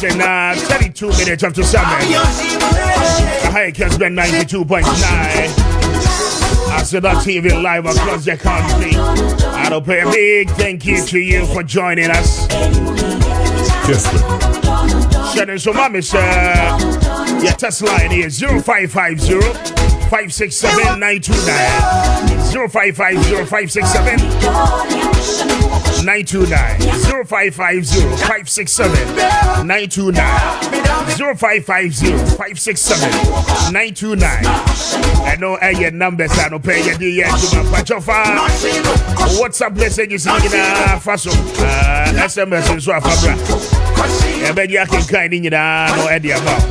And 32 minutes after 7. Hi, Kessben 92.9. I said that TV live across the country. I'll pay a big thank you to you for joining us. Shannon, so mommy, sir, your test line is 0550 567 929. 0550 567 929. 0550 567 929. 0550 567 929. I know your numbers are no pay your WhatsApp messages in Faso. SMS and so Fabra. I bet you can kind in no idea about.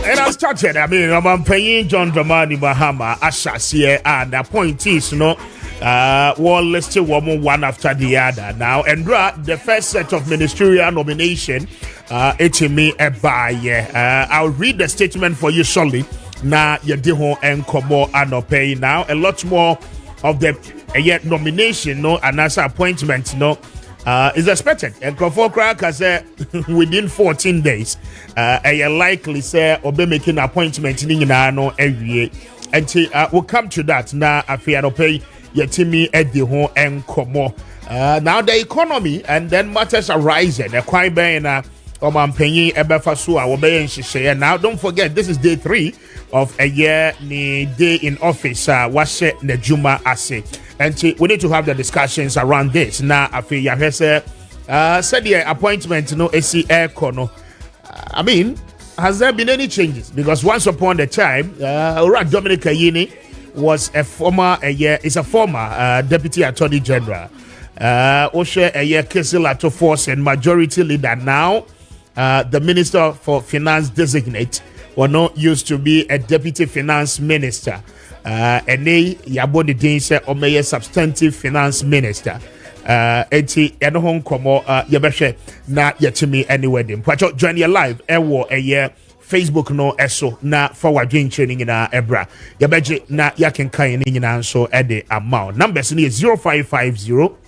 And I started, I'm paying John Dramani Bahama, Ashas here, and appointees, one listed one after the other. Now, and the first set of ministerial nomination, it's me a buy. I'll read the statement for you shortly. Now, you do and come more and pay now. A lot more of the yet nomination, and as appointment, is expected. And Crawford has said within 14 days, I likely say or be making an appointment in every year. And we'll come to that now. I fear to pay your Timmy at the home and come more. Now the economy and then matters are rising. A quite bad I'm paying a befasua or be share. Now don't forget this is day 3 of a year ni day in office. Washe Nejuma Ase. And we need to have the discussions around this. Now, I feel you said the appointment, AC Aircon. I mean, has there been any changes? Because once upon a time, Dominic Ayini was a former Deputy Attorney General. Oshe Kessel Force and Majority Leader. Now, the Minister for Finance designate or not used to be a Deputy Finance Minister. And they yaboni din say omeye substantive finance minister. Eti eno hon komo yebehwe na yetimi anywhere dem. Pacho join your live ewo eye Facebook no eso na forward training na ebra. Yebeje na yakenkan ni nyina so ede amount. Numbers ni 0550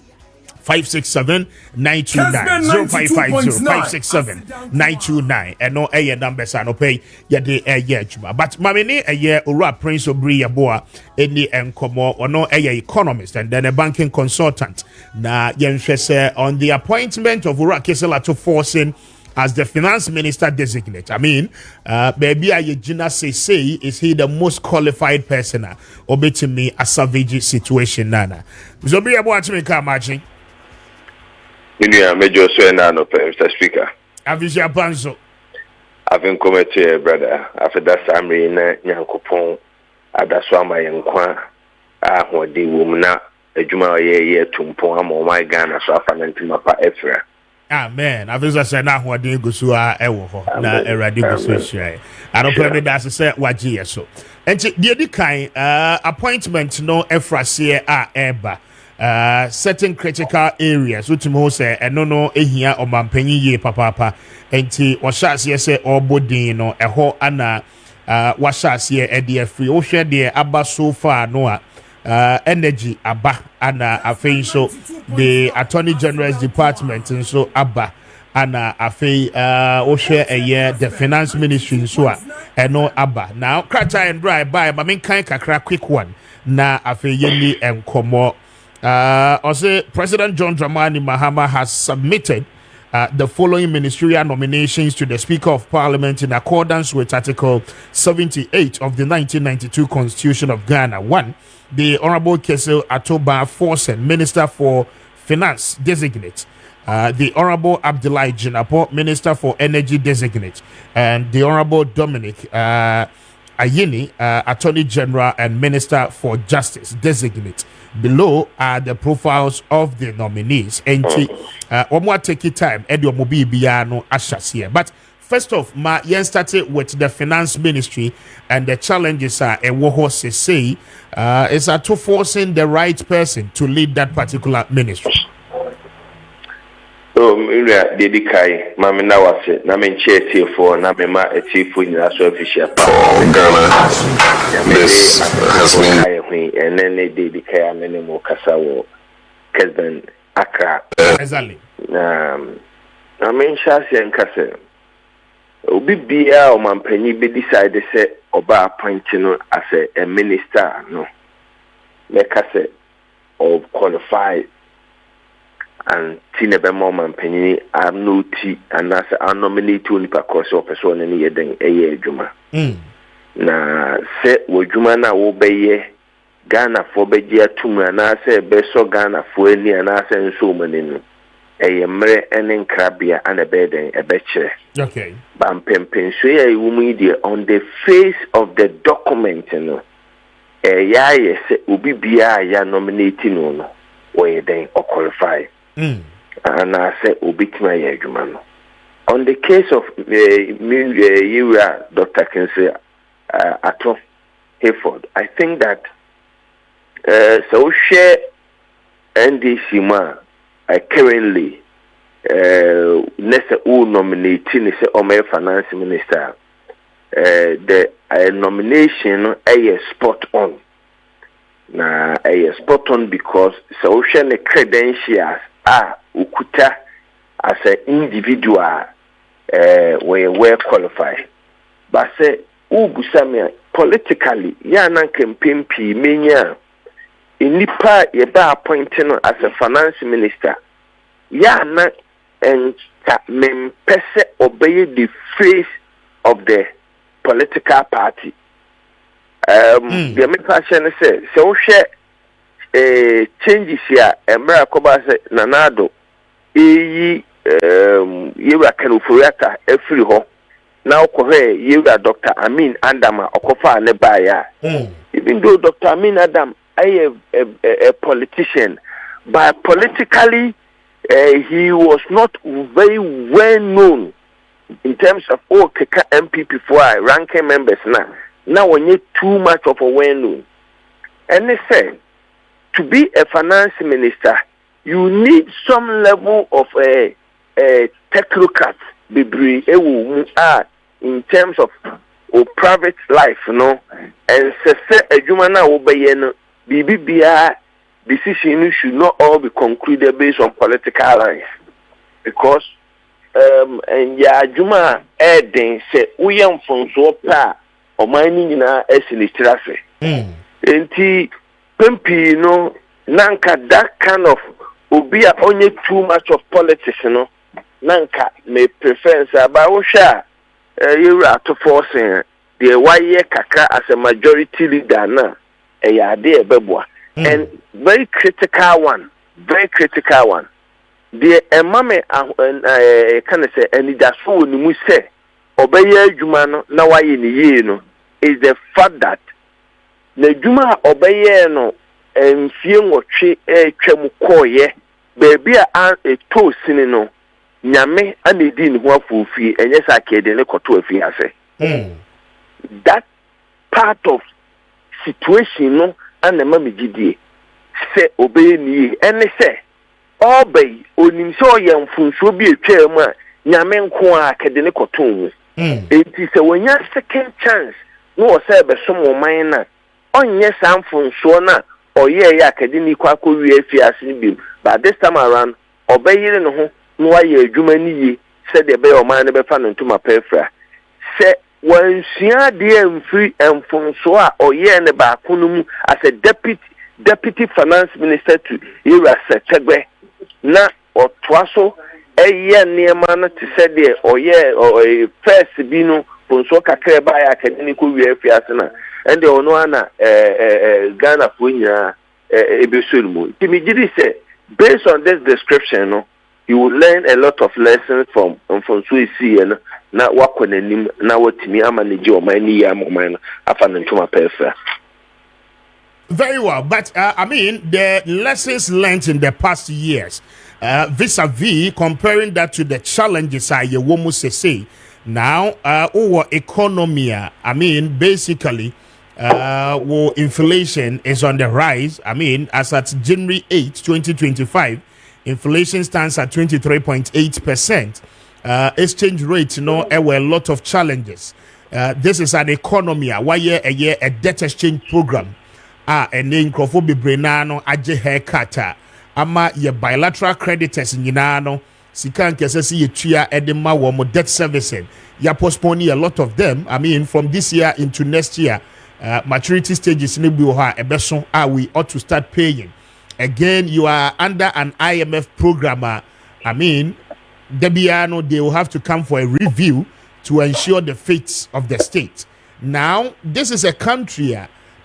567 929 0550 567 929 and no air numbers are no pay ya de air but mamini a year ura Prince Obri Yaboa any encomo or no air economist and then a banking consultant na yenhwese on the appointment of Ura Kessel forcing as the finance minister designate. I mean, baby Ayejina say is he the most qualified person or betting me a savage situation nana. Zobri Yaboa to me come matching. Major no Mr. Speaker. Avisia Panzo. I've been committed, brother. After that, I'm in Yankopon. Adaswama Yankwa. What the woman, a Juma ye tumpon, my Ghana, so I found Mapa Efra. Amen. I was saying now what they go so ewo na erade go so shire. I don't play that say waji so. Enti the kind appointment no efrase eba certain critical areas which mo say no ehia omampanyi ye papa enti wohyase say obodin no eho ana wahyase e de free wo hwe de aba so far no energy aba ana afei so the Attorney General's Department so aba ana afei wo hwe the Finance Ministry so eno aba now krata and dry by ma men kan kakra quick one na afei yeni enkomo also President John Dramani Mahama has submitted the following ministerial nominations to the Speaker of Parliament in accordance with Article 78 of the 1992 Constitution of Ghana. 1. The Honorable Kessben Atoba Forsen, Minister for Finance Designate. The Honorable Abdullahi Jinapo, Minister for Energy Designate. And the Honorable Dominic Ayini, Attorney General and Minister for Justice Designate. Below are the profiles of the nominees. And one more take it time, Edio Mobi Biano Ashas. But first off, yen started with the Finance Ministry and the challenges are a woho say is to forcing the right person to lead that particular ministry. Dedi kai mami na wase na me nche for na me ma etifu nyina so official Ghana. This has been and then dedi kai amene mo kasa wo Kessben Accra. Exactly. Na me ncha se nkase obi bia o mampanyi be decide say oba appoint no as a minister no me kase or qualified and tinebe mama mpanyi amnoti anase anominate onipa koso person ne yeden eye adwuma na se wodwuma na wo beye Ghana fo beji atum anase beso Ghana fo ani anase nso manenu eye mre ene nkrabia ana beden ebekire okay bam pempenso ya iwumi die on the face of the document no ya se obi bia ya nominate no we den o qualify and I said, on the case of Dr. Kensey Ato Hayford, I think that so share NDC ma currently next nominating is a finance minister. The nomination is spot on. Na spot on because social credentials ukuta as an individual were well qualified. But say ubusamia politically ya na campaign pi menya inipa yeba appointing as a finance minister ya na and mempese obey the face of the political party. The main passion say so share changes here emra koba say nanado eyi yewa kanufuriata efiri ho na okohe yewa Dr. Amin Adama okofa ne baya even though Dr. Amin Adam a politician but politically he was not very well known in terms of MPP for ranking members now we need too much of a well known and they say to be a finance minister, you need some level of a technocrat in terms of private life, no. And say a human obey BBBI decision should not all be concluded based on political lines, because and ya Juma Eden say we am from so pa or mining in our esilitrase. Pempi no nanka that kind of obia only too much of politics no nanka may preference about osha you are to forcing the why kakra as a majority leader na ya de beboa and very critical one the mame can say and that's for ni mu say obeye adwuma no na waye ni ye no is the fact that na djuma obeye no enfie nwotwe twam koye beebi a to sini no nyame ane di ne ho afofi enye sa kede ne koto afi ase. That part of situation no ane ma megidie se obey ni ene se obey onim se oyemfunso bi etwa mu a nyame nko a kede ne koto hu. Enti se wonya second chance no wo se be som wo man na onye samfunso na oye ya kede ni kwa wi afi ase bi. But this time around obeyire no ho no aye adwuma ni ye se de be o man ne be fa no ntuma pefra se wansua de amfiri emfonso a oye ne ba kono as a deputy finance minister to era Setegbe na otwaso eye niema no te se de oye first bi no fonso kakra ba ya academic wi afiase na ende ono ana Ghana fo nyina ebesolmu timigidi se based on this description no you will learn a lot of lessons from Isi and na wakonanim na watimi amanage o mani ya momano afa ntuma pefa. Very well, but I mean the lessons learned in the past years, vis-a-vis comparing that to the challenges I womu say now our economy. I mean basically inflation is on the rise. I mean as at January 8, 2025. Inflation stands at 23.8%. Exchange rate, there were a lot of challenges. This is an economy, a debt exchange program. And then Crawford Brenano, Aje Haircutter, Ama, your bilateral creditors in Yinano, Sikan Kesesi, Chia, Edema, Womo, debt servicing. You are postponing a lot of them. I mean, from this year into next year, maturity stages in the we ought to start paying. Again, you are under an IMF programmer. I mean, Debiano, they will have to come for a review to ensure the fate of the state. Now, this is a country,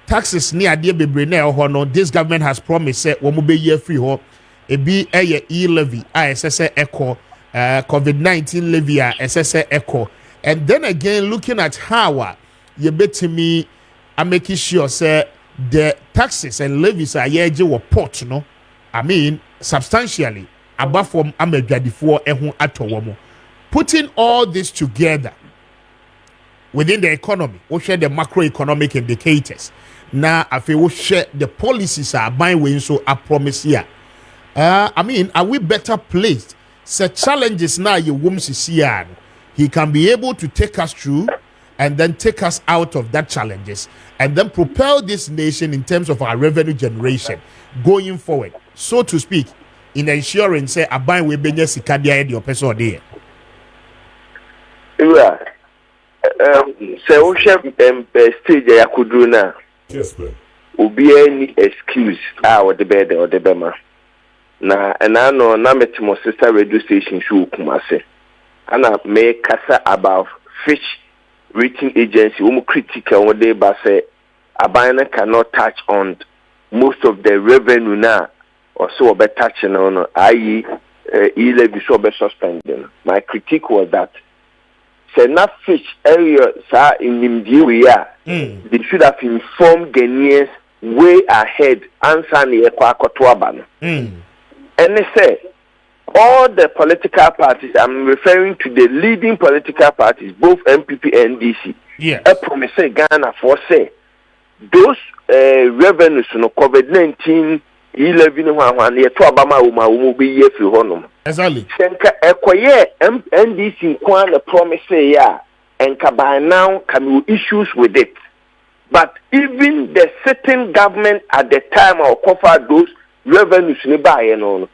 taxes near this government has promised year free ho, a be a e-levy, ISS echo, COVID-19 levy, SSA echo. And then again, looking at how you bet me, I'm making sure, say, the taxes and levies are were pot, no? I mean, substantially above from Amegadifor Ehun Atowomo. Putting all this together within the economy, we share the macroeconomic indicators. Now, if we share the policies are buying way so I promise here. I mean, are we better placed? Such challenges now you won't see. He can be able to take us through and then take us out of that challenges and then propel this nation in terms of our revenue generation going forward, so to speak, in ensuring say a buy we benye sikadia edi opeso there. Yeah. Say o chef stage ya kudru na. Kessben. Obi any excuse o de bed or de bema. Na no na metimo sister radio station show kumase. Ana me kasa about fish rating agency critical when they say Abana cannot touch on most of the revenue now or so be touching on i.e. e-levy so be suspending. My critique was that say not fish area sa in Nigeria they should have informed Ghanaians way ahead answer the Ekwakotuabano. And they say all the political parties, I'm referring to the leading political parties, both MPP and DC, promise Ghana for say those revenues no COVID-19 11 year to Obama will be year for honum. Exactly. Senka ekoye NDC kwan promise ya and by now can issues with it. But even the sitting government at the time of cover those revenues nearby and on.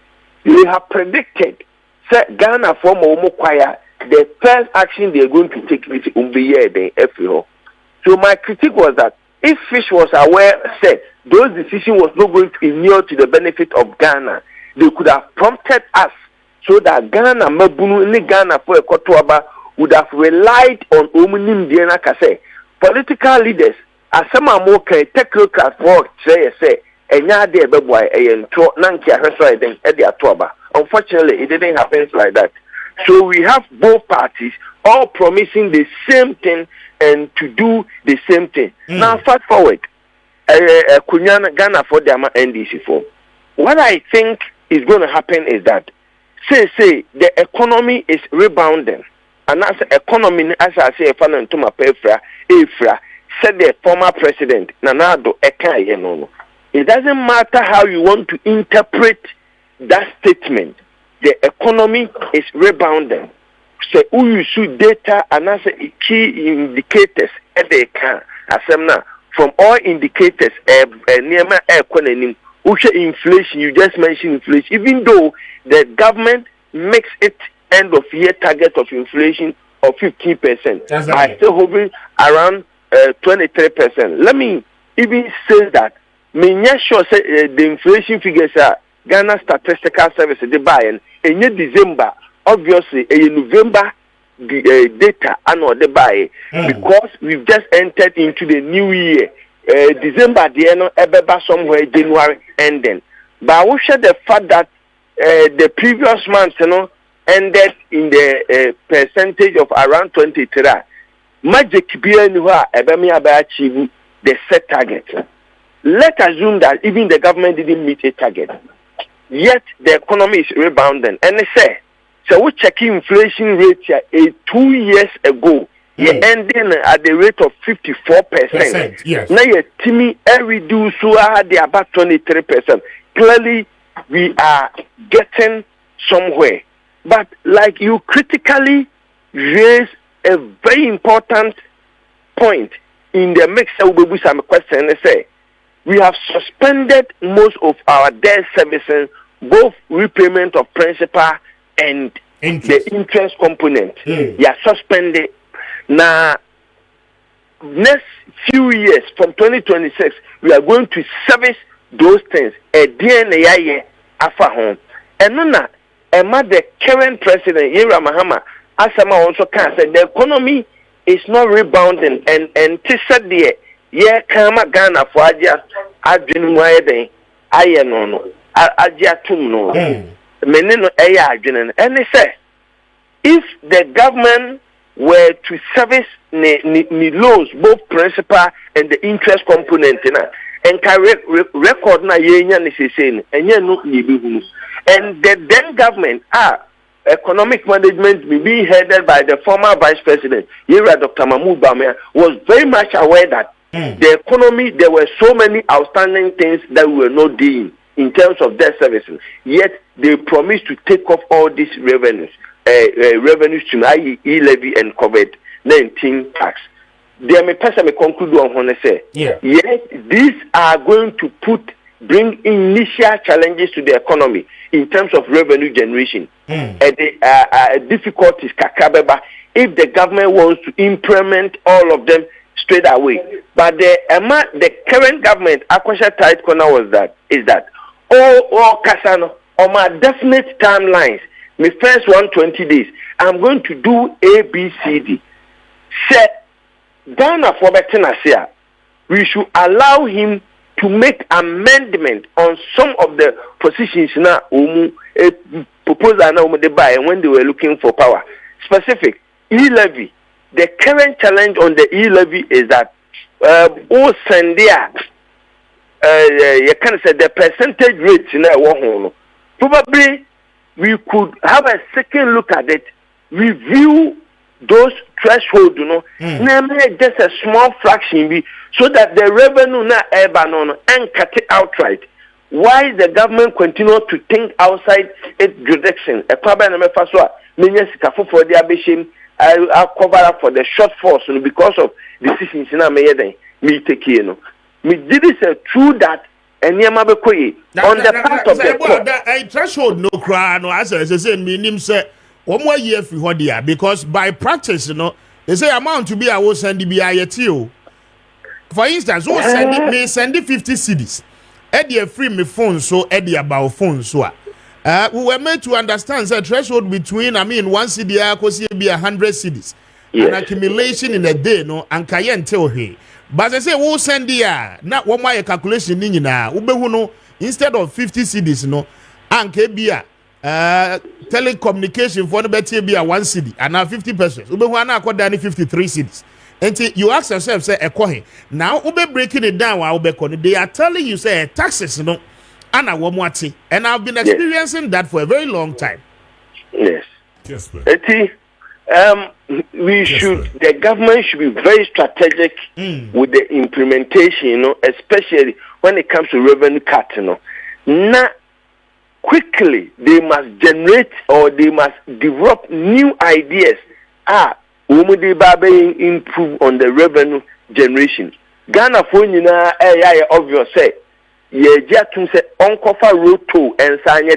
They have predicted that Ghana for Momokwaya, the first action they are going to take will be here then FAO. So my critique was that if Fish was aware, said those decisions was not going to be near to the benefit of Ghana, they could have prompted us so that Ghana, Mabunu, Ghana for Ekotuaba would have relied on Omunim Diana Kase. Political leaders, as some are more technocrats for say. Unfortunately, it didn't happen like that. So we have both parties all promising the same thing and to do the same thing. Now, fast forward, Ghana for the NDC for. What I think is going to happen is that say the economy is rebounding. And as economy, as I say, Fanantuma Pefra, Efra, said the former president, Nanado Eka no. It doesn't matter how you want to interpret that statement. The economy is rebounding. So you should data and as key indicators at the can. From all indicators, near inflation, you just mentioned inflation, even though the government makes it end of year target of inflation of 15%, I still hovering around 23%. Let me even say that, sure say the inflation figures are Ghana Statistical Service they buy in December, obviously in November the data and they buy because we've just entered into the new year. December the end ebeba somewhere January ending. But we share the fact that the previous month ended in the percentage of around 23. Magic be anywhere ebemi achieve the set target. Let's assume that even the government didn't meet a target. Yet the economy is rebounding. And they say, so we check inflation rate here 2 years ago. You're ending at the rate of 54%. Yes. Now you're timmy reduce the about 23%. Clearly, we are getting somewhere. But like you critically raise a very important point in the mix of some question, they say we have suspended most of our debt servicing, both repayment of principal and the interest component. You are suspended. Now, next few years from 2026, we are going to service those things. A DNA afa home. And nona, the current president, Yera Mahama, Asama also can say the economy is not rebounding. And to said there, yeah, Kama Ghana for Aja Adjunway, Ayanono, Aja Tumno, Menino Aya Adjunan. And they say, if the government were to service the loans, both principal and the interest component, and carry record na yenya necessary, and no nibihu. And the then government, economic management being headed by the former vice president, Yera Dr. Mahmoud Bawumia, was very much aware that the economy, there were so many outstanding things that we were not doing in terms of debt servicing. Yet they promised to take off all these revenues. Revenues to i.e. levy and COVID-19 tax. There may person may conclude on when say, yes, these are going to bring initial challenges to the economy in terms of revenue generation. And the difficulties kakabeba if the government wants to implement all of them straight away. But the current government, Akwesha tight corner is that all Kasano on my definite timelines. My first 120 days, I'm going to do A, B, C, D. Say, Ghana for Betinasia, we should allow him to make amendment on some of the positions now. Proposal now they buy when they were looking for power. Specific e-levy. The current challenge on the e-levy is that you can say the percentage rates in a probably. We could have a second look at it, review those thresholds, namely just a small fraction, so that the revenue not and cut it outright. Why the government continue to think outside its jurisdiction? A problem for the ambition, I'll cover up for the shortfalls because of decisions in America. Me take me did it true that. And on the part of the threshold no cry no as I say meaning say 1 more year for what they are because by practice they say amount to be I will send the BIT. For instance, who send 50 cedis. Eddie free me phone so Eddie about phone so we were made to understand the threshold between 1 CD be 100 cedis. An accumulation in a day and Kayen tell he. But I say, who send the not one my calculation in na instead of 50 cedis and KBA telecommunication for the better be 1 CD and now 50 pesos. Ubewana got down 53 cedis. And you ask yourself, say a coin. Now ube breaking it down while they are telling you say taxes and I want and I've been experiencing that for a very long time. Yes. Kessben. The government should be very strategic with the implementation, especially when it comes to revenue cut, Now, quickly, they must generate or they must develop new ideas. Improve on the revenue generation. Ghana for obvious say, say uncover road to and sign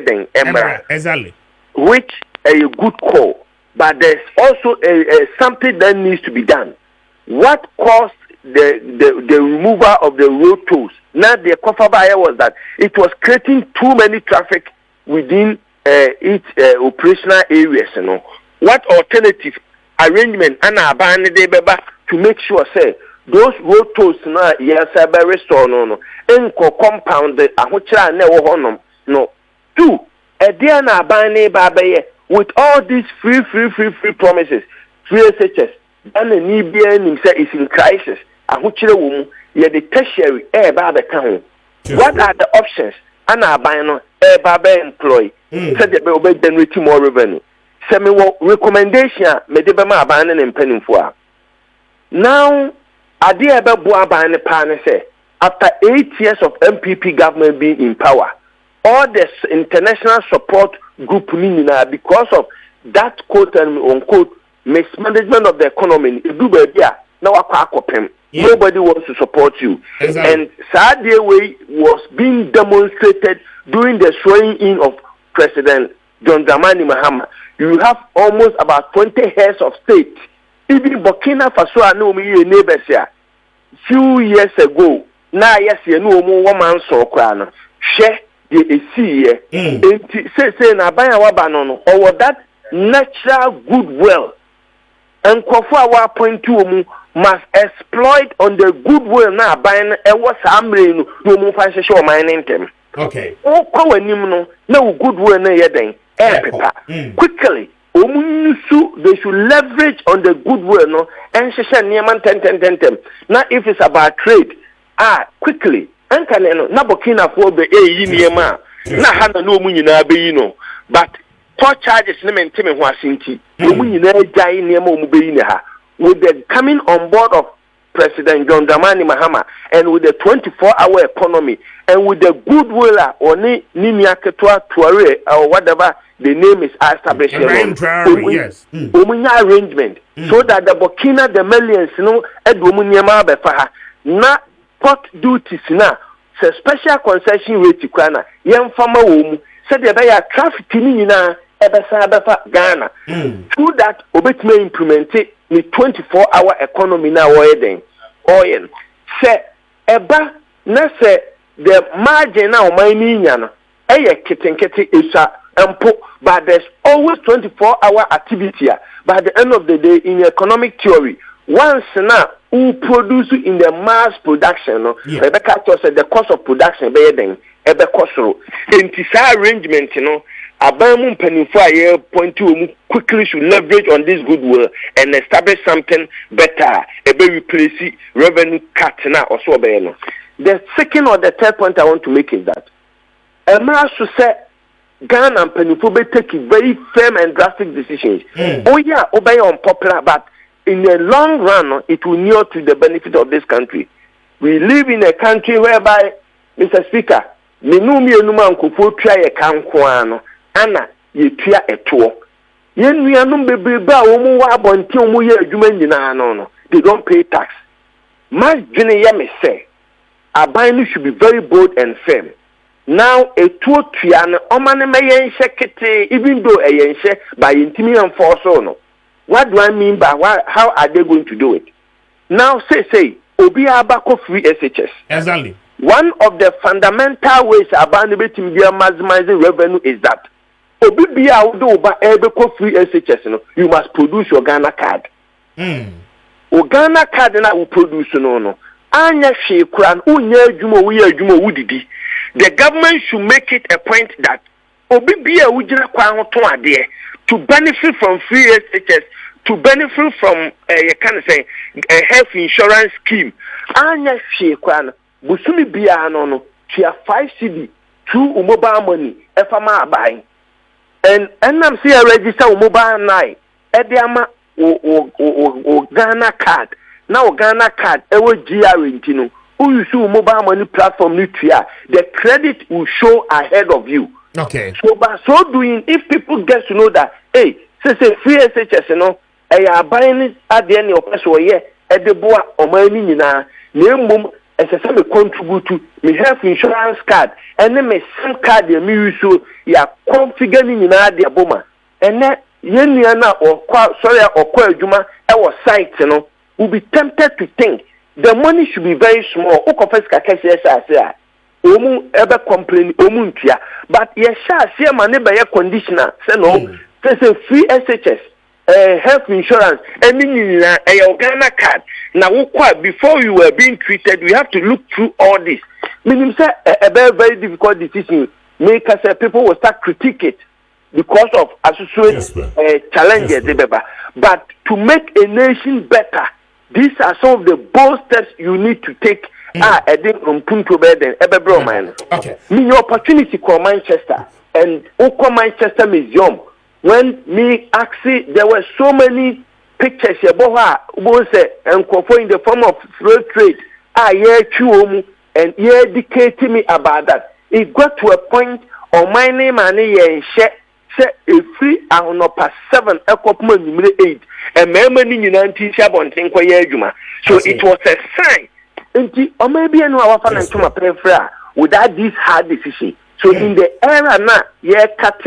exactly. Which a good call. But there's also something that needs to be done. What caused the removal of the road tolls? Now the cover buyer was that it was creating too many traffic within each operational areas. What alternative arrangement and to make sure say those road tolls now yes restore no compound the ahochira ne no. Two, with all these free promises, free SHS, and the NBN is in crisis. The tertiary what are the options? And our buying employee said they will generate more revenue. Semi recommendation medebema abandoning and penning for. Now, Adia Bua buying the partner say after 8 years of MPP government being in power, all the international support group because of that quote and unquote mismanagement of the economy, nobody wants to support you. Exactly. And Saturday way was being demonstrated during the swearing in of President John Dramani Mahama. You have almost about 20 heads of state. Even Burkina Faso are no neighbors here. Few years ago, now yes, you know more woman so crown. Share the say na baya wabanono or that natural goodwill and our point to must exploit on the goodwill na buying and what's happening no more financial mining them. Okay. No goodwill na yeden quickly they should leverage on the goodwill and share now if it's about trade quickly and can na Burkina for the niema na hana no mu nyina be no but port charges ne menteme ho asenti mu nyina jai niema mu be ni ha with the coming on board of President John Dramani Mahama and with the 24-hour economy and with the goodwill or ni niaketwa tuare or whatever the name is established yes arrangement so that the Burkina the millions edwomu niema be fa ha na port duties now, so special concession rate Ghana. Young farmer womb said they buy a traffic in Ghana. Through that, Obet may implement it the 24-hour economy now. Oil say Eba na say the margin now mining yana. Kitten is but there's always 24-hour activity. By the end of the day, in economic theory, once now who produce in the mass production, Rebecca said the cost of production be then ebe kosoro. In this arrangement, Abamu penny for a year point two quickly should leverage on this goodwill and establish something better. Ebe replace revenue cut now or so be. The second or the third point I want to make is that Emma should say Ghana and penny for be taking very firm and drastic decisions. Obey unpopular, but in the long run, it will near to the benefit of this country. We live in a country whereby, Mr. Speaker, Minumi Enuma Nkufo try a kankwano, Anna, ye tria a tour. Yen we are no baby ba omu wa bonti omu ye adwuma nyina no. They don't pay tax. Mas dwene ya me say, Abanu should be very bold and firm. Now a tour triana, omane me yenhye kete, even though a yenhye by intimi enforce no. What do I mean by how are they going to do it? Now, say, Obi Abako free SHS. Exactly. One of the fundamental ways about maximizing revenue is that Obi Bia Abako free SHS. You must produce your Ghana card. Your Ghana card na will produce no. Anya Shekran, Unya Jumo, Jumo Woodidi. The government should make it a point that Obi Bia Ujira Kwan there to benefit from free SHS, to benefit from a health insurance scheme. Anya Shekwan, Busumi Bia no, 5 CD, through mobile money, FMA buying. and I'm see a register mobile nine. Ediama o Ghana card. Now Ghana card ewo GR intino. Who you see mobile money platform nutria. The credit will show ahead of you. Okay. So by so doing, if people get to know that, hey, say free SHS, you know, I buying at the end of the year, at the boa or my nina, name as a semi contribute to me health insurance card, and then my SIM card, you me so ya configuring in the boma, and then Yeniana or sorry or Juma, our site, you know, will be tempted to think the money should be very small. Omu ever complain omuntia, but yes, see a man by a conditioner, say no, say free SHS, health insurance, and a Ghana card. Now, before you were being treated, we have to look through all this. Meaning, say a very, very difficult decision. Make us people will start critique it because of associated challenges. But to make a nation better, these are some of the bold steps you need to take. I didn't to bed and ever man. Okay. Me opportunity call Manchester and Oko Manchester Museum. When me actually there were so many pictures about and in the form of slave trade. And he educated me about that. It got to a point on my name and share a free and upper 7 number 8 and many United Shabon so it was a sign. Or maybe I know our financial without this hard decision. So in the era now, cut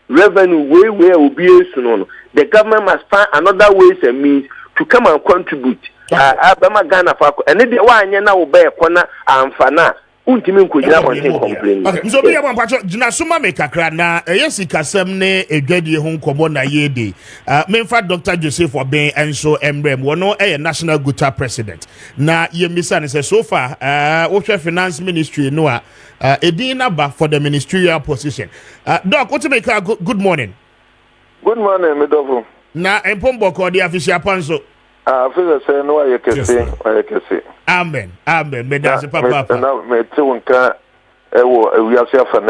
revenue way will be soon. The government must find another ways and means to come and contribute. Abama Ghana and then the one you now obey a corner and fana. Okay, so be one patch Jinasuma make a cra na yes Kessben ne edwadi ho nkomo na yede. Memfa Dr. Joseph Obeng and so Embrem wono a national guitar president. Na ye misa ne say so far wo finance ministry no a edin number for the ministerial position. Doc, what to make a good morning. Good morning, Medofo. Na empombo ko the official panso. Feel say no I can say. Amen. Amen. Me that's papa. Now me too nka we are for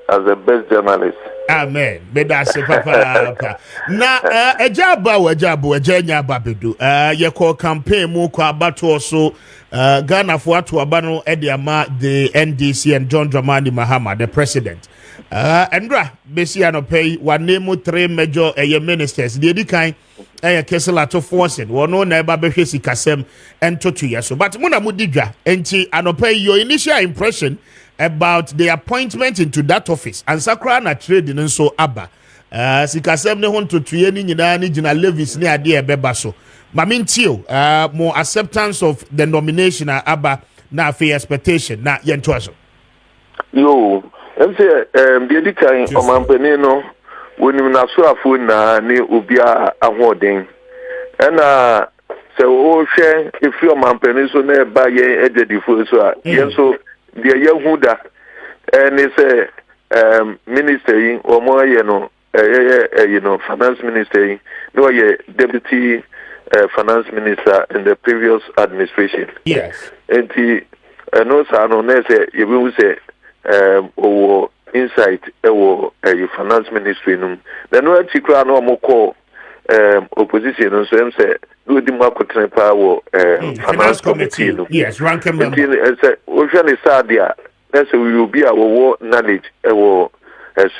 as a best journalist. Amen. Me that's papa. Na ejabo ejanya babedu. Ye call campaign mu ko abato so Ghana for to abano ediama the NDC and John Dramani Mahama the president. Andra besi anopay one name 3 major ministers. The edikan Kessben to force it. Wono na eba behwe Kessben ento 2 years. But muna mudidwa enti anopay your initial impression about the appointment into that office and sakra na trade in so aba. Kessben ne hon to tuye ni nyina ni gina levis ni ade ebeba so. Mamintio more acceptance of the nomination aba na fair expectation na yento so. Yo, say the edikan omampani no when you na so afo na ne obia ahoden na se o hwe efi omampani so na ba ye ededifo so a yen so de ye hu da ne se minister yin o mo ye no you know finance minister yin no ye deputy finance minister in the previous administration. Yes. Enti no sa no na se ye bi say o insight ewo finance ministry num the no article no mo call opposition no so em say do di mo akoten pa wo finance committee no. Yes, ranking member. Say o hwe ne sadia na say we will be our knowledge ewo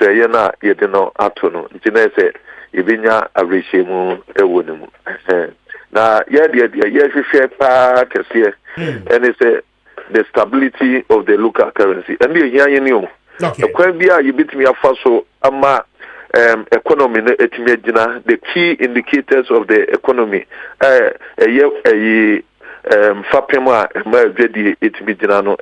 ye na ye de no ato no nti na say ibinya abreshemu ewo ne mu na ye de ye hwehwe pa kese and say the stability of the local currency and the here you okay. The kwabia you bit me afaso ama economy na etime gina the key indicators of the economy fapema ma dwedi etime gina no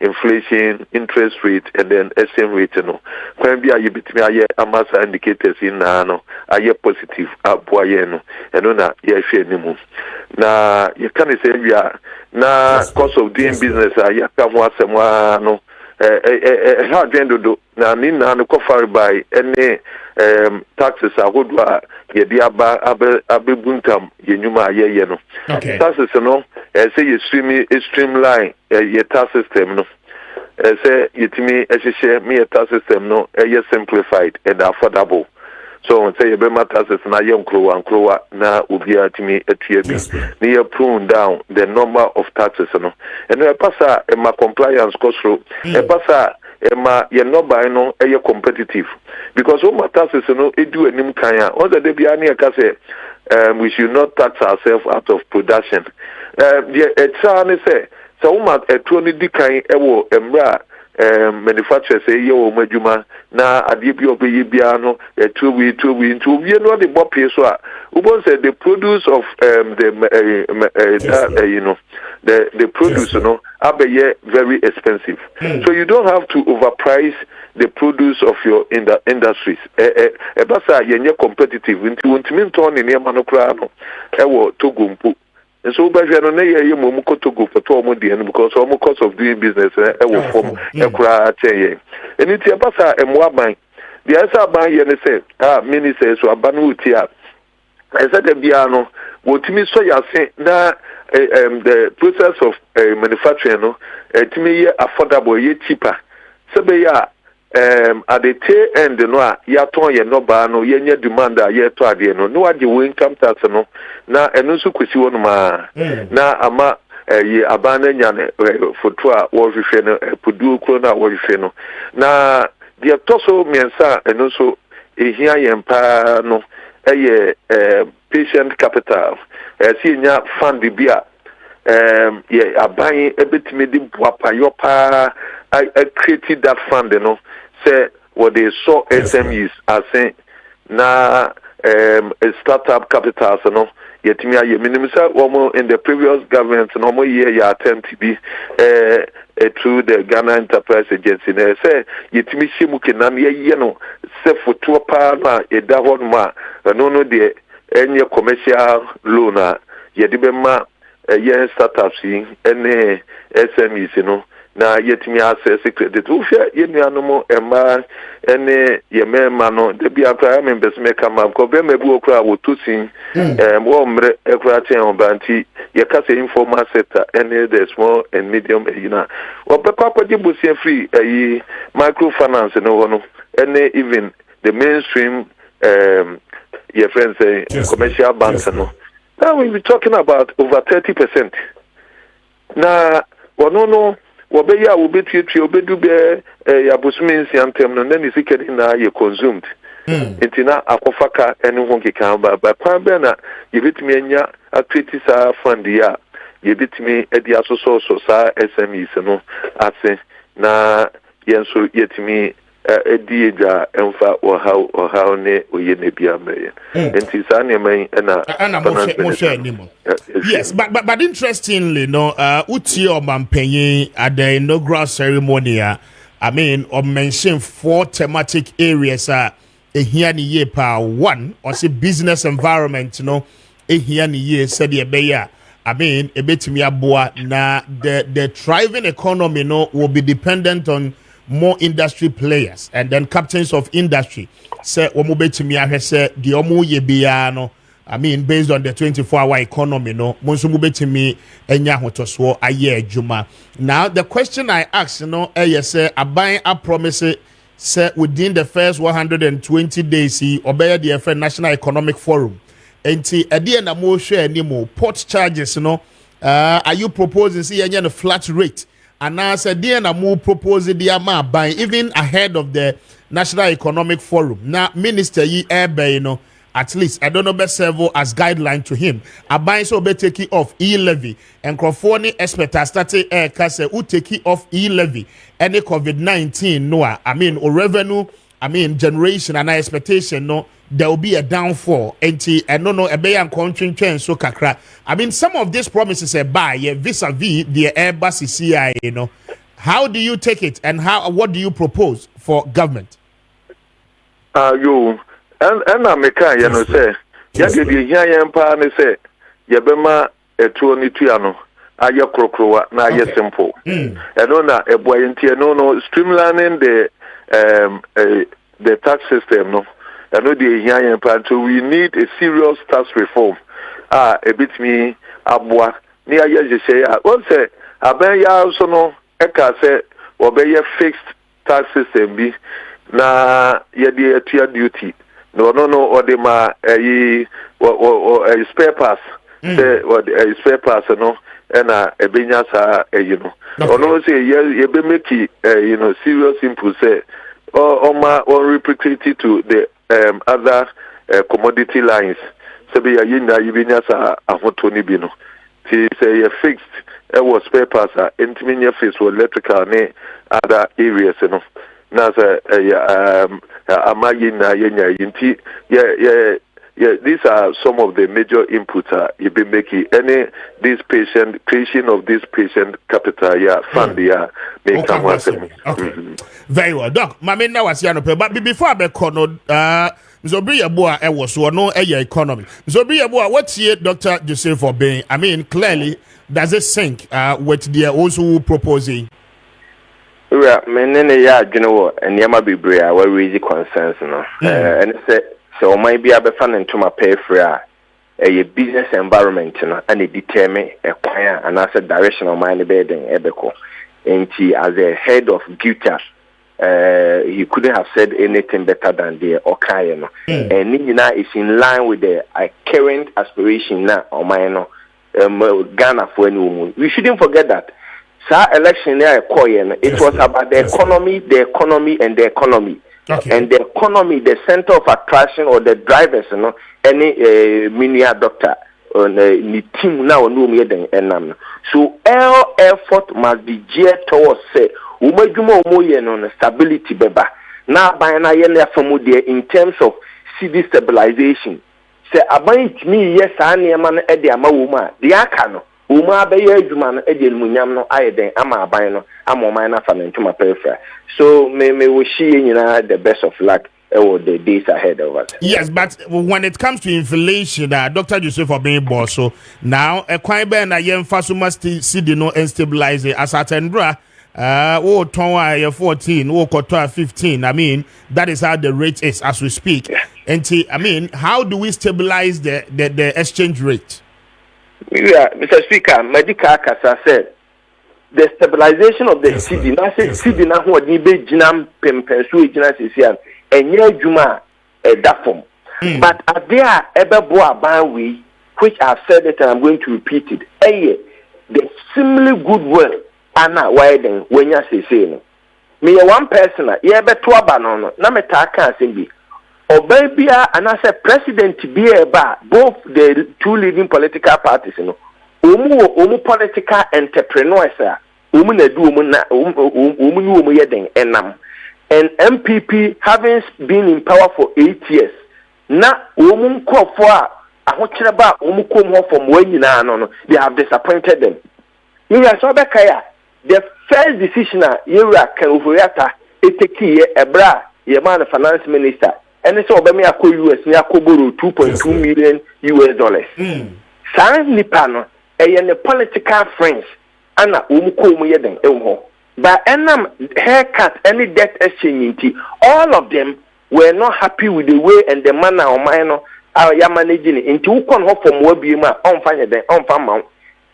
inflation, interest rate and then exchange rate no kwabia you bit me aye amasa indicators in na no aye positive aboye no eno na ye hwe nimu na you can say we are na cost of doing business aye ka ho asema no how do na ni na no cover by any taxes ahodwa ye dia abebuntam ye nyuma ye no taxes no say you streamline ye tax system no say yitimi ehye me tax system no simplified and affordable. So on say you be taxes na ye nkrowa na obi atimi atua bi. Ni you prune down the number of taxes no. And e passa e ma compliance cost ro. E passa e ma ye no buy no competitive. Because all my taxes no e do enim kan ya. On the bia na ka say we should not tax ourselves out of production. The try ne say so uma etuo ni dikan ewo emra manufacturers say yo madwuma na ade bi obeyi bia no etuo we into we no the bo pay so ubon say the produce of the produce no abeye very expensive. So you don't have to overprice the produce of your industries. Basa yenye competitive into untimi ton ni ma no kra no ewo togumpu. And so by no na ye mo ko togo for to mo dey because all cost of doing business ewo form ekra achen. And it basa emwaban. The answer ban ye ne say minister so abanu utia. I said the bia no wotimi so yase na the process of manufacturing no timi ye affordable ye cheaper. Sebe ya at the tail end no ya ton ye no ba no ye nya demand ye to ade no no ade wo income tax no na enu so kwesi wonu ma na ama ye abana nya foto a wo hwehwe no pudu kro na wo hwehwe no na de toso miensa enu so ehia ye mpa no patient capital si nya fund bia ye aban ebetime di boapa yopa I created that fund no say what they saw SMEs as saying na a startup capital so no yetimi aye minimum say omo in the previous government no mo year ya attempt to be through the Ghana Enterprise Agency na say yetimi shimu kenan ye no say foto pa na e da hon ma no de enye commercial loan a ye de be ma ye startups yi ene SMEs no na yetimi access credit ufia yenuanomo ema ene yemema no de bia kwa members make am ko be mebu okra wotosin wo mre ekra chen obanti ye ka say informal sector ene the small and medium yina wo be kwa di busia free microfinance no no ene even the mainstream your friends say commercial banks no. Now we be talking about over 30%. Na no wobeya wobetwie obedu be abusumi nsiantem no na nisikedi na ye consumed. Intina akofaka ene ho keka ba kwan be na yebetimi anya atreti sa fund ya yebetimi edi asoso sa SMEs no ase na yenso yetimi edieja emfa how ne oye ne bia meye enti sa ne man na mo share anymore. Yes, but interestingly no uti omampenyin at the inaugural ceremony I mean mention 4 thematic areas ehia ni ye pa one or say business environment no ehia ni ye said ye beya I mean ebetimi aboa na the thriving economy no will be dependent on more industry players and then captains of industry say omo betimi ahwese de omo ye bia no I mean based on the 24-hour economy no monso mo betimi enya hotoso aye adwuma. Now the question I ask say aban a promise say within the first 120 days obey the National Economic Forum enti ade na mo hwe animo port charges are you proposing say enya no flat rate? And now said na mu propose the amount by even ahead of the National Economic Forum. Now Minister Yi Ebe, at least I don't know best serve as guideline to him. Abai so be take off e-levy and Crofoni expert started kase who take off e-levy any COVID-19 no I mean or revenue generation and expectation no there will be a downfall and no a bay and country chain so kakra. I mean some of these promises buy vis-a-vis the Airbus CI how do you take it and what do you propose for government? You and I make say yage di hia yen pa ne say yebema etuo ni tuano aye krokrowa na aye simple eno na eboye ntie no streamlining the tax system no eno di hia yen pa so we need a serious tax reform a bit me abwa ni aye je say o say aban ya so no e ka say obey fixed tax system be na yedi atua duty no or the ma or spare pass say or spare pass no na ebenya sa no or no say ye be make serious input say or repercussed to the other commodity lines so be yinda yibenya sa ahotoni bi no ti say fixed was spare parts intimate face for electrical ne other areas no na say amagina yenya yinti these are some of the major inputs you be making any this patient creation of this patient capital fund make okay. Very well, doc. Mama now was here but before I be cornered Zobri Yabua was so no economy. Zobri Yabua, what's here, Dr. Joseph for being? I mean, clearly, does it sync with the also proposing? Well, many you know, and Yama be brea, were really concerns, no. And so maybe I'll be fun into my pay for a business environment, and it determine a choir and as a direction of my bedding, Ebeko. And he, as a head of Guta, he couldn't have said anything better than the Okayano. And Nina is in line with the current aspiration now on my Ghana for any. We shouldn't forget that. Election there, it was about the economy, and the economy. Okay. And the economy, the center of attraction or the drivers, any mini doctor on the team now, so our effort must be geared towards say, on stability, beba. Now, by an in terms of city stabilization. Say, about me, yes, I am an Ediama, the Akano. Uma be yejuman edel munyam no ayeden ama aban no amoma na fa into my peripheral. So me we the best of luck the days ahead of us. Yes, but when it comes to inflation, Dr. Joseph for being boss, so now a quite be na yemfa so must see the no and stabilize it as at Endra. Oh, Tonwa 14, oh, Kotoa 15. I mean, that is how the rate is as we speak. Yeah. And I mean, how do we stabilize the exchange rate? Yeah, Mr. Speaker, Medical Kasa said the stabilization of the city. Now, city now what ni be jinam pempensu jina sisian enye juma dafom. But are there ever boa banwi which I've said it and I'm going to repeat it. The similarly goodwill ana widen when you say no. Me one person ye be to abanono na metaka asembi. Obebia and as a president be both the two leading political parties, umu political entrepreneurs, and MPP having been in power for 8 years. Now, they have disappointed them. The first decision the finance minister. And it's over me US, borrow $2.2 million. San Nipano, a political friends, Anna Umuko. But haircut, any debt exchange, all of them were not happy with the way and the manner of mine are managing it. Into Ukon Hop from Webima on Fanya then on Famount.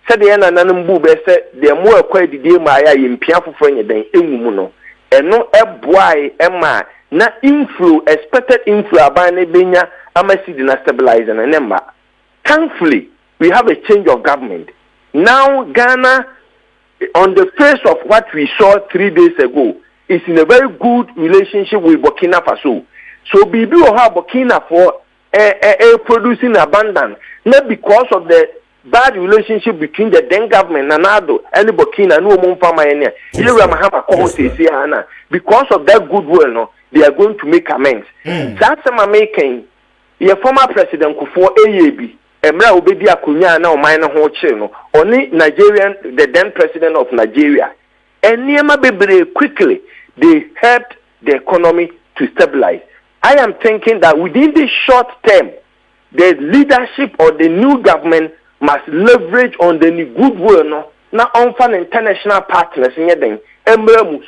Said the Ananambu said they are more quite the day my in Piafu Frenya than Emuno. And no boy, Emma. Na expected inflow abane benya amasi na stabilizer and number. Thankfully, we have a change of government. Now Ghana, on the face of what we saw 3 days ago, is in a very good relationship with Burkina Faso. So Bibi will have Burkina for producing abundance, not because of the bad relationship between the then government and any Burkina no because of that goodwill, no, they are going to make amends. That's I'm making. Your former president Kufuor AAB, Emra Obedi Akunya na Omaina Hochino, only Nigerian, the then president of Nigeria, and Niama Bebre quickly they helped the economy to stabilize. I am thinking that within this short term, the leadership of the new government must leverage on the goodwill now on international partners in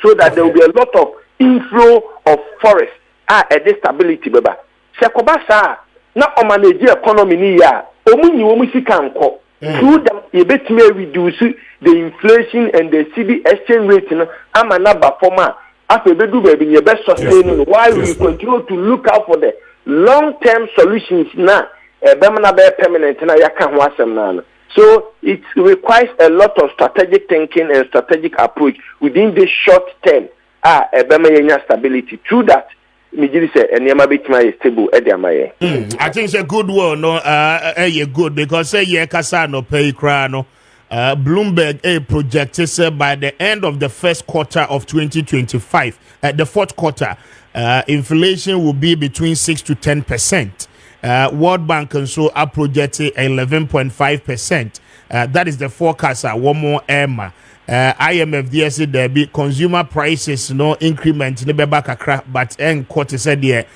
so that there will be a lot of inflow of forest at this stability baba sekobasa na o manage economy ni ya omunyi omusika nko through them you bet me reduce the inflation and the CD exchange rate no am another former after be do baby your best sustain while we continue to look out for the long-term solutions now permanent na yaka ho asem na. So it requires a lot of strategic thinking and strategic approach within this short term stability. Through that I think it's a good one. No, good because say Kasano pay crano. Bloomberg projected by the end of the first quarter of 2025, the fourth quarter, inflation will be between 6 to 10%. World Bank and so are projecting 11.5%. That is the forecast. One more Emma. IMF DSC there be consumer prices no increment ne beba kakra but quarter said there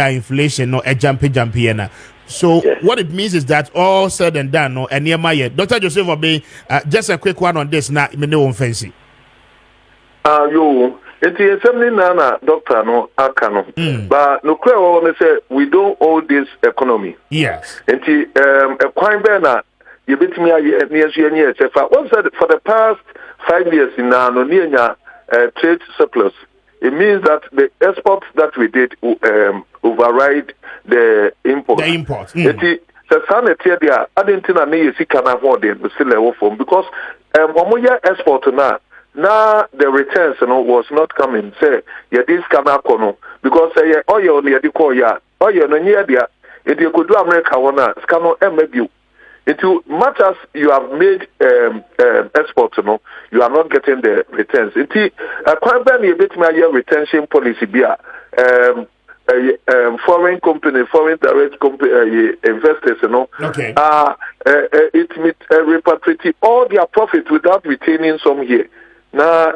inflation no a jumpy na. So what it means is that all said and done no and near my Dr. Joseph Obey just a quick one on this now me no fancy. Yo it is something na doctor no akano but no clear say we don't owe this economy. Yes. A quite better you bet me for the past 5 years in trade surplus. It means that the exports that we did override the import. The import. The sanity there, I didn't think I need to can afford it, but still level form because export now the returns was not coming. Say this can happen because oil near the core oil near there. If you could do America one scan maybe. Into much as you have made exports, you are not getting the returns. Into quite a bit my retention policy be foreign company, foreign direct company investors, Okay. It repatriate all their profit without retaining some here. Now,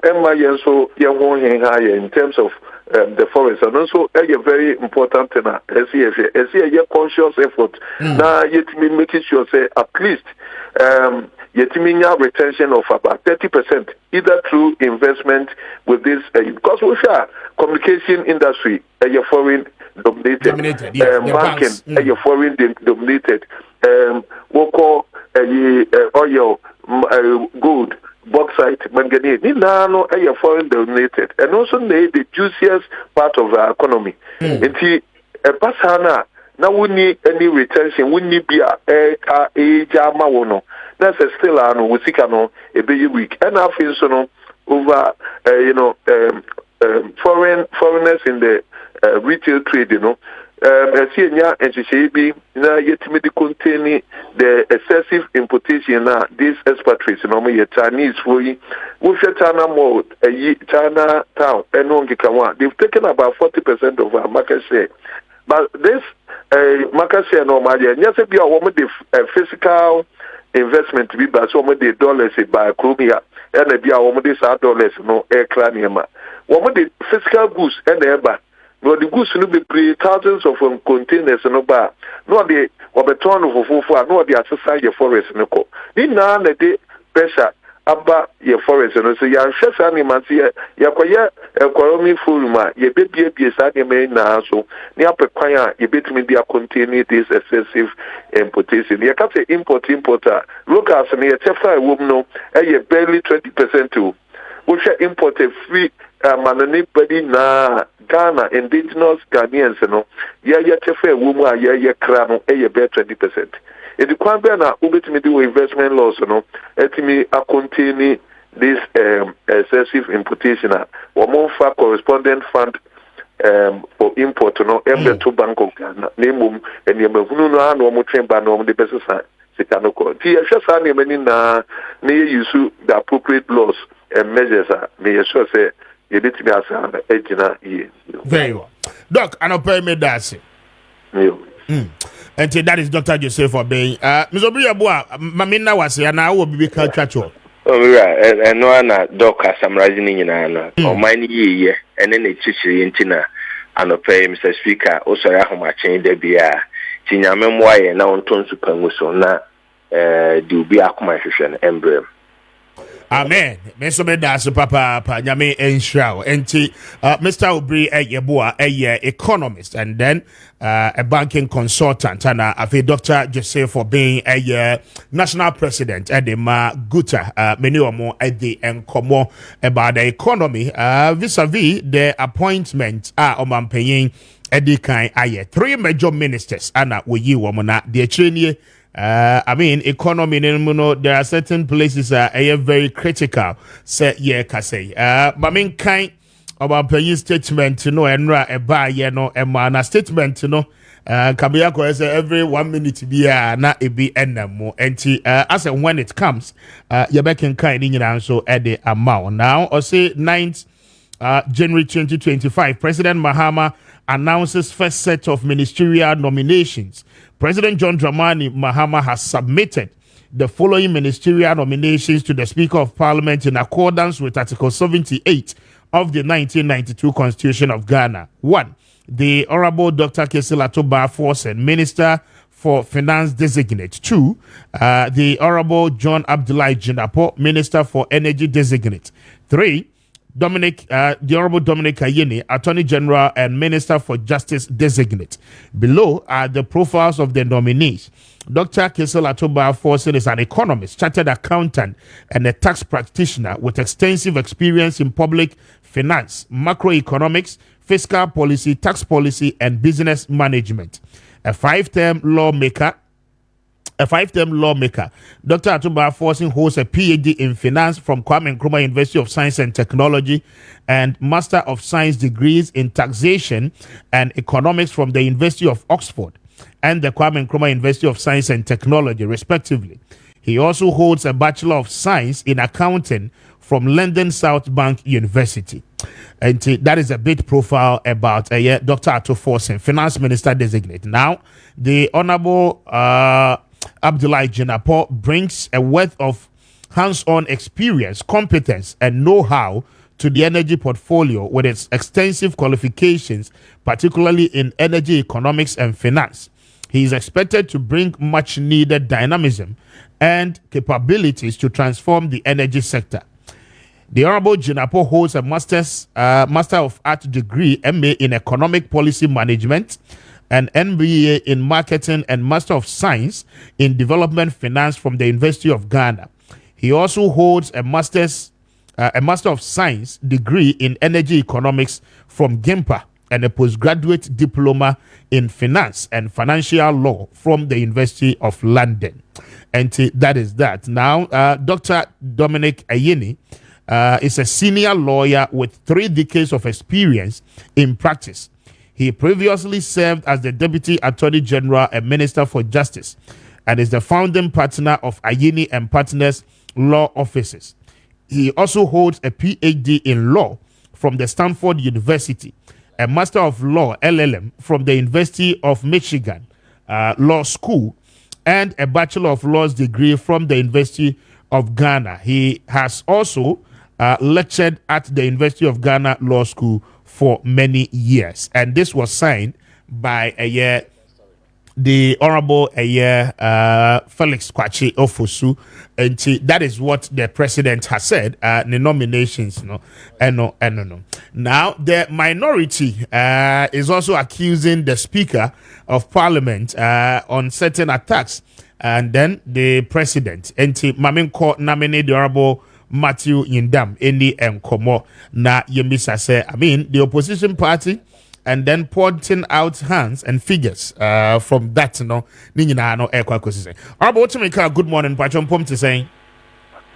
so in terms of the forest, and also a very important thing. A conscious effort. Now, yet me making sure say at least yet me retention of about 30%, either through investment with this because we share communication industry a foreign dominated, banking a foreign dominated, oil, gold. Bauxite, manganese, no foreign dominated, and also the juiciest part of our economy. And a passana now we need any retention, we need be a jama wono. That's a still an we seek a baby week, and I feel so over foreigners in the retail trade, and she be now yet me containing the excessive importation now these expatriates Chinese for you with China mode China town and they've taken about 40% of our market share. But this market share normally and yes be a woman the physical investment to be by so many dollars by Colombia and be a woman this dollars no air cranium. Woman the physical goods and the no, the goods will be thousands of containers no bar. No, the Oberton of Fufu, no, the exercise your forest no co. In now the day pressure about your forest and so you're just animals here. Yakoya, a Kwame Fulma, your baby is anime now so near Pequia, you bet me be containing this excessive importation. You can't say importer. Look at me, a chapter woman no, barely 20% too. Which are imported free. Anybody na Ghana indigenous Ghanaians, tefe woman, crown, bear 20%. If the Kwame na ubit me do investment laws, me a containing this excessive importation. One more for correspondent fund for import, to Bank of Ghana, name and Yamavuna, no more train by no the best side. Sikanoko. TSS many na near use the appropriate laws and measures may sure say. Very well. Doc, I don't pay me that. And that is Dr. Joseph Obey. Ms. Obriabua, Mamina was here, and I will be cultural. Oh, right. And no one, Doc, has summarizing in an or many year, and then it's in Tina, and pay Mr. Speaker, also I have my chain de Bia, Tina Memoir, and now on Ton Supermusona, do be a commission emblem. Amen. Meso me da so papa nyame enhira. Enti Mr. Obri Yeboa economist and then a banking consultant and a Dr. Joseph for being a national president at the Guta many or more at the enkomo about the economy vis-a-vis the appointment on paying Eddie Kai aye 3 major ministers and we womana the training I mean, economy, there are certain places that are very critical. Say, yeah, Kase. But mean, kind of a paying statement, and a buy, a man, statement, Kabiako say every 1 minute to be not a be more. And as and when it comes, you're back in kind in so at the amount. Now, or say 9th January 2025, President Mahama announces first set of ministerial nominations. President John Dramani Mahama has submitted the following ministerial nominations to the Speaker of Parliament in accordance with Article 78 of the 1992 Constitution of Ghana. 1. The Honorable Dr. Kessben Atubah, Minister for Finance Designate. 2. The Honorable John Abdullahi Jinapo, Minister for Energy Designate. 3. The Honorable Dominic Ayeni, Attorney General and Minister for Justice Designate. Below are the profiles of the nominees. Dr. Kessben Atubah is an economist, chartered accountant, and a tax practitioner with extensive experience in public finance, macroeconomics, fiscal policy, tax policy, and business management. A five-term lawmaker. Dr. Atubah holds a PhD in finance from Kwame Appiah University of Science and Technology and Master of Science degrees in taxation and economics from the University of Oxford and the Kwame Appiah University of Science and Technology, respectively. He also holds a Bachelor of Science in accounting from London South Bank University. And that is a bit profile about Dr. Atubah, Finance Minister Designate. Now, the Honorable Abdullahi Jinapo brings a wealth of hands-on experience, competence, and know-how to the energy portfolio with its extensive qualifications, particularly in energy economics and finance. He is expected to bring much-needed dynamism and capabilities to transform the energy sector. The Honorable Jinapo holds a Master of Arts degree, MA in Economic Policy Management, an MBA in Marketing and Master of Science in Development Finance from the University of Ghana. He also holds a Master of Science degree in Energy Economics from GIMPA and a postgraduate diploma in Finance and Financial Law from the University of London. And that is that. Now, Dr. Dominic Ayeni is a senior lawyer with 3 decades of experience in practice. He previously served as the Deputy Attorney General and Minister for Justice and is the founding partner of Ayeni and Partners Law Offices. He also holds a PhD in law from the Stanford University, a Master of Law LLM from the University of Michigan Law School, and a Bachelor of Laws degree from the University of Ghana. He has also lectured at the University of Ghana Law School for many years, and this was signed by the Honorable Felix Kwame Ofosu, and that is what the president has said. The nominations, no. Now the minority is also accusing the Speaker of Parliament on certain attacks, and then the president and Mamin Court nominate the Honorable Matthew Yindam Endi Enkomo na Yemisa say, I mean, the opposition party, and then pointing out hands and figures from that, Nina no Ekwa Kosi. Good morning, Pachon Pom to say.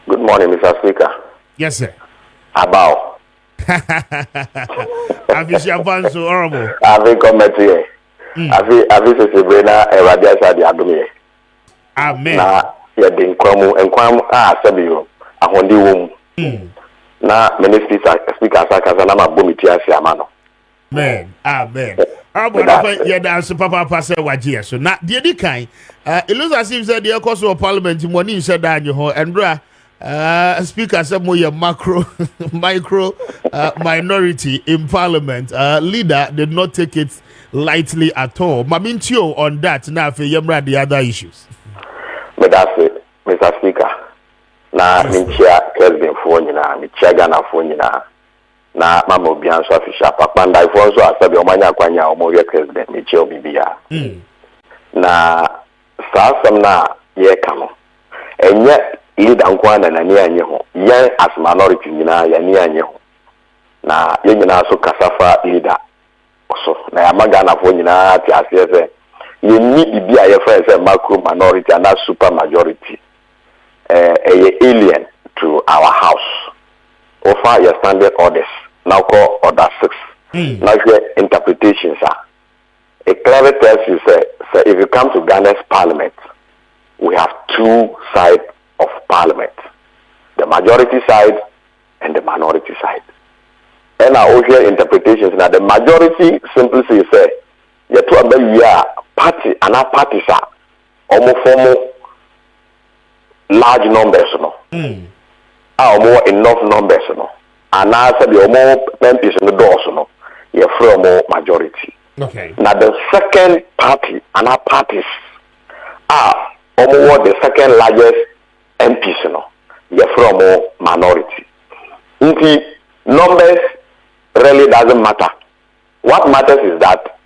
Good morning, Mr. Speaker. Yes, sir. About. Afishi Avanso horrible. Avi committee. Avi Sesibrena Eradiasa Diagumi. Amen. Na Yadin Kwamu Sabio. Ahondi wom na minister speaker saka na mabomiti asiamano. Amen. Yeah, that's papa pass waji so na the edikan it looks as if the course of parliament money said that you and bra speaker said more micro minority in parliament leader did not take it lightly at all. Mamintio on that now for the other issues. But that's it, Mr. Speaker. na minchia Kessben fo nyina minchia Ghana fo nyina na mama obi anso afisha papa ndai fo nso asabe omanya kwanya omoye Kessben minchia obibia na saasam na ye kamo enye leader nkwana na ni anye ho yan as minority nyina ya ni anye ho na ye nyina so kasafa leader so na ya magana fo nyina ti asese ye ni bibia ye fa macro minority and super majority a alien to our house. Offer your standard orders. Now call order 6. Now your interpretations are. A clever test is if you come to Ghana's parliament, we have two sides of parliament. The majority side and the minority side. And our hear interpretations now the majority simply say you are party and our parties are almost formal large numbers no more enough numbers no and now say the more MPs in the doors no you from more majority. Okay. Now the second party and our parties are almost the second largest MPs no you from more minority. Numbers really doesn't matter. What matters is that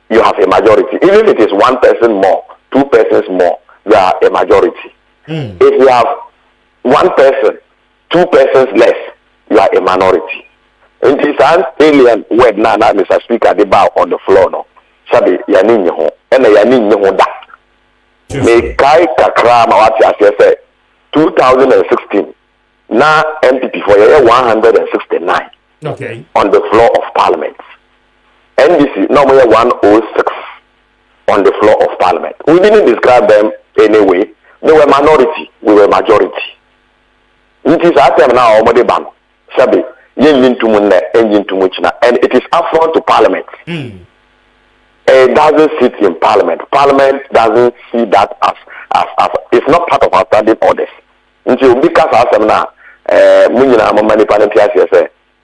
you have a majority. Even if it is one person more, two persons more, you are a majority. If you have one person, two persons less, you are a minority. In this alien word now, Mr. Speaker, the bar on the floor no. Sabi yanin ho, ena yanin ho da. Me kai kakra ma wati asese 2016 na MPP for 169. Okay. On the floor of Parliament. NDC normally 106 on the floor of Parliament. We didn't describe them anyway. They were minority. We were majority. It is at them now. Sabi and it is affront to Parliament. It doesn't sit in Parliament. Parliament doesn't see that as it's not part of our standing orders. Until because now,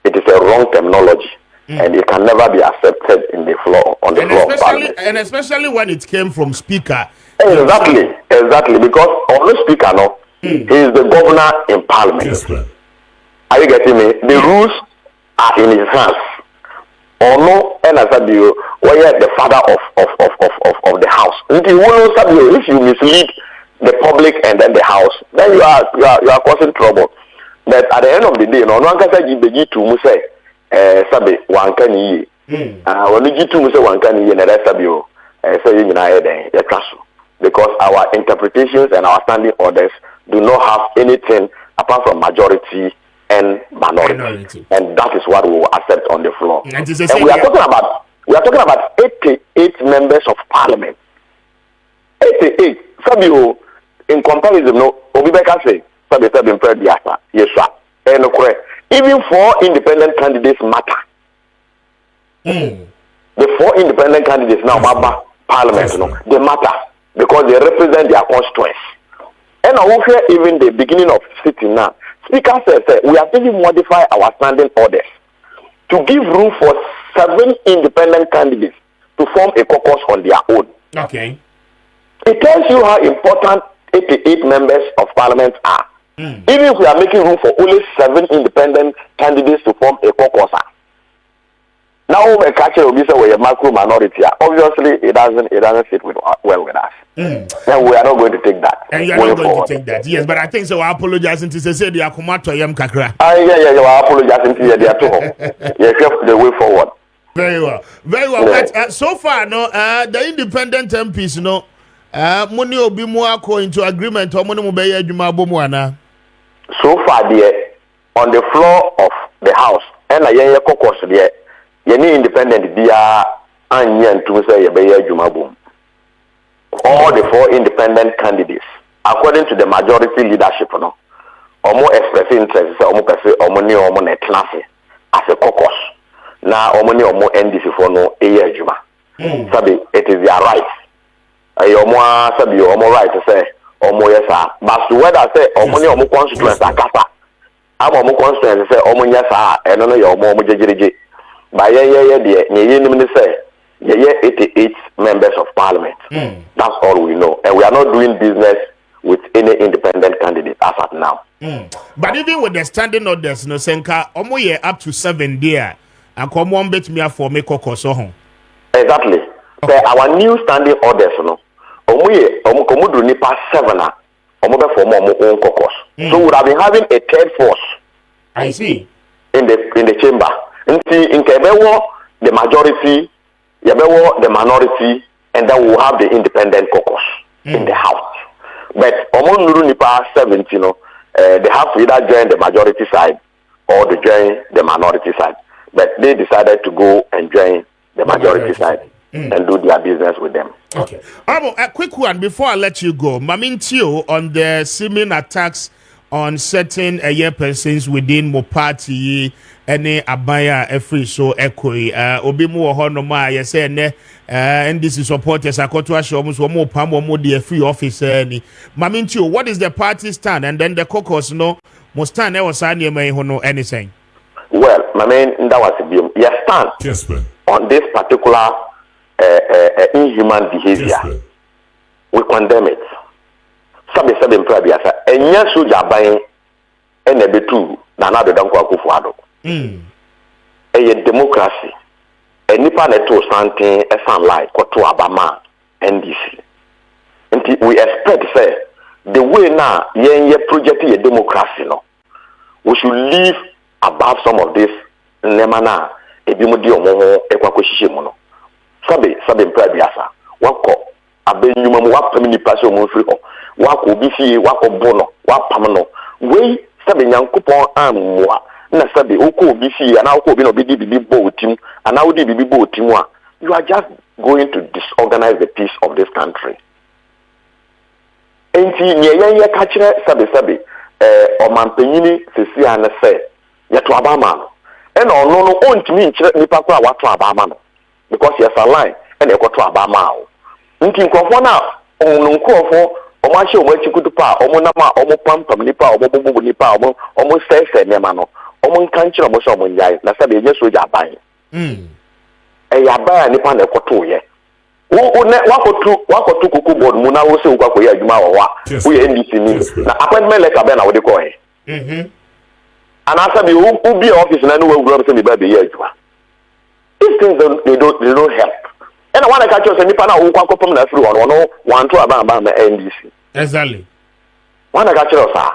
it is a wrong terminology. And it can never be accepted in the floor on the floor of Parliament. And especially when it came from Speaker. Exactly. Because on the Speaker, no, he is the governor in Parliament. Yes, are you getting me? The rules are in his hands. Or no, and as I do, where the father of the house. If you mislead the public and then the house, then you are causing trouble. But at the end of the day, no one can say you to say. Sabe wankani when you two say wankani na sabe o say you na head because our interpretations and our standing orders do not have anything apart from majority and minority. And that is what we will accept on the floor. And we are talking about 88 members of Parliament. 88 sabe o in comparison no obi be ka say sabe in prayer biasa yeswa enokre. Even 4 independent candidates matter. The 4 independent candidates now, Baba Parliament, they matter because they represent their constituents. And also, even the beginning of sitting now, Speaker says we have to modify our standing orders to give room for 7 independent candidates to form a caucus on their own. Okay. It tells you how important 88 members of Parliament are. Even if we are making room for only 7 independent candidates to form a caucus. Now we catch it with a macro minority. Obviously, it doesn't fit well with us. And we are not going to take that. And you are not going to take that. Yes, but I think so. I apologize to say the Akumato Yam Kakra. Yeah. I apologize to you. Yes, the way forward. Very well. But so far, no, the independent MPs, no, money will be more into agreement or money will be a so far, there on the floor of the house, and a caucus there, any independent dia and to say a Jumabum. All the 4 independent candidates, according to the majority leadership, no, or more expressing interest, or money or money class as a caucus. Now, or money or more NDC for no a Juma. Sabi, it is their right. Your more Sabi, or more right to say. Yes, but whether say money or more constituents are kasa. I'm more constituents say yes, and no your more jejiji. By say 88 members of Parliament. That's all we know, and we are not doing business with any independent candidate as of now. But even with the standing orders, no senka, omo up to 7 there, and come on bet me for me caucus home. Exactly. Okay. Our new standing orders, no, omo do nipa 7 omo be for more own caucus. So we would have been having a third force. I see. In the chamber. In Kebewo, the majority, Yabewo, the minority, and then we'll have the independent caucus in the house. But among Nuru Nipa 70, they have to either join the majority side or they join the minority side. But they decided to go and join the majority side and do their business with them. Okay. A quick one before I let you go. Mamintio on the seeming attacks on certain persons within mo party any abaya every so ekoi obi mu wo hono ma ye say ne NDC supporters akoto ahwe omo so omo pam omo de free office ni Maminti, what is the party stand and then the caucus no mo stand e was ani mai ho no anything? Well, my man, that was the yes stand Kessben. On this particular inhuman behavior. We condemn it. Sabe mprabiasa enya soja ban ene betu na na do kwa Akufo-Addo. Eye democracy. Enipa na to something esan like koto abama NDC. Nti we expect say the way na yen project ye democracy no. We should live above some of this nema na ebi mu di omo ho ekwa kwahihye mu no. Sabe mprabiasa wako abenyuma mu wapam ni passe omo firi ho. Wako bisi wako bono wapam no we sabe nyankopon ammoa na sabe oko bisi ana oko bi no bi di bibi bo tim ana odi bibi bo tim a you are just going to disorganize the peace of this country. Enti nye ka kire sabe omampanyini sesi ana se yeto abama no e na ono no ontimi nkire nipa ko a wato abama no because yes a line e na ekoto abama o nti nkofo na onu nkofo omo ahye omo achikutu pa omo nama omo pampam nipa omo bobo nipa omo sese nema no omo nkanchira omo so omo nyai na sabe enye soja aban ya ban nipa na ekoto ye wo ne wakotu kuku board mu na wo se ukwa ko ye adwuma wa wo ye NDC ni na appointment letter be na wo de ko he ana sabe ubi office na no wo wura se me ba be ye adwuma. These things they don't help. And I want to catch us any panel who can come na through on one to about NDC. Exactly. One to catch us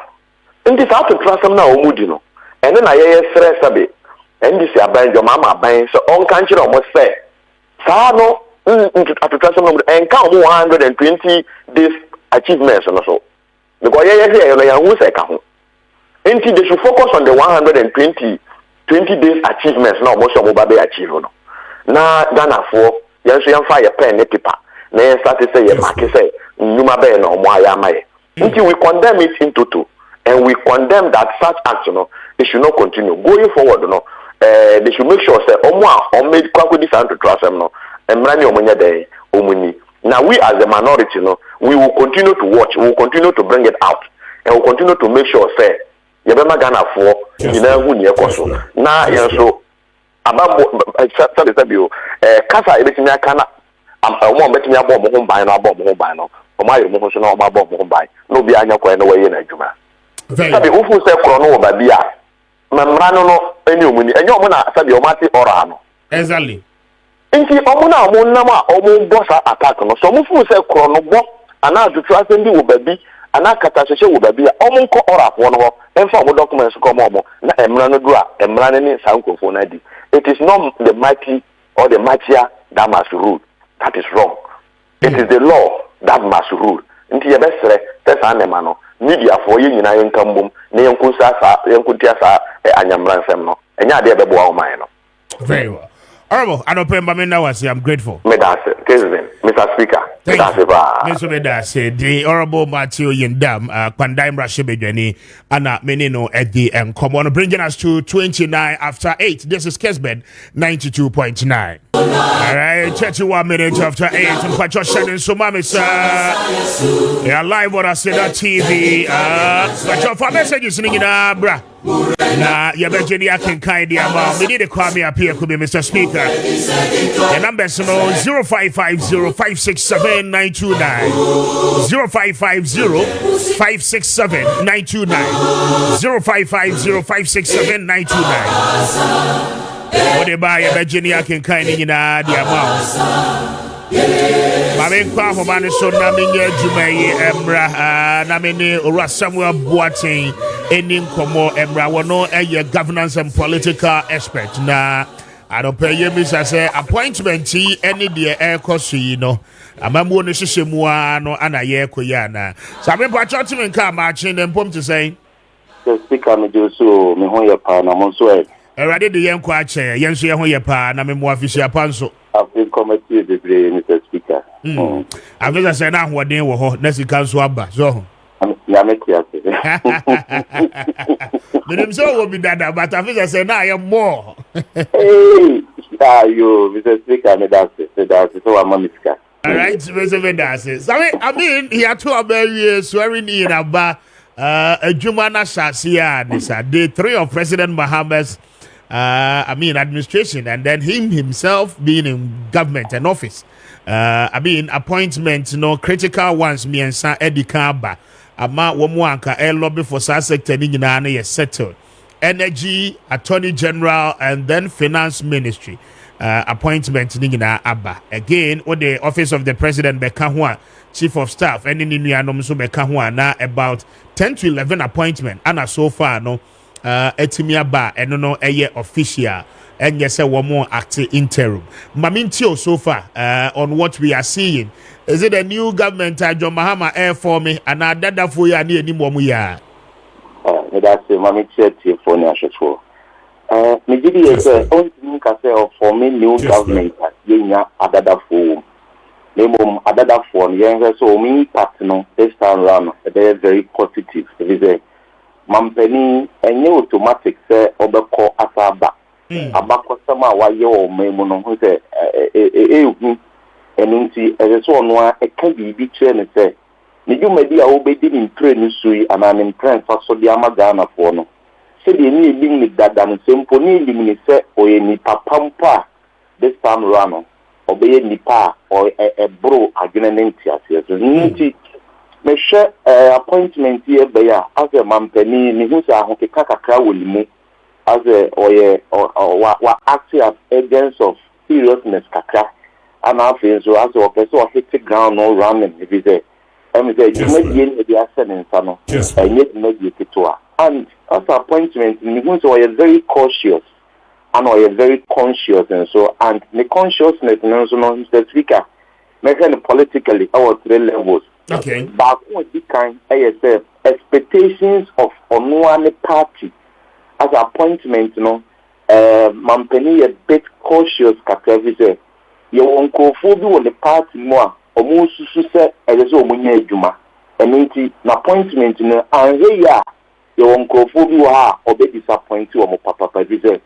in this how to trust them now Omudino. And then I hear stress a bit. NDC abang your mama bang so on country almost say. Sano to trust them and count 120 days achievements and so. Because here who say count. Until they should focus on the 120 days achievements now most of Mubabe achieve no. Na Ghana for yanso yamfa ye pen ne paper na yen start say ye Maakye say nyuma be na omo ayama ye until we condemn it in total and we condemn that such action no they should not continue going forward no they should make sure say omo a o make kwako this and to trust them no emra ni omo nya dey omuni. Now we as a minority no we will continue to watch, we will continue to bring it out and we will continue to make sure say ye be ma Ghana for ina hu ni ekoso na yanso ababo sabio kasa ebetimi aka na omo betimi abo mo ho ban no abo mo ho ban no omo ayo mo ho so na omo abo mo ho ban no bi anya kwa na waye na adwuma sabi ufu se kro no ba bia mamra no eni omuni enye omo na sabi omo ati ora no exactly nti omo na omo nam a omo bossa attack no so omo fu se kro no bo ana atutu asendi wo ba bi ana kata hwehwe wo ba bia omo nko ora fo no ho emfa omo documents ko omo na emra no do a emra ne ni sankofo na di. It is not the mighty or the mightier that must rule. That is wrong. It is the law that must rule. Nti ye besere tesa anema no media for ye nyina yenkambom na yenkunsa sa yenkuntia sa anyamra nsem no enya de bebo wa oman no. Very well. Honorable, I'm grateful. Kessben, Mr. Speaker. The Honorable Matthew Yendam, Kwandaim Rashibedweni, Anna Menino at the come on, bringing us to 29 after 8. This is Kessben 92.9. All right, 31 minutes after 8. And Pacho Shannon Sumami, sir. They are live on Aseda TV. Pacho, for messages, bra. Na yabejeni akenkan di ama. We need to Kwame Appiah Kubi, Mr. Speaker. The numbers no 0550-567-929. 0550-567-929. 0550-567-929. What they buy yabejeni akenkan ni na di ama. Mame kwa hobane so na menye jumayi emra na mene ora Samuel Boateng eni nkomo emra wono eye governance and political expert na adopaye mi say appointment eni de ekoso yi no amamu no hyehyemu no ana ye koya na sabe pa chotime nka Maakye ne mpom to say the speaker me do so me ho ye pa na mo so e erade de yen kwa che yen so ye ho ye pa na me mo official pa nso I've committee the Mr. Speaker. I was saying now what they were next council abba. So the so will be that, but I was saying I am more. Hey, you, Mr. Speaker, that's so I'm on All right, Mr. Vedasi. I mean, he had 2 years swearing in about a Jumana Shasia, this day 3 of President Muhammad's administration, and then him himself being in government and office. Appointment, critical ones, me and San Eddie Kaba. Ama Womwanka, lobby for Sa sector, is settled. Energy, Attorney General, and then Finance Ministry. Appointment, Ningina Abba. Again, what the Office of the President, Bekahua, Chief of Staff, and in Nianomso Bekahua, now about 10 to 11 appointment. And so far, no. Etimia ba no eye official and yes one more acting interim. Mamintio so far on what we are seeing. Is it a new government John Mahama air for me and dada for ya ni momu ya? That's Mamintio for Nashfo. Me did it only for me new government yenya adada for Nemo adada for young so me partner this time around very positive. It is Mampeni enye automatic say obeko asaba abako sama waye o memu no ho say ehu enunti ezo ono a eka bibi kire ne say ne dwumadi a obedi ni train sui ana ne train fa so de amaga na fo no se de ni elim ni dada no sempo ni elim ni say oye ni papampa this time around obeye ni pa o bro agene ne ntiase so nti me share appointment here be ya as a mampeni ni hu sa ho keka kakra wolimu as a wa acting as agents of seriousness kakra and after so as a person who hit the ground no running if you say you may be asset in sano and yet maybe kitwa and as appointment ni hu so are very cautious and are very conscious and so and the consciousness no so no Mr. Speaker making politically our 3 levels. Okay. But what the kind ASF expectations of one party as appointment, Mampeni a bit cautious. Kakavize, your uncle Fodu on the party more, almost say as a Munya Juma, and into an appointment in and here your uncle Fodu are or be disappointed or Papa Vize.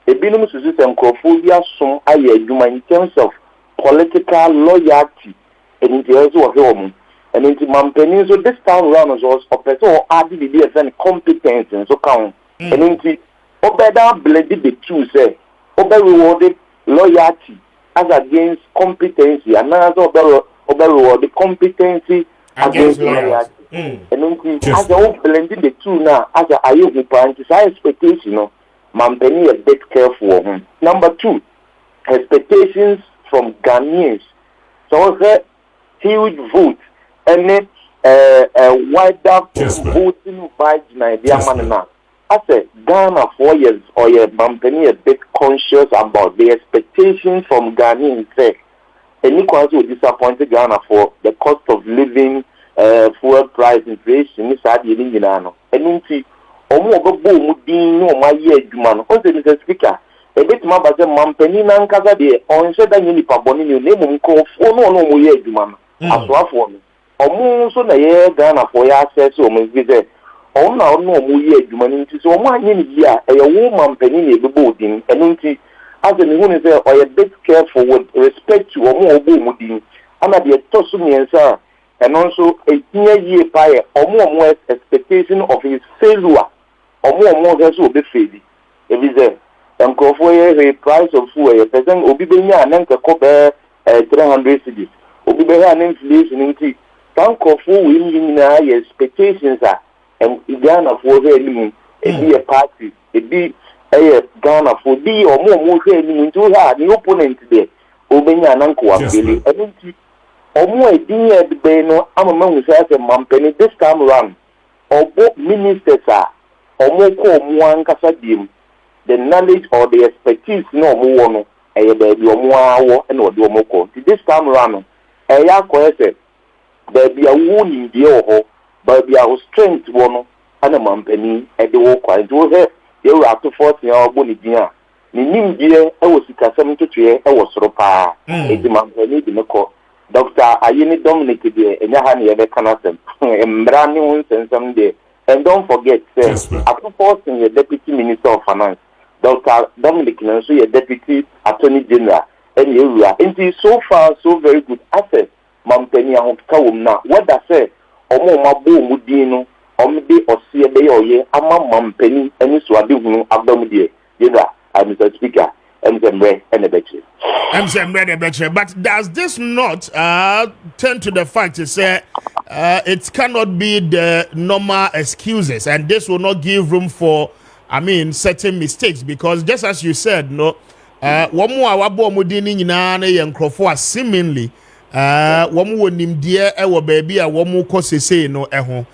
A binum to uncle Fodu some Juma in terms of political loyalty and in the also home. And into Mampeni, so this time around was a person who added the competence and so count. And into Obeda blended the two, say, Obe rewarded loyalty as against competency, and now Obe rewarded competency against loyalty. And into as a whole blended the two now, as a Ayubi point, his expectation, Mampeni a bit careful. Number 2, expectations from Ghanaians. So huge vote. And a wider voting by Nigeria man. I said Ghana 4 years or a company a bit conscious about the expectations from Ghanaians. Say any cause will disappoint Ghana for the cost of living, fuel price inflation. This are the Ghana. And into Omo Boom no my year man. Also, Mr. Speaker, a bit more about the Mampeni Nankaza de on said that you need Paboni name call for no year man. As well for me. So na ye Ghana for ya access o me visit o na no mu ye adwuma nti so mo anye ni bia e ye wo mampani na ebebo din eno nti as the hu ne say o ye bit careful with respect to o mo obo mu din ana de to so miensa eno so etinye ye pa ye o mo expectation of his failure omo get so be fedi e be say nkofo ye price of food e person obi be nya na nkeko be 300 cedis obi be ha na inflation nti nkofo we nyina ye expectations are Ghana for any e be a party e be Ghana for be omo hwe any nti ha the opponent there obi nya na nko abele enti omo edin e be no amama hu say mampeni this time round obo ministers are omo ko omo ankasa biem the knowledge or the expertise no omo wo no baby omo awo na odi omo ko this time round ya ko ese baby awu ni die oho baby awu strength wo no ana mampeni de wo kwa nti he ye wa to 40 ya ogbo ni dia ni nimdie wo sikasem totoe wo soro pa edi mampeni di meko Dr. Ayini Dominic de enya ha ne ye be kanasem mbra ni won sensem de. And don't forget, after posting the Deputy Minister of Finance, Dr. Dominic Nansu, your Deputy Attorney General, and you are. And so far, so very good. I said, Mampeni, I hope now. What I said, Omo Mabu Mudino, Omide or CA or ye, Ama Mampeni, and you swadi who Abdomide. I'm Mr. Speaker, MZMRE and a betcha. MZMRE and a betcha. But does this not turn to the fact to say, it cannot be the normal excuses, and this will not give room for, certain mistakes, because just as you said, no, one more wabo mudini nyina yen krofo seemingly, one more nimdie ewo baby a one more kosese no eho.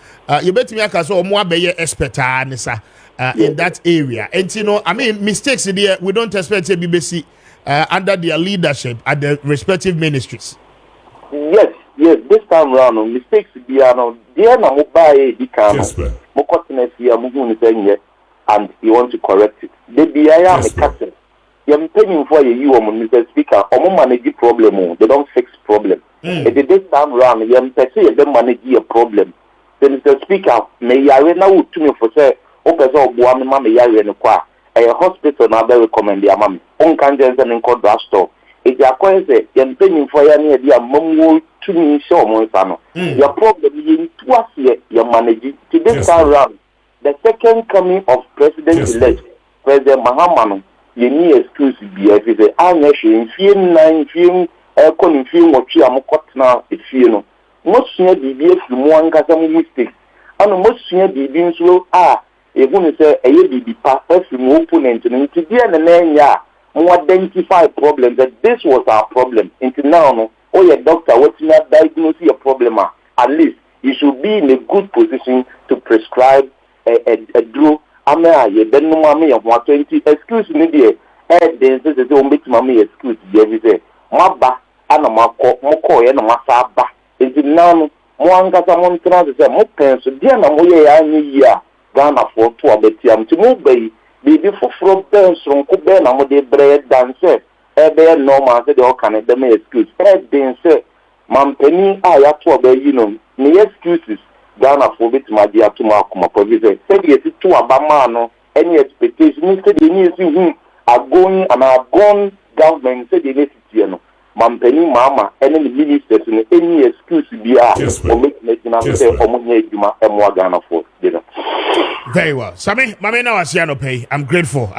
You bet me aka so one be expert in that area, and you know, mistakes there we don't expect BBC under their leadership at the respective ministries. Yes, this time round, mistakes be no. Dear na mo buy di kan. Mo continue here, mo hu ni say and you want to correct it. They be I am a captain. You paying for you, Mr. Speaker. Omo manage problem. They don't fix problem. If this time round, you say they manage a problem. Then Mr. Speaker, may you na wo to me for say, o pese obo am ma me yare no kwa. A hospital na be recommend ya mam. On kan just an call drugstore. If you are going to say, you're paying for your near dear mum to me, show Monsano. Your problem is twice you're managing to this time round. The second coming of President elect, President Mahamano, you need excuse to be every I'm actually in 9 calling film what you are caught now if you know. Most senior DBS from one Casam mistakes. And most senior DBs will if you say a DB pass from opponent and to be an name, identify problems that this was our problem. Until now, your doctor, what's not diagnose your problem? At least you should be in a good position to prescribe a drug. Then no mommy of 120 excuse me, dear. Then says the only mommy excuse every Maba and a moko and a masaba. Until now, Moanga say, more pencil, dear, no more Ghana for 2 to move by. Bibi fufuro benson ko be na mo de bread dance be normal say de can dem excuse den say mampeni ya to be me excuses Ghana for bit ma dia to ma kuma provision say the to abama no any expectation say the need see gone government say the need no mampeni mama any ministers no any excuse bia o make na say o mo nya adwuma e mo Ghana for very well. Sami, mame na wasiano pay. I'm grateful.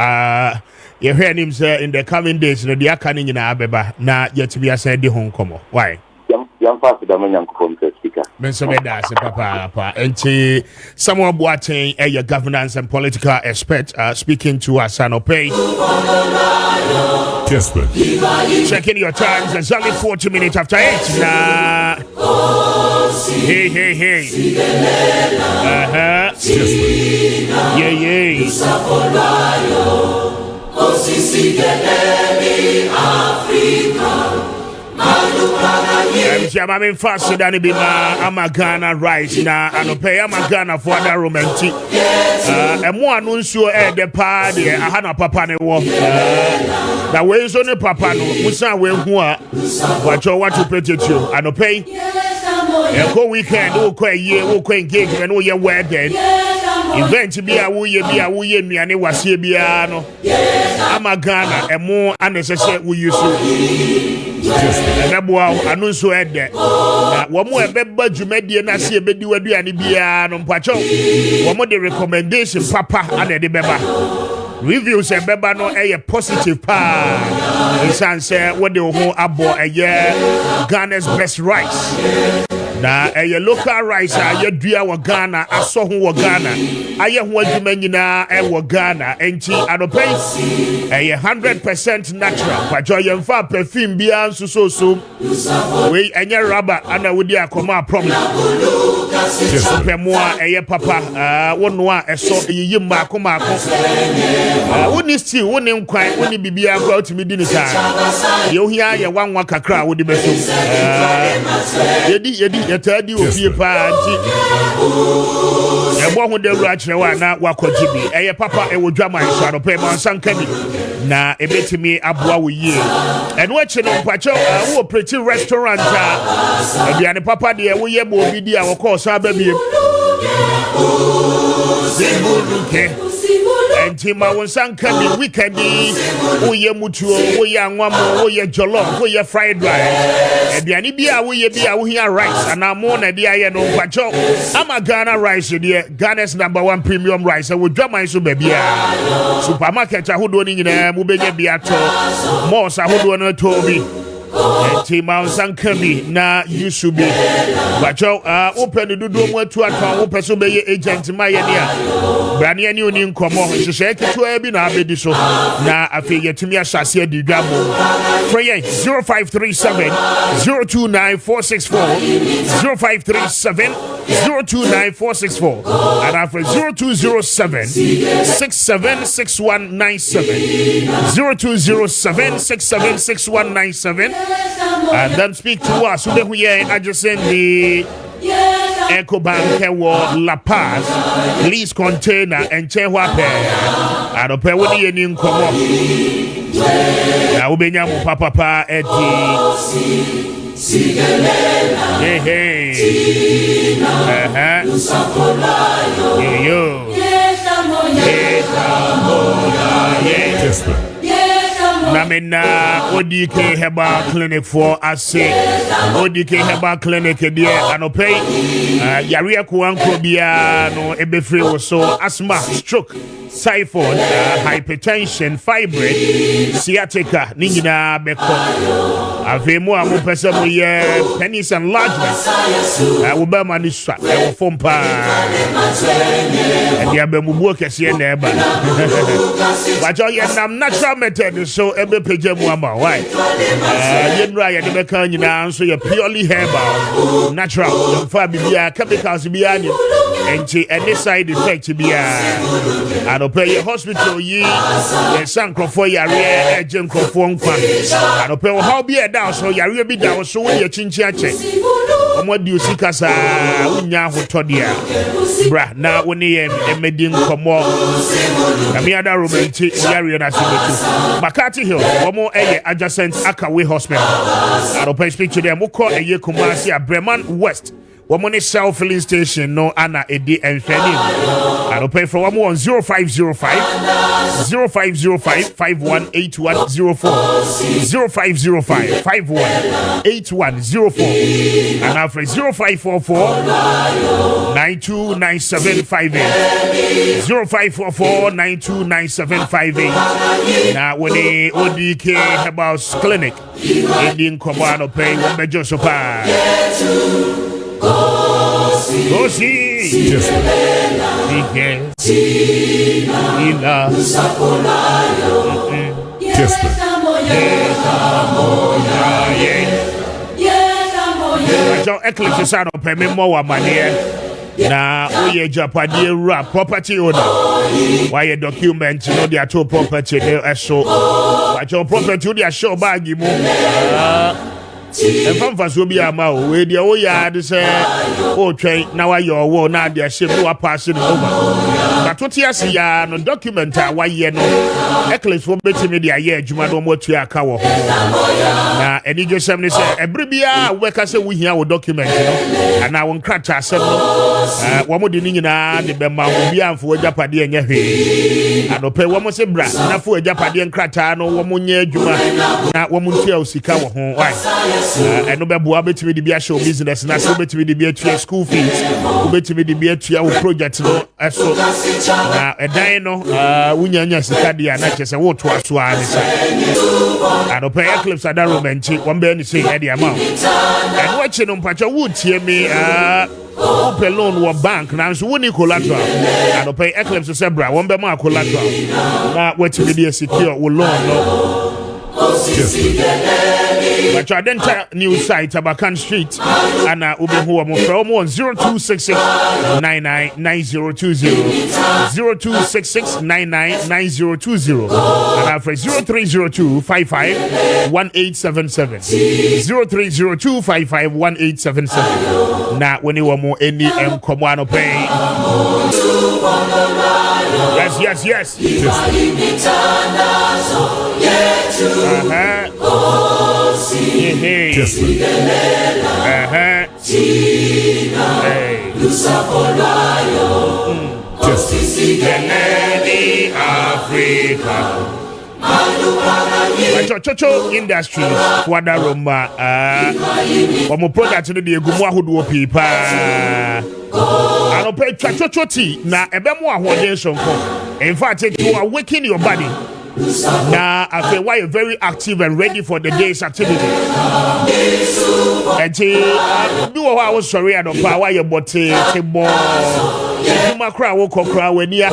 You hear him say in the coming days, no dia kanin na abeba na yet be said the home komo. Why? Young fast the man from the speaker. Men so that's papa. And someone watching your governance and political expert speaking to us and pay. Kessben. Checking your times. It's only 40 minutes after 8. Nah. Hey. I'm faster than it be I'm a Ghana right now. I don't pay I'm a Ghana for that romantic. And more unsure at the party. I had a papa ne war. The ways on the papa no. Musa we what you want to pay to you. I don't pay. A co weekend, year, engagement, your wedding. Event be a wooye, me and it was here. I'm a Ghana and more unnecessary we use to. Ebeboa anu so ede. Na wo mo ebeba dwumadie na se ebedi waduane bia no mpacho. Wo mo de recommendation papa ana de beba. Reviews ebeba no positive pa. Insan say what de ho abo Ghana's best rice. Na local rice a dua wa Ghana aso ho wa Ghana aye ho adwuma nyina wo Ghana enti anopai 100% natural kwajo yemfa perfume bia nsusoso we enye rubber ana wodi akoma problem pemoa papa wono a eso yiyim maako woni still woni nkwan woni bibia kwa otimi di nika ye ohia ye wanwa kakra wodi beso yedi yetadi ofie pa nti ebo ho dawura kyerwa na wakogibi papa wodwama nso anope ma nsanka bi na ebetimi aboa wo yie eno achi no mpacho wo pretty restaurant aduane papa de wo ye bo bi di a wo call sa ba biem Zimbuluke enti ma wo nsanka bi weekendi wo ye mutuo wo ye anwamo wo ye jollof wo ye fried rice aduane bi a wo ye bi a wo hia rice ana mo na de aye no mpacho ama Ghana rice de Ghana's #1 premium rice wo dwaman so ba bia supermarket ahodo ni nyina mo benya bia to malls ahodo no to bi enti ma nsanka bi na yusubi mpacho open dudu mo atu atwa wo peso be ye agent ma ye ne a brane ani oni nkomo hwehwe ketua bi na abedi so na afi yetumi asase adi dwamo free 0537 029464 0537 029464 and after 0207 676197 0207 676197 and then speak to us who here adjacent the Eco Bank La Paz please container and chewape and ope wodi eni nkomo na ubenya mu papa eti hey yo Namena ODK Herbal Clinic for Ase ODK Herbal Clinic there anopay yaria kuanko bia no ebefre wo so asthma stroke typhoid hypertension fibroid sciatica ni nyina beko avemu amu pese mo ye penis enlargement wo ba mani swa wo fompa e dia be mubuo kese na eba bajo ye nam natural method so ebe peje mu ama why yenra ye de beka nyina so ye purely herbal natural fa bibia chemicals bia ni enti any side effect bia pay your hospital ye sankrofo yare ejenkrofo nkwa anope wo how be down so yare bi down so we ye chinchi ache omodi osika sa unya hotodia bra na woni ye emedi nkomo kamiada romanti yare na sibetu Makati Hill omo adjacent Akawe Hospital anope speak to them uko Kumasi Breman West Woman South Filling Station no Anna Edi and Fanny. I'll pay for one more on 0505 518104 0505 518104 and after 0544 929758 0544 929758 now when the ODK Herbal Clinic Indian Kobano pay one major supply. Go see. Eclipse sound of me more money. Na oye Japadi rap property owner. Why a document you know their two property there so. But your property they show bag you Emfa so bi ama o we dia wo ya de say o twen na wa ye owo na de ahye bi wa pass no over. But what ya see ya no document a wa ye no Eclipse wo betimi de aye adwuma no mo tua aka wo ho. Na eni josem ni say ebri bia we ka say wo hia wo document no ana wo nkrata asem no wo mo de ni nyina de be ma wo bia amfo ajapade anya hwe. Anope wo mo se bra na fo ajapade nkrata no wo mo nya adwuma na wo mo tua osika wo ho. Why? And no beboa betimi de bia show business na so betimi de bia tua school fees wo betimi de bia tua wo project no eso na edan no wunyanya sika dia na chese wo to aso a ne sa ano pay Eclipse ada romenti won be ni say e dia ma and watch no mpacho wo tie me open loan wo bank na so woni collateral ano pay Eclipse say bra won be ma collateral na wetimi de secure wo loan no. But your dental new site Abakan Street and Ubehu from 0266 999020 0266 999020 and after 0302 55 1877 0302 55 1877. Now when you want more any Komano pay. Yes. Chocho industry wada Roma omo product no de egumu ahodo pipa ano pe chocho tea na ebemu ahoden sonko. In fact it will awaken your body. Now, I feel why you're very active and ready for the day's activity. And do what I was sorry, I don't power your body, Macra will cry when you are.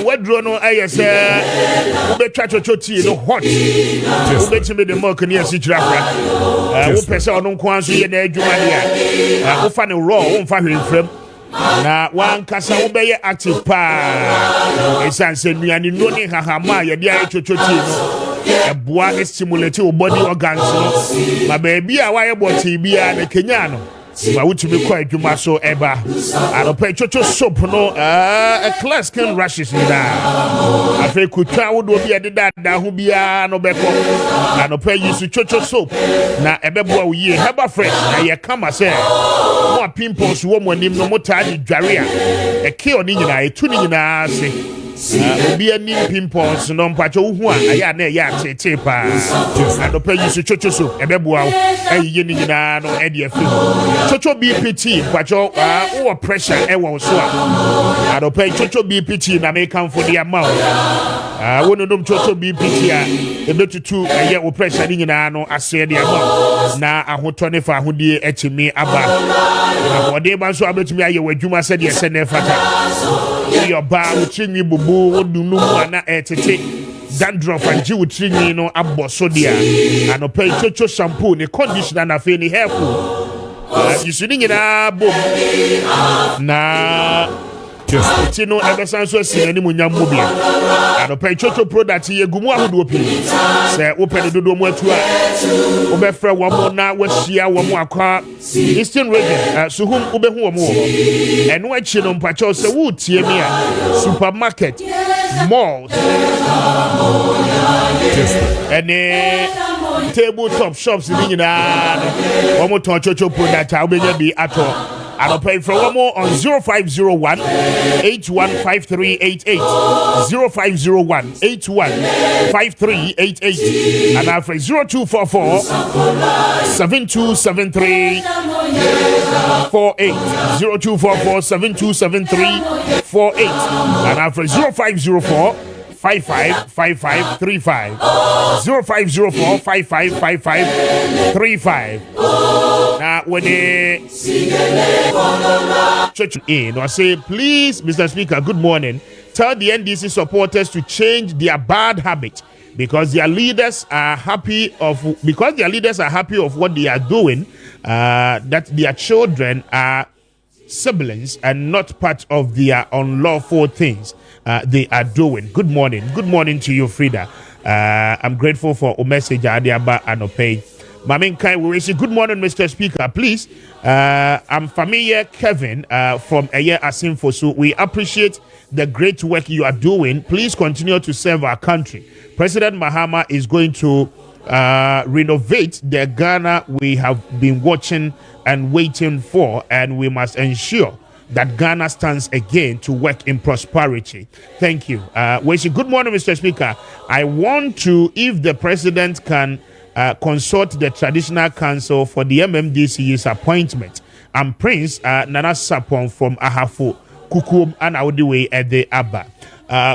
What drone I say, we try to tea no hot. We bet me the milk near Sitrapra. Who person on Kwanzi and Edumania. Who find a raw, won't find him from. Na wan kasa wo be active pa esanse nuani no ni hahama ye dia chochoti no eboa stimulate wo body organs no ma ba bia wa ye boti bia na Kenya no ma wutumi kwa adwuma so eba aropa chocho soap no a class can rashes ni da afi kutwa wo do bia de da ho bia no beko anopa use chocho soap na ebeboa wo ye heba fresh na ye kama se mo pimples wo mo nim no mo tadi dware a eke oni nyina etu ni nyina se obi ani pimples no mpacho hu a aya na ya tete pa anopa use chocho soap ebeboa wo ayi ni nyina no e de afi chocho BPT mpacho wo pressure e wo so a anopa chocho BPT na me kan for the amount wono dum chocho BPT a ebetutu eye wo pressure ni nyina no ase de amount na ahotone fa ahodie etimi aba na wode ba so abetumi aye wadwuma se de ese ne fata your ba uchinyi bubu odunu ana etete dandruff and jiwu trinyi no aboso dia anopa chocho shampoo ni conditioner na fe ni hair food yisuni nyina bom na just no ebesan so sinani munyam mobia anopa chocho product ye gumu ahodo pi se open dodo mu atu a obefra wo mo na wahia wo mo akwa Eastern region suhum obehu wo mo eno achi no mpacho se wo tie mi a supermarket malls ene tabletop shops ni nyina wo mo ton chocho product a obenya bi ato I'll pay for one more on 0501 815388 0501 815388 and after 0244 7273 48 0244 7273 48 and after 0504 555535 0504 555535 now when they church in or say please Mr. Speaker good morning tell the NDC supporters to change their bad habit because their leaders are happy of what they are doing that their children are siblings and not part of their unlawful things they are doing. Good morning to you, Frida. I'm grateful for a message Adiaba Anope. Maminkai, we say good morning, Mr. Speaker. Please, I'm familiar, Kevin, from Eye Asinfosu. We appreciate the great work you are doing. Please continue to serve our country. President Mahama is going to renovate the Ghana we have been watching and waiting for, and we must ensure that Ghana stands again to work in prosperity. Thank you. We say good morning, Mr. Speaker. I want to, if the president can consult the traditional council for the MMDC's appointment. I'm Prince Nana Sapon from Ahafo, Kukum, and Audiwe at the Abba.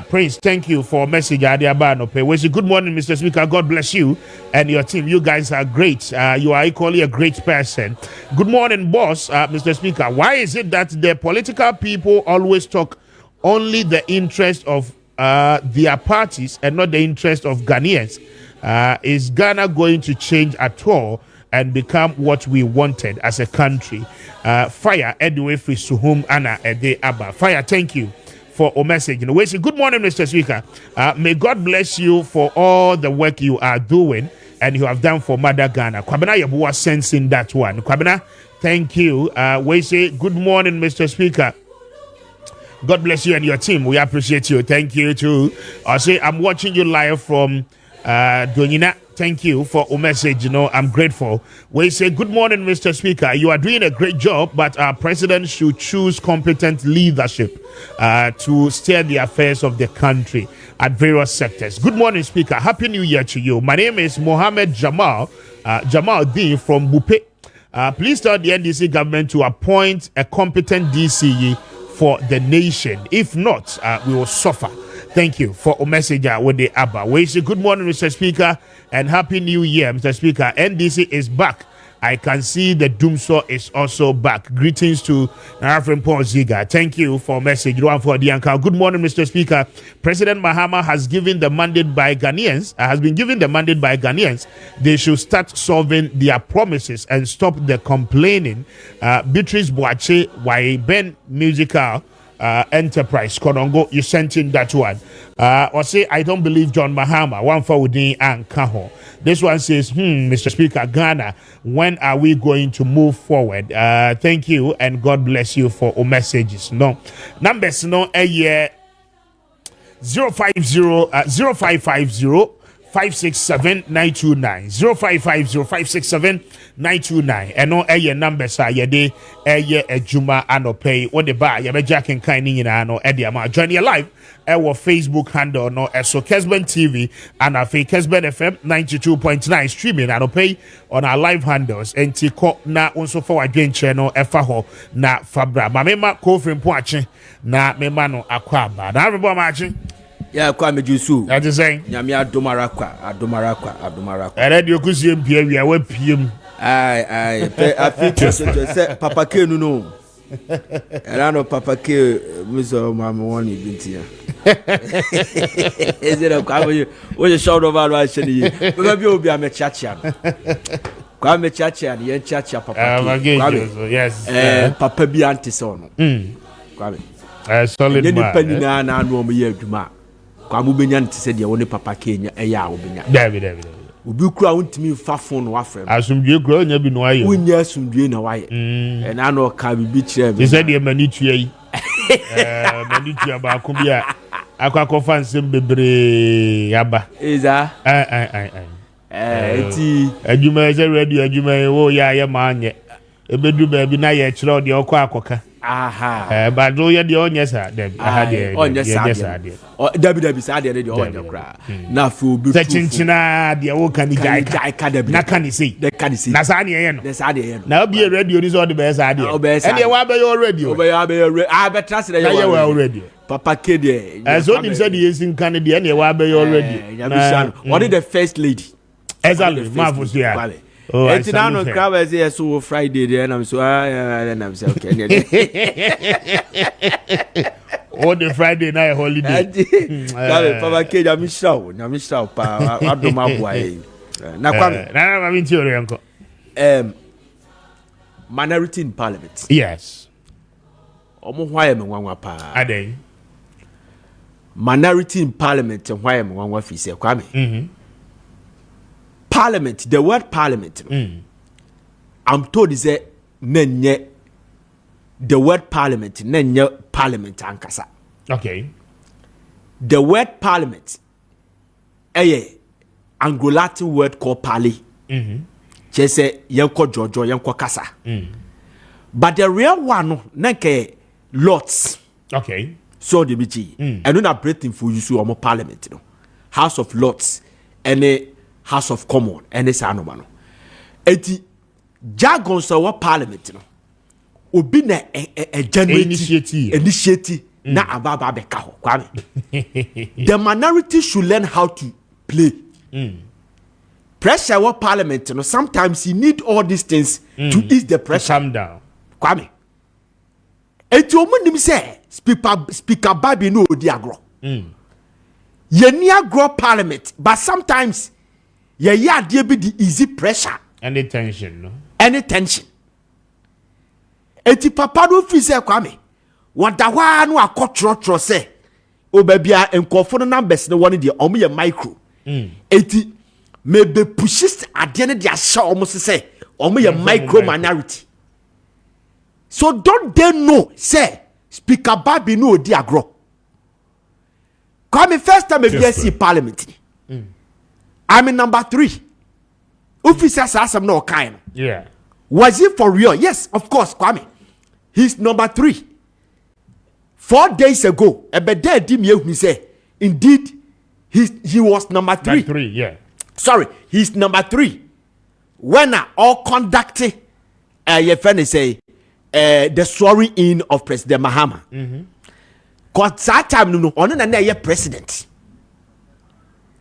Prince, thank you for message. We say good morning, Mr. Speaker. God bless you and your team. You guys are great. You are equally a great person. Good morning, boss, Mr. Speaker. Why is it that the political people always talk only the interest of their parties and not the interest of Ghanaians? Is Ghana going to change at all and become what we wanted as a country? Fire, Edway Suhum Anna Ede Abba. Fire, thank you for a message. We say good morning, Mr. Speaker. May God bless you for all the work you are doing and you have done for Mother Ghana. Kwabena Yabuwa sensing that one. Kwabena, thank you. We say good morning, Mr. Speaker. God bless you and your team. We appreciate you. Thank you too. I say I'm watching you live from Donina. Thank you for a message. I'm grateful. We say good morning, Mr. Speaker. You are doing a great job, but our president should choose competent leadership to steer the affairs of the country at various sectors. Good morning, Speaker. Happy New Year to you. My name is Mohammed Jamal D from Bupe. Please tell the NDC government to appoint a competent DCE for the nation. If not, we will suffer. Thank you for a message with the Abba. We say good morning, Mr. Speaker, and Happy New Year, Mr. Speaker. NDC is back. I can see the Doomsaw is also back. Greetings to Reverend Paul Ziga. Thank you for a message. Good morning, Mr. Speaker. President Mahama has been given the mandate by Ghanaians. They should start solving their promises and stop the complaining. Beatrice Boache, Waiben Musical Enterprise Konongo, you sent in that one. Or say I don't believe John Mahama. One for Udin and Kaho. This one says, Mr. Speaker, Ghana, when are we going to move forward? Thank you and God bless you for all messages. No numbers, no a year 0550 567 929 0550 567 929 and no a numbers are ye de a juma anopay what the bar ya jack and kind in no ediama join your live our Facebook handle no so Kessben TV and our Kessben FM 92.9 streaming anopay on our live handles and tiko na also for again channel efaho na fabra mamema kofrim poache na memano akwaba na everybody matching. Yeah, Kwame Jusu. That is saying, Yamia Adomarakwa. Radio Kusium Pierre, we are web PM. I think Papa K no. And I know Papa K, Mr. Mamma one is here. Is it a Kwame? What a shout of our actually? Maybe you'll be a Mechachian. Kwame Chachian, Yen Chacha Papa. Yes. Papa be anti-son. Kwame. Solid man. Penny na no me adwuma. Kwamu benya nti se de woni papa Kenya eya obenya. David. Obi kura wontimi fa phone no afrem. Asumdue kura onya bi no aye. Wonya asumdue na waye. E na no ka bibi kire me. They said the mani tua yi. Mani tua ba ko bi a akwa fa nsem bebre aba. Eza. Eti adwuma ze radio adwuma wo ya ma anye. Ebedu ba bi na ye kire ode okọ akoka. Aha. But do you the onyesa dem? Onyesa. Dabi sa de de onya kra. Na fu bi fu. Sechinchina de wo kan jai ka dabi. Na kan say. De kan say. Na sa ne ye no. De sa de ye no. Na obi radio ni so de be sa de. E de wa be your radio. Obe ya be your. Be trust de ye wa radio. Papa K de. So nim say de yesin kan de e wa be your radio. What is the first lady? Exactly. Marvelous yeah. Oh, it's now on crab as yes, so Friday there, and I'm so and I'm so okay. All the Friday night holiday. Papa K, I'm show, pa. I do my boy. Now, I'm in theory, uncle. Minority in Parliament. Yes. Why am I pa? Are they? Minority in Parliament, and why am I one fi say Kwame? parliament, the word parliament, I'm told is a nenye. The word parliament, nenye parliament ankasa. Okay. The word parliament, Anglo-Latin word called parley. Just say yanko jojo yanko kasa. But the real one, neke lots. Okay. So the BG. And when I breathing for you, so parliament, you know. House of Lords, any House of Commons, any sanomano. Eti jargon so what parliament, you know. Obi na a general initiative na ababa beka ho Kwame. The minority should learn how to play. Pressure what parliament, you know, sometimes you need all these things to ease the pressure. Calm down. Kwame. Eti omunim say speaker Babi no odi agro. Ye ni agro parliament, but sometimes ye ya dey be the easy pressure. Any tension, no? Any tension. Eti papa no fi say Kwame. Wada wa no akotro say obabia enkofo no numbers no one dey omo ye micro. Eti maybe pushes ade ne dey asha omo say omo ye micro minority. So don't they know say Speaker Babi no odi agro. Come first time maybe see parliament. I'm in number 3. Officers asam no kind. Yeah. Was it for real? Yes, of course, Kwame. He's number 3. 4 days ago, Ebede Dimye say, indeed, he was number 3. Number 3, yeah. Sorry, he's number 3. When all conducting, your friend say, the swearing in of President Mahama. Cause that time, no, on na president.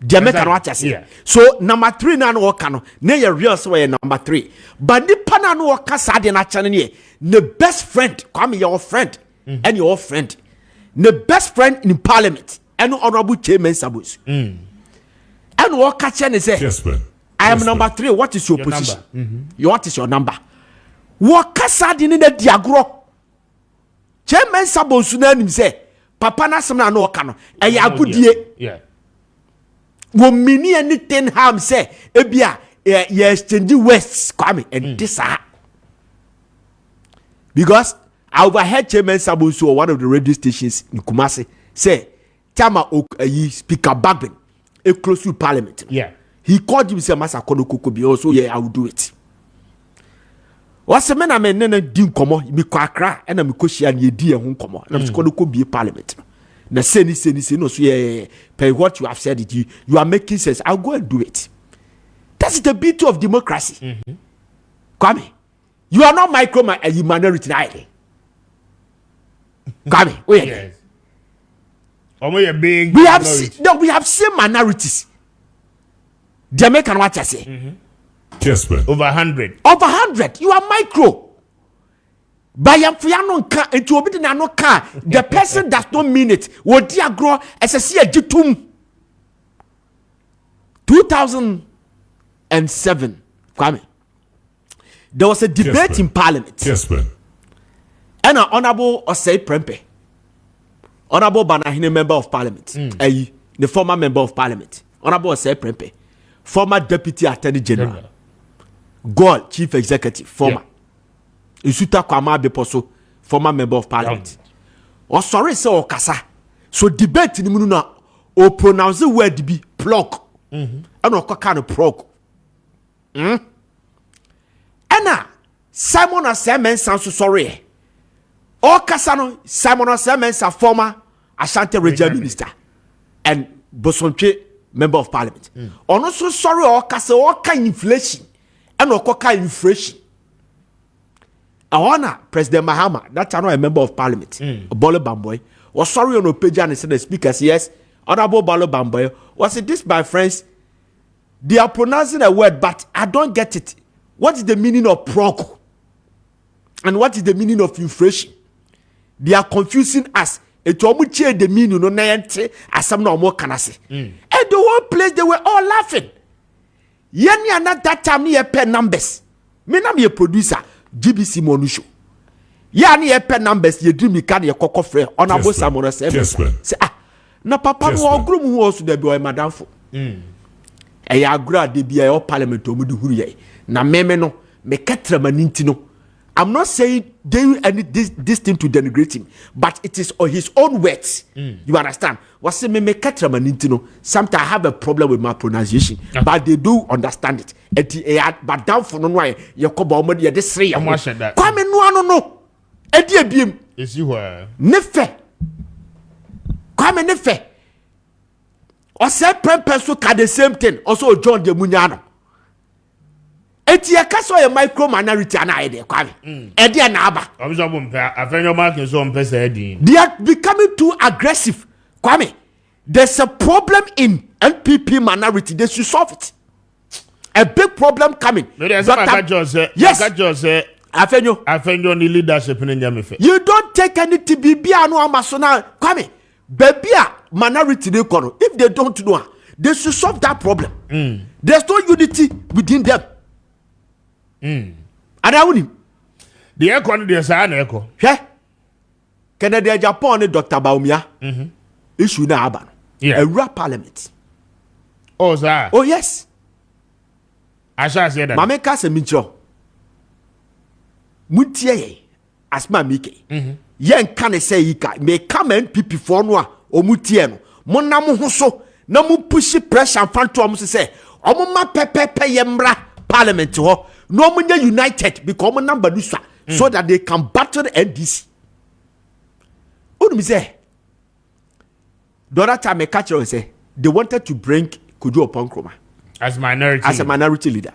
Yeah. So number 3 na no kano na ye real so number 3 but the pana no kasa de na chane ne the best friend come your friend and your friend the best friend in parliament and honorable chairman Sabus and what catch ne say Kessben. I am number 3. What is your position? What is your number? What kasa de ne diagro chairman Sabus na nim say papa na sem na no kano e ya agudie. Yeah. When many anything harm say, Ebia, yes, change West Kwame and this because I overheard Chairman Sabusu, one of the radio stations in Kumasi, say, Tama Speaker Bagbin, a close to Parliament. Yeah. He called him, say, Masa Kono Kukubi, also, yeah, I will do it. What's the man I mean, Dim Komo, me Kwakra, and I'm Koshian, ye dear home Komo, and I'm going to be Parliament. Na say no so yeah pay what you have said it you are making sense. I'll go and do it. That's the beauty of democracy. Kwame, you are not a minority either. Kwame, wait. Yes. Being we have seen minorities. The American what I say. Kessben. Over 100. Over 100. You are micro. The person does not mean it. What dear grow as a see a jitum 2007. Kwame. There was a debate in Parliament. Kessben. And an honorable Osei Prempe, honorable Banahine member of Parliament, the former member of Parliament, honorable Osei Prempe, former Deputy Attorney General, God Chief Executive, former. Isuta Kwame Appiah Kubi, former member of Parliament. Or sorry, so kasa. So debate ni munu o pronounce the word be plug. And o kind of prog. Ena Simon Osemen sounds so sorry. O kasa no Simon Osemen sa former Ashanti Regional Minister and Bosonche member of Parliament. Ono so sorry o kasa o kind inflation and o kind inflation. I honor President Mahama, that's not a member of Parliament. Bolo Bamboy was sorry on a page and said the speakers, yes, honorable Bolo Bamboy was it this, my friends? They are pronouncing a word, but I don't get it. What is the meaning of prog? And what is the meaning of inflation? They are confusing us. It's almost the meaning no nayante as some no more can I say. And the whole place they were all laughing. Yenya not that time near pen numbers. Me na me a producer. GBC Monusho. Ya ni pen numbers ye dream me can ye koko frɛ honorable Samuel say na papa no ogrum wo so da bi o madam fo. eya agura de bia e parliament o mu di huru ye na meme no me ketrama ninti no. I'm not saying doing any this thing to denigrate him, but it is on his own words. You understand? What's me ketrama ninti no. Sometimes I have a problem with my pronunciation, but they do understand it. But down for no why you come on me this three. Kwame no. Edi ebiem. Is you nefe. Kwame nefe. Ose prempeso ka the same thing. Also John de Munyano. Eti ya kaso ye micro minority ana ede Kwame. Edi na aba. Observe mpe afenyo marking so mpe say edi. They are becoming too aggressive. Kwame, there's a problem in NPP minority. They should solve it. A big problem coming. Yes. Afenyo ni leadership ni nyamefe. You don't take any TBB anu amasona. Kwame, baby minority they kono. If they don't know, they should solve that problem. There's no unity within them. And I wouldn't. The echo the sana echo. Yeah. Canada Japan Dr. Baumia. Issue na aban. Yeah. A rap parliament. Oh, sir. Oh yes. I shall say that. Mameka se mincho. Mutie asma mike. Yen kan say yika me come NPP for no o mutie no. Mo na mo ho so na mo push pressure fanto am say omo ma pepepe yemra parliament ho. No mo united because mo number do so that they can battle the NDC. What say? The other time I catch you say they wanted to bring Kojo Oponkroma as a minority leader.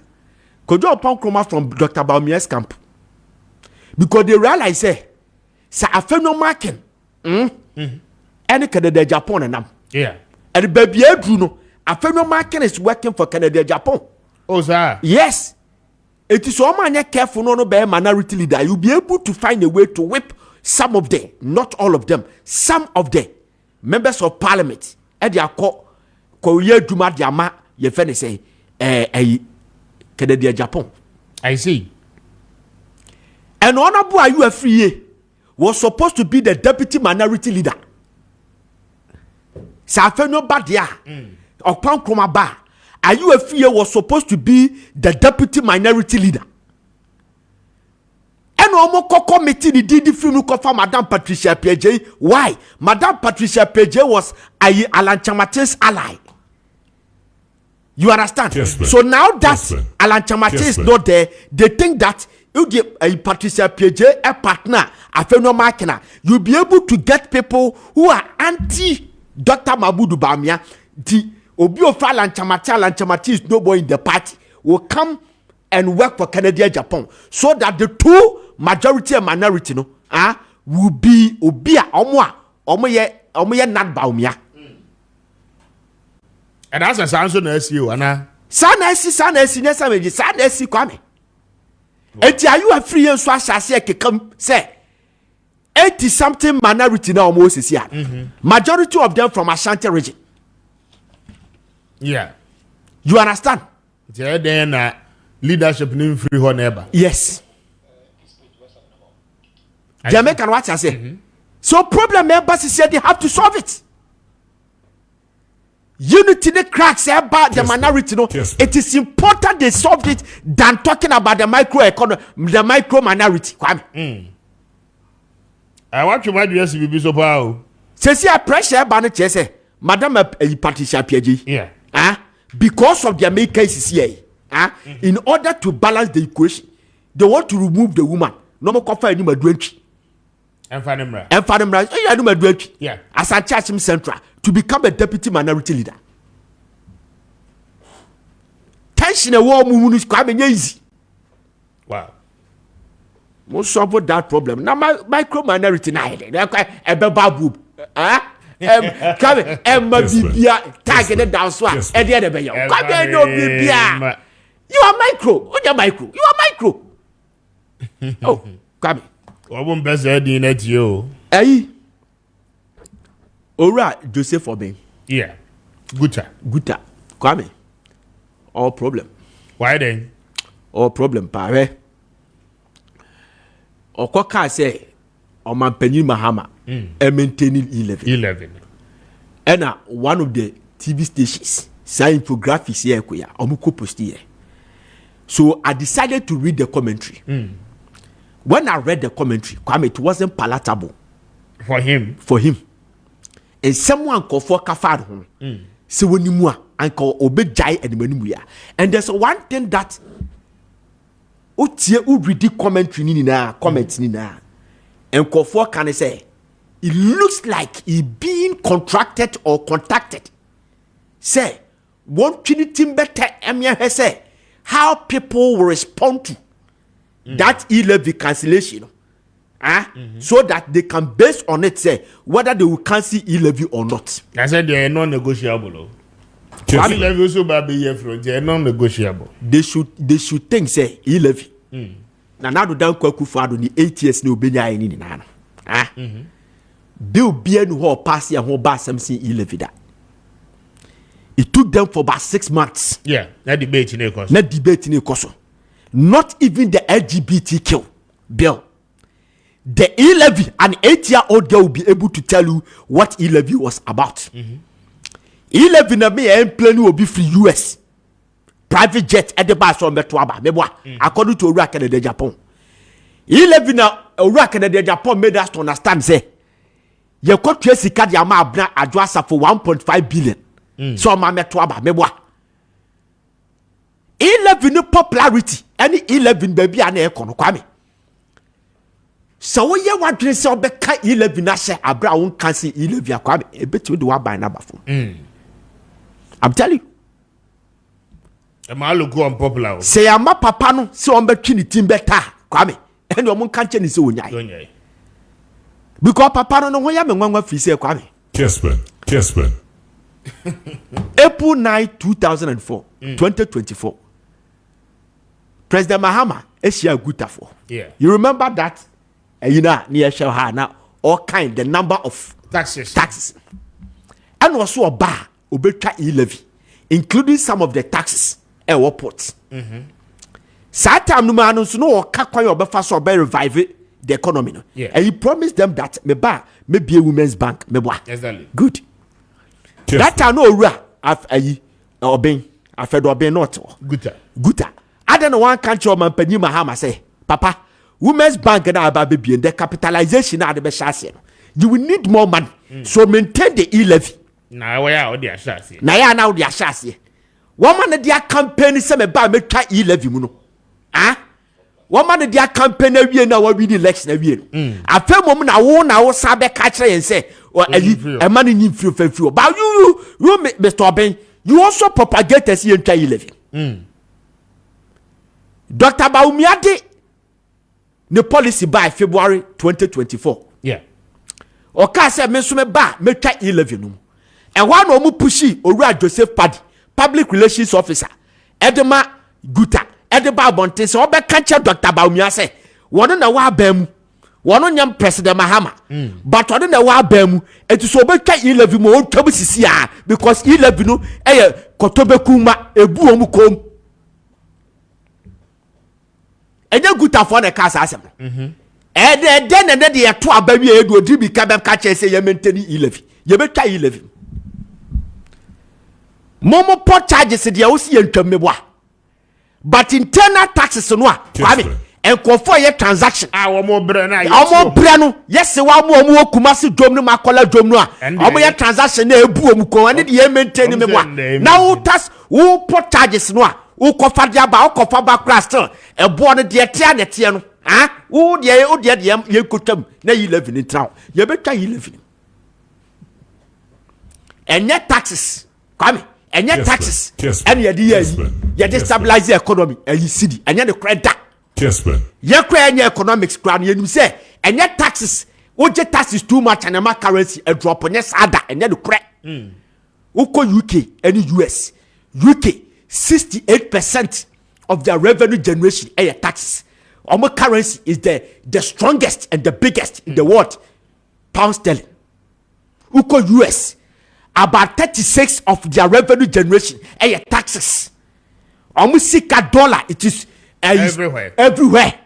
Kojo Oponkroma from Dr. Baumia's camp. Because they realize say afeno marking any Canada Japan and them. Yeah. And the baby Bruno afeno marking is working for Canada Japan. Oh sir. Yes. It is so man careful no be minority leader. You'll be able to find a way to whip some of them, not all of them, some of them members of parliament. And they are called Korea Duma Diama ye fene say Canada Japan. I see. And Honorable Ayuafriye was supposed to be the deputy minority leader. Safeno Badia Okpan Kromaba Ayuafriye was supposed to be the deputy minority leader. And Omo committee the DD film for Madame Patricia PJ. Why? Madame Patricia PJ was Alan Chamate's ally. You understand? Kessben. So now that Kessben. Alan Chamate is Kessben. not there, they think that you give Patricia PJ a partner, a phenomenal, you'll be able to get people who are anti Dr. Mabudu Bamia. The Obio Alan Chamate is nobody in the party, will come and work for Canada Japan. So that the two majority and minority will be Obia Omoye not Baumia. And that's a sound so nice you, Anna. Sanesi, Sanesi, Kwame. Eti are you free and so say come say 80 something minority now almost is here. Majority of them from Ashanti region. Yeah. You understand? Then leadership name free her neighbor. Yes. Jamaican what I say. So problem members is here, they have to solve it. Unity the cracks about the minority. No, it is important they solve it than talking about the micro economy, the micro minority. Kwame. I want to mind you to be so powerful. Say a pressure ban chese, Madam Patricia PG. Yeah. Because of their main cases here. In order to balance the equation, they want to remove the woman. No more coffee anymore drench. And Fanimra. Yeah. As a church in Central to become a deputy minority leader. Tension a war movement is quite easy. Wow. Most solve that problem. Now my micro minority now. They're quite a babu. Targeted down swap. And the other way. You are micro. Oh, you're micro. You are micro. Oh, come. I won't best in it, you. Hey, Ora Joseph Obey. Yeah. Guta. Kwame. All problem. Why then? All problem, pare. Okoka say, O man Penny Mahama, maintaining 11. And one of the TV stations Say infographics here kuya. Omuko post here. So I decided to read the commentary. When I read the commentary, Kwame, it wasn't palatable for him. And someone called for kafar so when you uncle obe jai and manimuya. And there's one thing that Utie read the commentary nina comments nina and call for can say it looks like he being contracted or contacted. Say one trinity better emia say how people will respond to that e-levy cancellation. So that they can base on it say whether they will cancel e-levy or not. I said they are non-negotiable. E-levy also they are non-negotiable. They should think say e-levy. Now do down kwaku fado ni 8 years ni obenya ni na no. Bill bien who pass ya who ba something e-levy that. It took them for about 6 months. Yeah, that debate in Koso. Not even the LGBTQ bill. The e-levy, an 8-year-old girl will be able to tell you what e-levy was about. E-levy na me airplane will be free US. Private jet at the bus from Metuaba. According to Ura Canada Japan. E-levy na Ura Canada Japan made us to understand say you could trace card yama abna address for 1.5 billion. So ma Metuaba meboa. E-levy no popularity. Any e-levy baby and econo Kwame. So we are what dress or beka 11 na share abra won cancel 11 Kwame e betu do buy number phone. I'm telling you. E ma look unpopular. Say ama papa no say on betwi ni team better Kwame. And o mon kanche ni say onyai. Because papa no ho ya me nwanwa fi say Kwame. Kessben. April 9, 2004, 2024. President Mahama Asia Gutafo. Yeah. You remember that? You know, near Shahar now, all kind, the number of taxes. And also a bar, Obetra e-levy, including some of the taxes at airports. Satam Numano, so no, Kakwa or Befa so revive the economy. Yeah. And he promised them that me bar may be a women's bank. Me boy. Exactly. Good. That I know, after obeying, after obeying not. Guta. I don't know one country or man Penny Mahama say, Papa. Women's bank and our baby and the capitalization are the best. You will need more money. So maintain the e-levy. Now we are the assassin. Now the assassin. Woman their campaign is some about make e-levy muno. Woman their campaign every now we the election every. I feel moment I won our sabe catcher and say, well, a man in free. But you, Mr. Ben, you also propagate as you enter e-levy. Dr. Baumiade. The policy by February 2024. Yeah. Oka say me so me ba me twa 11 no. And one o mu pushi Owura Joseph Paddy, public relations officer. Edema Guta, Edeba Bonte so obe kanche Dr. Baumia say, "Wono na wa ba mu. Wono nyam President Mahama. But wono na wa ba mu. Eti so obe twa 11 mo otwa sisi a because 11 no eye kotobekuma ebu omu kom." Enye Guta for na kasa asem. Den and de to abawi edu odibi ka be ka che say ye maintain 11. Ye be twa 11. Momo pot charges de o si entwameboa. But internal taxes no a Kwame enkofo ye transaction. Omo bre na omo bre no yes wa mo okumase dwom no makola dwom no a omo ye transaction na ebu omu ko ane de ye maintain meboa. Now wo tax wo pot charges no a wo kofa dia ba wo kofa ba class still ebo no de tia ne tie no wo de ye kotam na 11 in town ye betwa 11 enye taxes Kwame enye taxes and ye ye destabilize the economy and you see enye the credit Kessben ye kwa enye economics crown ye nim say enye taxes wo je taxes too much and ma currency a drop enye sada enye the credit wo ko UK and US UK 68% of their revenue generation is taxes. Our currency is the strongest and the biggest in the world. Pound sterling. Uko US, about 36% of their revenue generation is taxes. Almost $6, it is everywhere.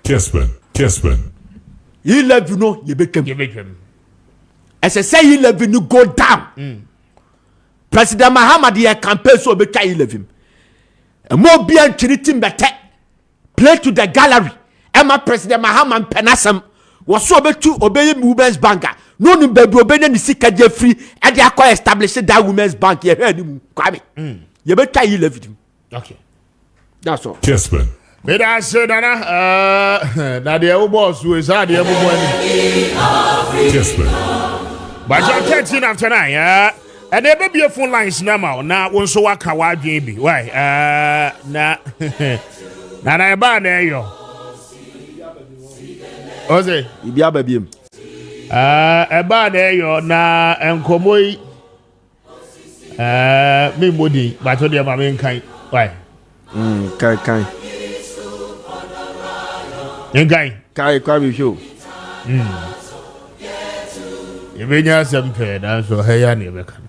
Kessben. You love, you know, you become. As I say, you love, you go down. President Mahama the campaign so be try leave him. And more be an chiritim bete play to the gallery. Emma President Mahama penasam was so be to obey women's banker. No ni be obey ni sika Jeffrey and they acquire establish that women's bank here him Kwame. You be try leave him. Okay. That's all. Kessben. But I said, now the old boss who is hard, the other one. Kessben. But you're 13 after 9, yeah. And there may be a phone lines now. Now, one so I can watch baby. Why? Now, I ban there, yo. What's it? You be a baby. A ban there, yo. Now, and Komoi. Me moody, but what do you have in kind? Why? Kai. Kai Kwame show. You may have some pain, and so hey, I never can.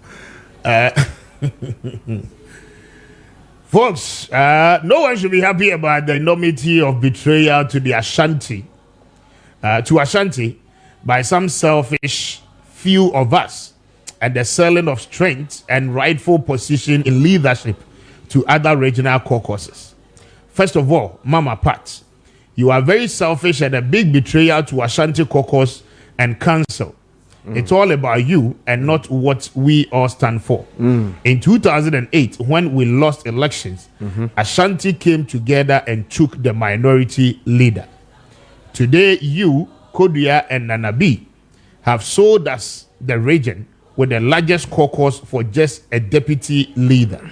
Folks, no one should be happy about the enormity of betrayal to the Ashanti, by some selfish few of us, and the selling of strength and rightful position in leadership to other regional caucuses. First of all, Mama Pat, you are very selfish and a big betrayal to Ashanti caucus and council. It's all about you and not what we all stand for. In 2008, when we lost elections, Ashanti came together and took the minority leader. Today, you, Kodua and Nanabi, have sold us the region with the largest caucus for just a deputy leader.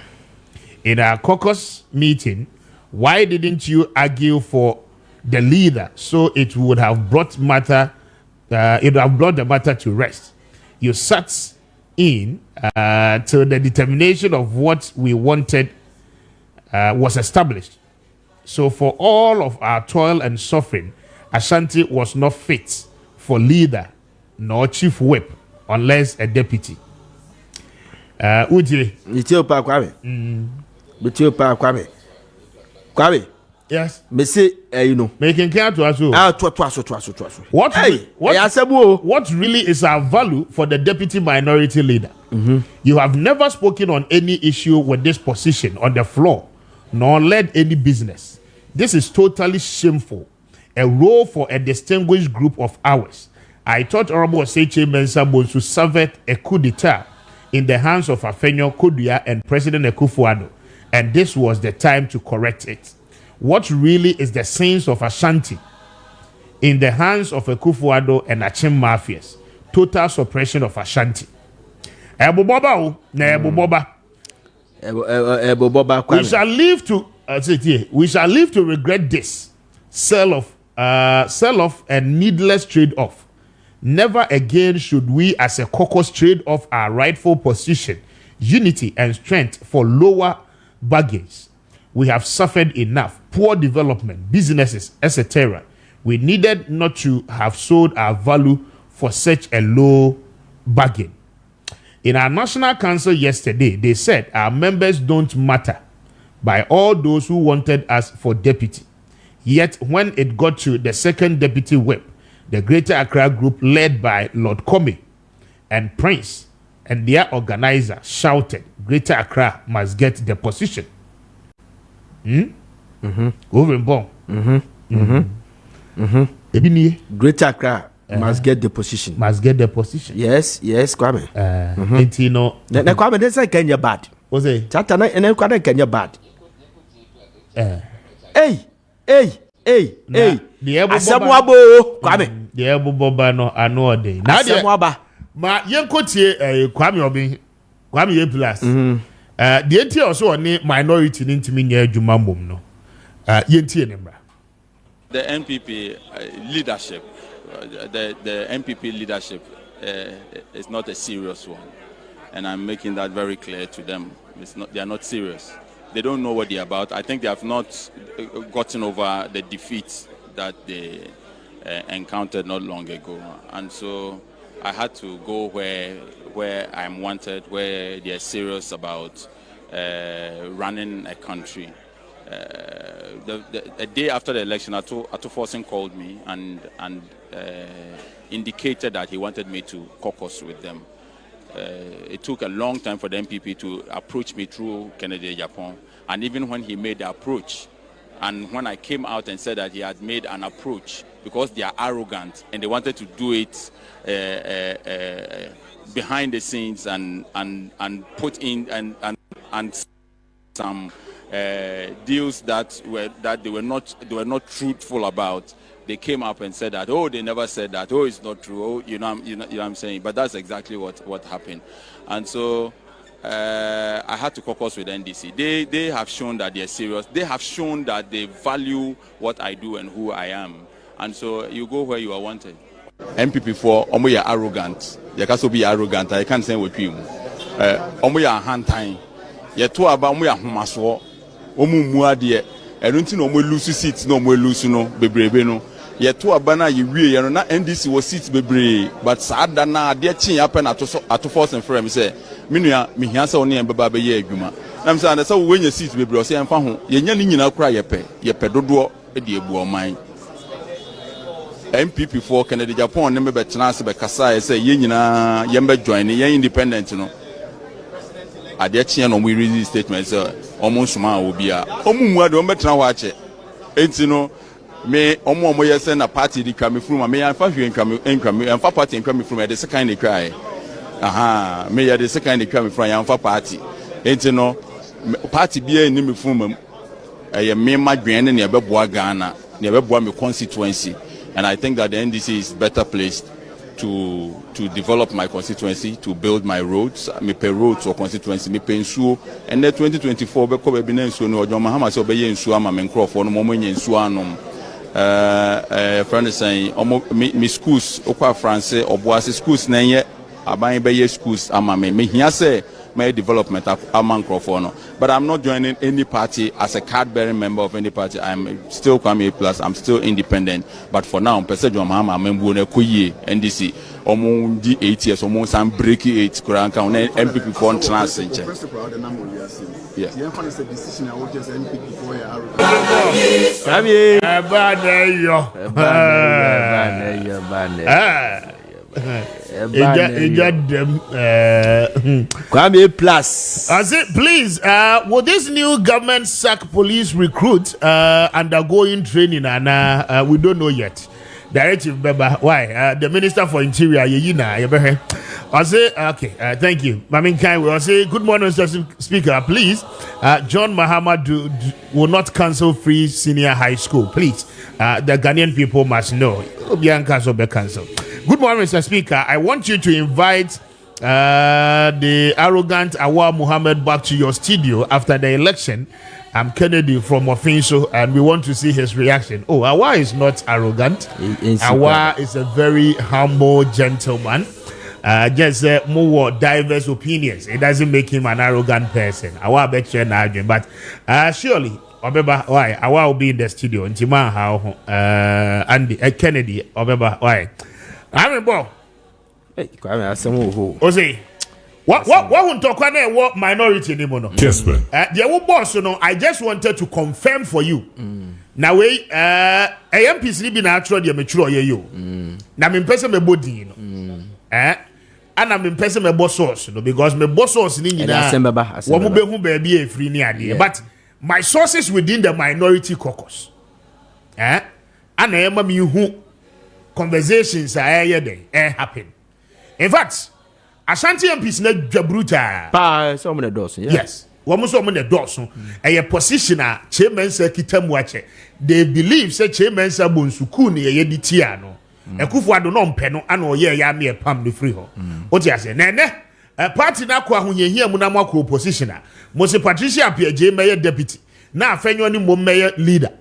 In our caucus meeting, why didn't you argue for the leader so it would have brought the matter to rest? You sat in till the determination of what we wanted was established. So for all of our toil and suffering, Ashanti was not fit for leader nor chief whip unless a deputy. Uji. Kwame. Yes. Me say, you know. Making care to us. What really is our value for the deputy minority leader? You have never spoken on any issue with this position on the floor, nor led any business. This is totally shameful. A role for a distinguished group of ours. I thought Honorable Oseche Mensah Bonsu suffered a coup d'etat in the hands of Afenyo Kodua and President Akufo-Addo, and this was the time to correct it. What really is the sins of Ashanti in the hands of Akufo-Addo and Achim mafias? Total suppression of Ashanti. We shall live to regret this sell off and needless trade off. Never again should we as a caucus trade off our rightful position, unity and strength for lower bargains. We have suffered enough, poor development, businesses, etc. We needed not to have sold our value for such a low bargain. In our National Council yesterday, they said our members don't matter by all those who wanted us for deputy. Yet when it got to the second deputy whip, the Greater Accra Group led by Lord Kwame and Prince and their organizer shouted, Greater Accra must get the position. Greater Accra must get the position. Must get the position. Yes, Kwame. Kwame, that's like Kenya bad. What's it? Chatana and then Kenya bad. Hey. Asamuabo Kwame. The Ebu Boba no ano day. Now Asamuaba. Ma yenkotie Kwame Obi. Kwame Ye plus. The enti also on minority ntimi nya adwuma mbom no. Yentie nembra. The NPP leadership, the NPP leadership is not a serious one, and I'm making that very clear to them. They are not serious. They don't know what they're about. I think they have not gotten over the defeat that they encountered not long ago, and so I had to go where I'm wanted, where they're serious about running a country. The day after the election, Ato Forsen called me and indicated that he wanted me to caucus with them. it took a long time for the MPP to approach me through Kennedy Japan. And even when he made the approach, and when I came out and said that he had made an approach because they are arrogant and they wanted to do it behind the scenes and put in and some deals that they were not truthful about. They came up and said that, oh, they never said that, oh, it's not true, oh, you know what I'm saying. But that's exactly what happened. And so I had to caucus with NDC. They have shown that they're serious. They have shown that they value what I do and who I am. And so you go where you are wanted. MPP for Omo ya arrogant. You can be arrogant. I can't say what you. Omo ya hantain. You to aba omo ya homaso. Omo muadie. Erunti no omo lose seats no omo lose no bebrebe no. You to aba na you wie you na NDC was seats bebre. But sada na de chin happen at force and frame say minua me hia say oni en baba be ye adwuma. Na me say na say wo nya seats bebre o say emfa ho. Ye nya ni nyina kura ye pe dodo e de ebu oman. MPP for Kennedy Japan ne me betena se be kasa say ye nyina ye mbe join ye independent no ade chie no mo release statement say omo nsuma obi a omo mu ade o betena ho ache enti no me omo ye say na party di kwame from me yan fa hwe kwame yan fa party kwame from the second dey cry aha me ya the second dey kwame from yan fa party enti no party bia ni me from mam e me madwen ne be boa Ghana ne be boa me constituency. And I think that the NDC is better placed to develop my constituency, to build my roads. Me pay roads or constituency, me pay nsuo. And then 2024, be ko be na nsuo no ojo mahama se obeye nsuo ama me nkrofo no mo nye nsuo anom. Friend is saying, me schools, okwa France, oboase schools na ye aban be ye schools ama me hia say my development among Crawford. But I'm not joining any party as a card-bearing member of any party. I'm still Kwame Plus. I'm still independent. But for now, Pese John I'm member NDC. Almost 8 years, almost I'm breaking 8. Kuran count MPP for transit. Yeah. Kwame Plus. I say, please, will this new government sack police recruit undergoing training? And we don't know yet. Directive Beba, why? The Minister for Interior, I say, okay, thank you. Mamin Kai will say, good morning, Mr. Speaker. Please, John Mahama will not cancel free senior high school. Please, the Ghanaian people must know. Bianca will be cancelled. Good morning, Mr. Speaker. I want you to invite the arrogant Awa Muhammad back to your studio after the election. I'm Kennedy from Ofinso, and we want to see his reaction. Oh, Awa is not arrogant. Awa is a very humble gentleman. Just more diverse opinions. It doesn't make him an arrogant person. Awa bet you an argument, but surely, Obeba, why? Awa will be in the studio. Ntima how Andy Kennedy, Obeba, why? I'm a boy. Hey, Kwame, asamu ho. Ose. What won't talk on what minority anymore? Kessben. The boss, you know, I just wanted to confirm for you. Now we AMP sleeping natural the mature you. Now me person me body, you know. And I'm in person me boss source, you know, because me boss source ni na. What mo be who baby a free ni idea. But my sources within the minority caucus. And I am me who conversations are happen. In fact, Ashanti MPs na dwabruta. Pa so mo na doso. Yes. Womo so mo na doso. A position a chairman say kitamu ache. They believe say chairman say bonsuku ne ye ditia no. Ekufu ado no mpe no ana oye ya me pam no free ho. What you say? Nene party na kwa hunyehia mu na makro opposition a. Mo se Patricia Appiah Kubi deputy. Na afenyo ni mo mayor leader.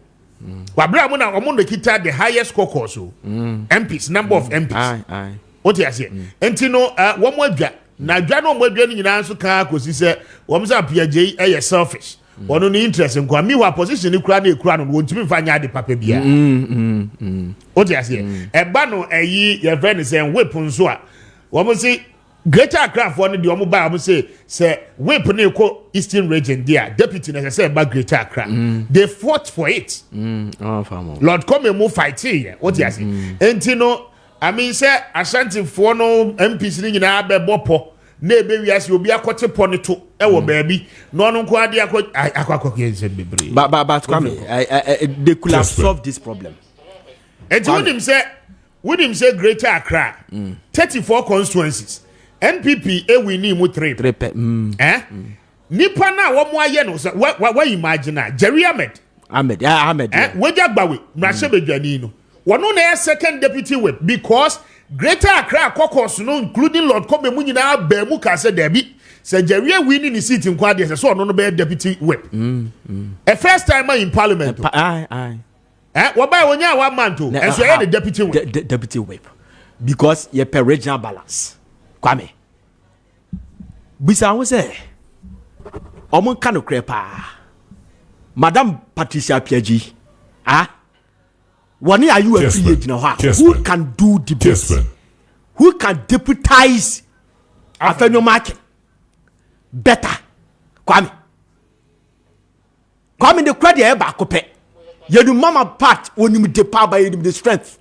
Wabra mu na omo no kita the highest caucus o. MPs, number of MPs. Aye. What you say? Enti no one more dwa. Na dwa no mo dwa ni nyina so ka akosi se wo mza Appiah Kubi selfish. Wono ni interest nkwa mi wa position ni kura na ekura no wontumi mfa ade papa bia. What you say? Eba no eyi your friend say whip nso a. Wo mo say Greater Accra for the omo ba omo say whip na eko Eastern region there deputy na say ba Greater Accra. They fought for it. Lord come move fight here. What you say? Enti no I mean say Ashanti for no MPs ni nyina be bopo na ebe wiase obi akote pɔ ne to e wo baabi no no nko ade akwa yense bebre but Kwame, they could have solved this problem. And with him say Greater Accra 34 constituencies NPP we need mu 3 nipa na wo mo aye no so what imagine na Jerry Ahmed wejagbawe mrashe bedwani no wono na second deputy whip because Greater Accra caucus no including Lord Kobe mu nyina ba mu ka se Debi se Jerry we ni seat in kwade se so no no be deputy whip a first time in parliament what buy when you one man to and so the deputy whip deputy whip because you per regional balance Kwame bisa wo say omo kan no krepa Madam Patricia Piaji one are you a free agent who can do the best who can deputize after no market better Kwame the credit e ba kope you do mama part when you the power by the strength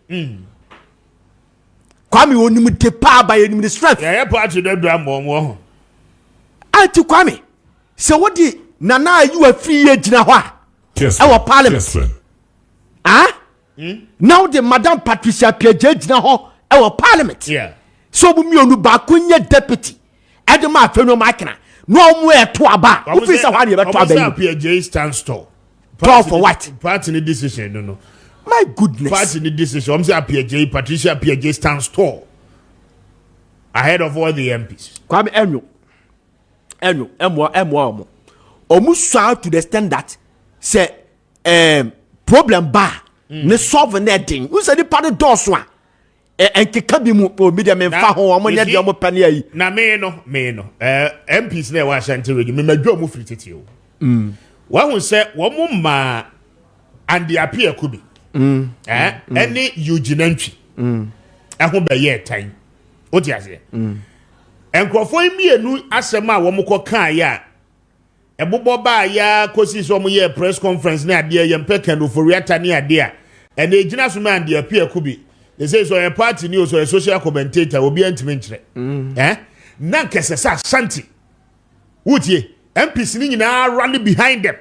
Kwame when you the power by the strength yeah part you don't do more anti Kwame so what the nana you a free agent our parliament now the Madam Patricia Piaji our parliament so we onu ba kunye deputy edema afeno makina no mo eto aba officer one be to aba Piaji stands tall for what party in decision no my goodness party in decision I'm say Piaji Patricia Piaji stands tall ahead of all the MPs Kwame emo omu to the extent that say problem ba ne solve na den who say the part doors one enkeka bi mu media men fa ho omo ne de omo pane ayi na me no MPs na wa Ashanti Region me madwa mu free tete o wa hu say wo mu ma and the Appiah Kubi any Eugene Ntwi ho be ye tan o ti ase enkrofo mienu asema wo mu ko kan ya ebobo ba ya kosi so mu ye press conference na ade ye mpekando for reata ni ade a and ejina so man the Appiah Kubi they say so a party ni so a social commentator obi antime nkire na kese sa Ashanti wutie MPs ni nyina rally behind them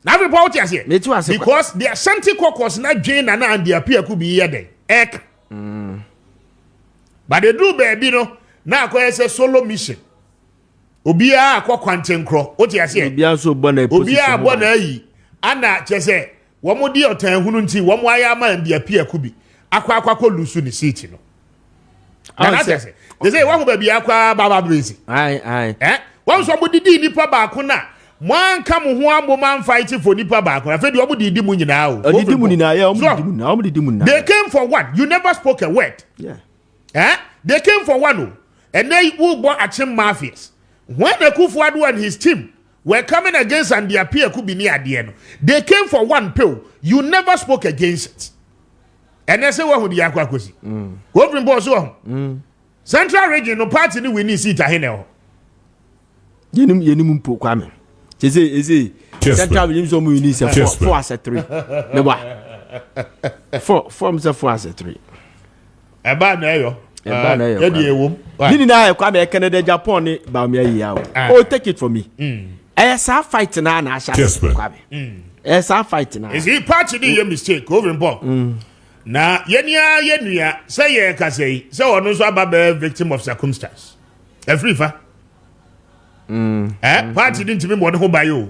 na report ya say because the Ashanti caucus na dwen na and the Appiah Kubi ye den ek but they do baby no na akoye say solo mission obia akwa kwantenkro oti ase obia so bona position obia bona yi ana chese wo mo di otan hunu nti wo mo aya ma ndi Appiah Kubi akwa ko lusu ni seat no ana chese they say wo ba bia akwa baba brezi wo so mo didi nipa ba ko na mo anka mo ho ambo man fight for nipa ba ko afa di wo mo didi mu nyina o didi mu nyina ya wo didi mu na they came for what you never spoke a word they came for one and they who bought Achim mafias when Akufo-Addo and his team were coming against and the Appiah Kubi near the end, they came for one pill. You never spoke against it. And they say, what would the Akwakosi? Go bring boss on. Central region, no party, we need seat ahead. Yenum po Kwame. Is Central region, so we need 4 as a 3. Four as a 3. About now, Nini na Kwame Canada Japan ni ba me ayi yawo. Oh take it from me. Sa fight na na asha Kwame. Sa fight na. Is he party the mistake over in ball? Na yenua say ye ka say ono so aba victim of circumstance. Every fa. Party didn't me more than by you.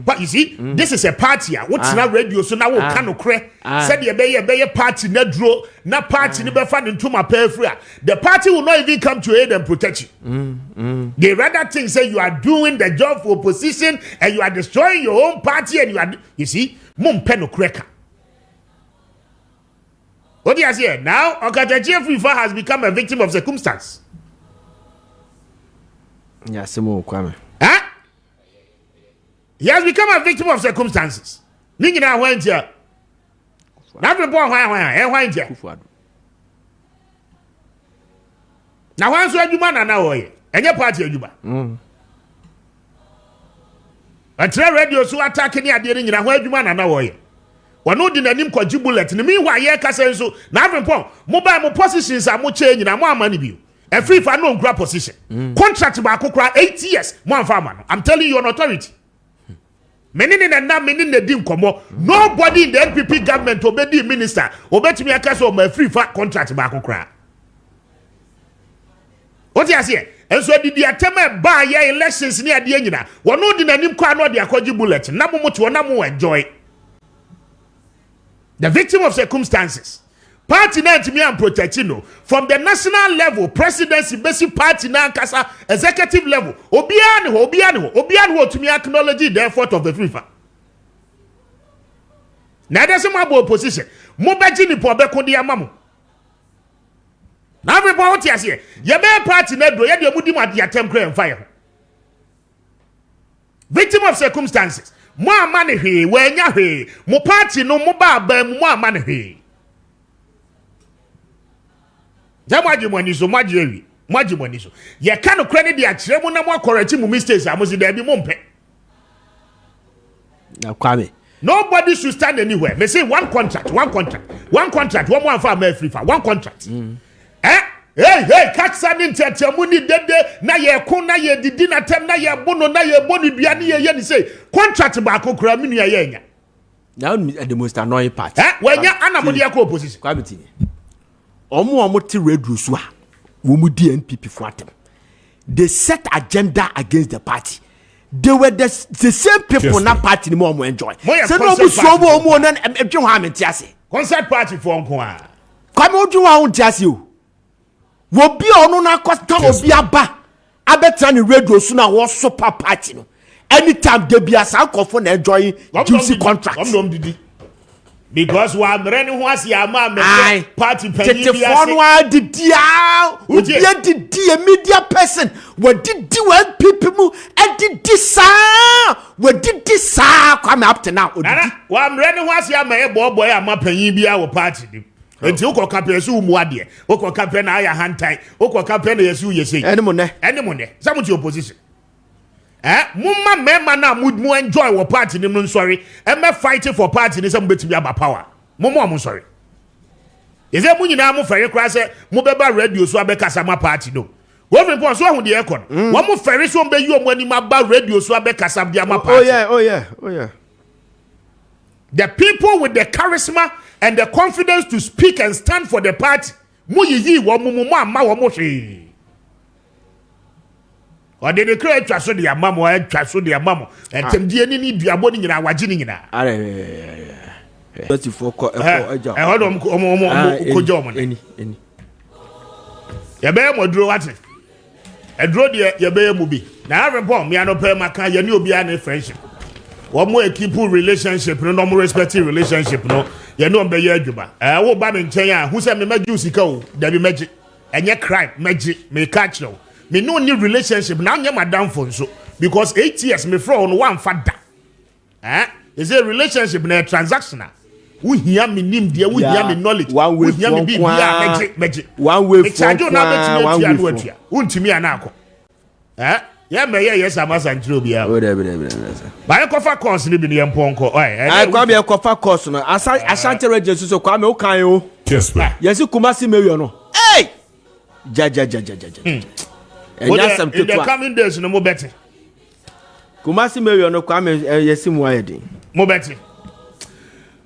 But you see, this is a party. What's not radio? So now we can't cre. Said you be party na draw na party ni be fan into my pay free. The party will not even come to aid and protect you. They rather think say you are doing the job for opposition and you are destroying your own party and you see, mum pen no cracker. What do you say now? Okatachi Free has become a victim of circumstance. Yeah, Simo Kwame. He has become a victim of circumstances. Ningina went here. Not the boy went here. Now, once you man and now, and your party, you a trail radio so attacking the idea in a way you man and now. Wano di nanim kwaji bullet ni meanwhile ye kasa nso na avenpon mobile positions are mo change na mo amani bi e free fa no nkura position contract ba akokra 8 years mo amfa ama no. I'm telling you on authority. Menini na menini di nkomo nobody in the NPP government obedi minister obetimi akasa o ma free fa contract ba akokra. What you say? And so did the attempt buy your elections near the end. One no dinanim kwa no the akwaji bullet. Namu mutu namu enjoy. The victim of circumstances. Party na to me and protecting from the national level, presidency, basic party na kasa executive level. Obiano to me acknowledge the effort of the FIFA. Now there's a opposition. Mobaji ni po beko di amamu. Now everybody what you say? Your main party na do. You dey mudi ma di attempt and fire. Victim of circumstances. Mo amane hwe, wenya hwe. Mo party no mo ba ba mo amane hwe. Jamaji money so maji money so. Ye kan credit di akire mo na mo correct mo mistakes amosi da bi mo mpe. Na Kwame. Nobody should stand anywhere. Me say one contract. One more for me free for one contract. Hey, catch sending tetemuni dede na ye ko na ye didi na tem na ye bono na ye boni dua ni ye ni say contract ba ko kura minu ye nya. Now the most annoying part. When ya anamodi akọ opposition. Kwame ti. Omo ti radio so a wo mu DNPP for atem. They set agenda against the party. They were the same people na party ni mo enjoy. Say no bu so mo na edwe ho ametiase. Concert party for nko a. Kwame odwe ho ametiase o. Wo bi onu na kosta obi aba. Abetra ni radio so na wo super party no. Anytime they be as ankofo na enjoy juicy contracts. Because we are running who has your mom party penny. The phone did the media person. What did the people move and did this? What did this? Come up to now. Well, I'm running who has your boy. I'm a penny be our party. Until you compare so muadie, Oko compare na ya hand tie, Oko compare yesu ye say. Any money. Some of your position. Mumma member na mood mu enjoy wo party ni no sorry. Em fighting for party ni some betimi aba power. Mumma mo sorry. Is it mu nyina mo fere kra se mo beba radio so abekasa ma party no. Wo fi pon so hu de ekon. Wo mo fere so mbe yi omo ani ma ba radio so abekasa dia ma party. Oh yeah. The people with the charisma and the confidence to speak and stand for the party. Mu yi wo mu amma wo mo hwe. Or they declare traso de amamo and traso de amamo. And temdie ni duabo ni nyina waji ni nyina. But for ejo. E hodo kojo mo. Any. Ye be mo duro wate. E duro de ye be mu bi. Na report me anope maka ye ni obi an friendship. Wo mo keep relationship no mo respective relationship no. Ye no be ye adwuma. Wo ba me nchen a hu se me maju sika o. Da bi meji. Enye crime meji me catch no. Me no new relationship now nye madam for so because 8 years me from on one father. Is a relationship na transactional. Who hear me nim there, who hear me knowledge, who hear me be magic. One way for one way. Untimi anako. Yeah, me yes amasa ntro bia. Ba ekofa course ni bi ne yemponko. I Kwame ekofa course no. Asante region so Kwame o kan o. Kessben. Yes Kumasi Mayor no. Hey! Ja. In the coming days, no more betting. Kumasi Mayor no Kwame yesimu ayedi. More betting.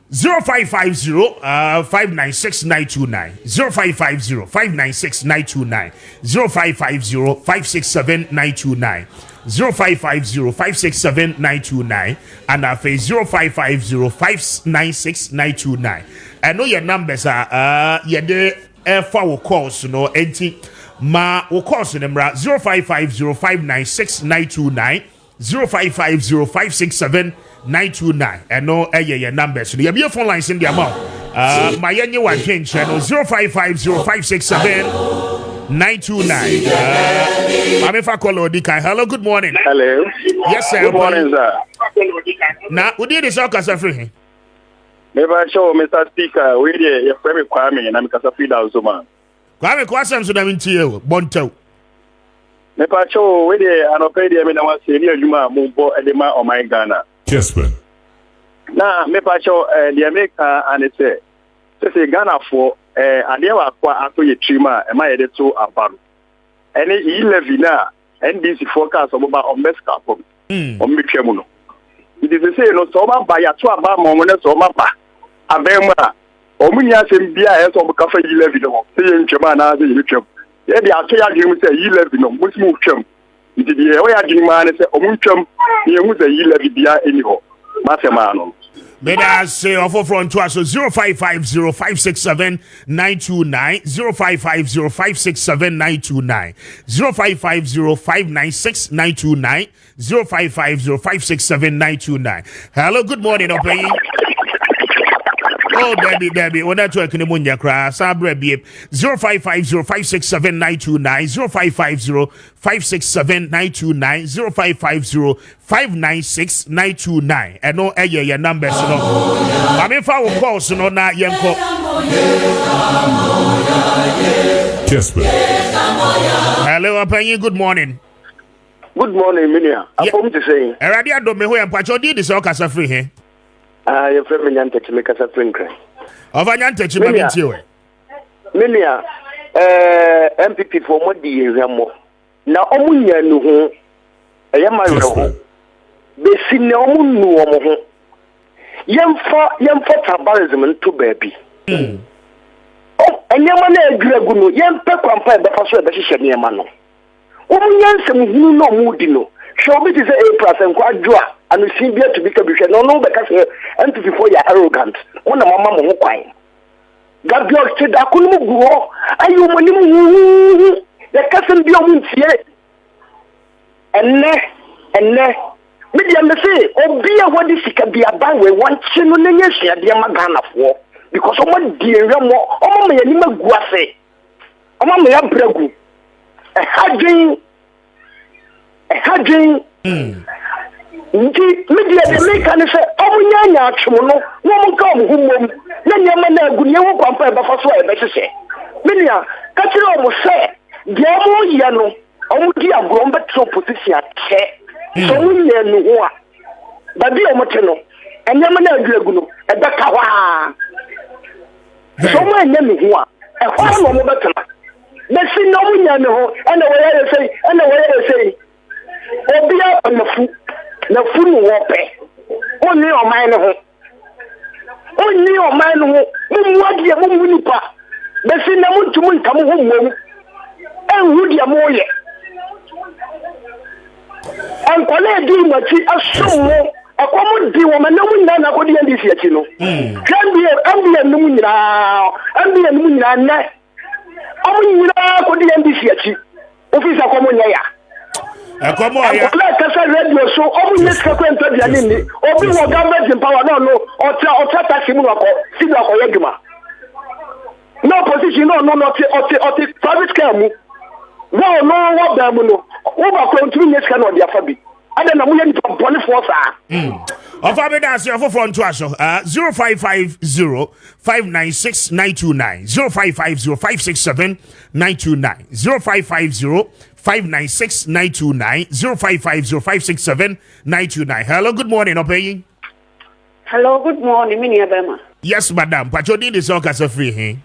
0550 596 929 0550 596 929 0550 567 929 0550 567 929 and I face 0550 596 929. I know your numbers are for calls no 80 ma will call to them 0550 596 929 0550 567 929 and no your numbers. So you have your phone lines in the amount. My yenye one change channel 0550 567 929. I'm if I call Odika. Hello, good morning. Hello. Yes, sir. Good morning, sir. Now, who did this all free? Never show Mr. Speaker. We did your friend Kwame and I'm Kasafida Zuma. Kwame Kwasam should have been to you, Bonto. Never show we did an opinion. I was saying, you are Mumbo Edema or my Ghana. Kessben. na me pa cho the America and say Ghana for adewa kwa atoye trima e ma yede to abaru ene 11 na NDC forecast oba ombeska pom omitwemu no it is say no so ma ba ya to aba mo ne so ma ba abema omunya sem bia e so ka fa 11 no say ntwema na say mitwem e de ato ya dwem say 11 no musimu twem it is e o ya dwem ma ne say omuntwem ye hu say 11 bia eni ho ma se ma no. May I say offer front to us so 0550-567-929 0550-567-929 0550-596-929 0550-567-929. Hello, good morning, Opey. Oh, Debbie, when I talk in the Munya crass, Sabre be 0550-567-929 0550-567-929 0550-596-929. And no, your numbers, no. I mean, if I will call, so no, not Yanko. Kessben. Hello, Opey, good morning. Good morning, Minia. I'm going to say. Eradia do me who am pacho di this okasa free here. Your friend Minyante to make us a friend. Ovanyante to me tiwe. Minia, MPP for more Yamo. Now, Omunya no ho. I am my roho. Besi na omu nu omo ho. Yemfa tribalism to baby. Oh, anyama na agiragu no. Yempe kwampa e befa so e be hihye nyama no. Omunyansem hunu no mudi no. Show me to say April and Quadra and we seem to be cabin. No, because before you're arrogant. One of Mamma Moquine. Gabriel said, I couldn't go. Are you money? The cousin be on here. And medium say, oh, be a what is it can be a bang with one chin on the year, dear Magana for because of one dear more. Oh, my name of Guase. Oh, my Bregu. A hadging. Media the make and say, oh, Yanya, Chuno, woman come home, Nanyamana, Gunya, compare Bafaso, better say. Minia, catch it almost say, Diamo Yano, Omudia Gromba to position, so we know but the Omoteno, and Yamana Draguno, and Bakawa. So my name is one, a horrible better. Let's see no one, and the way I say, oh, be up on the food, the food will pay. Only on mine, only on mine, what you won't pa. Let's see no one to win come home, and would you more yet? And Colette do what she assumed. A common deal woman, no one done according to this yet, you know. Can be a moon now, and be a moon now. Oh, you know, according to this yet, Officer Common Yaya. Come on, I radio so all this frequent or be more government in power, no, or tax him or Yagma. No position, no, private care. No, what Bamuno, over 2 years cannot be a fabi. I don't know when to pony force. Of Abedas, your phone to us 0550-596-929 0550-567-929 0550-596-929 0550-567-929. Hello, good morning, Opey. Hello, good morning, Minia Bema. Yes, madam. Pacho did this all free, eh?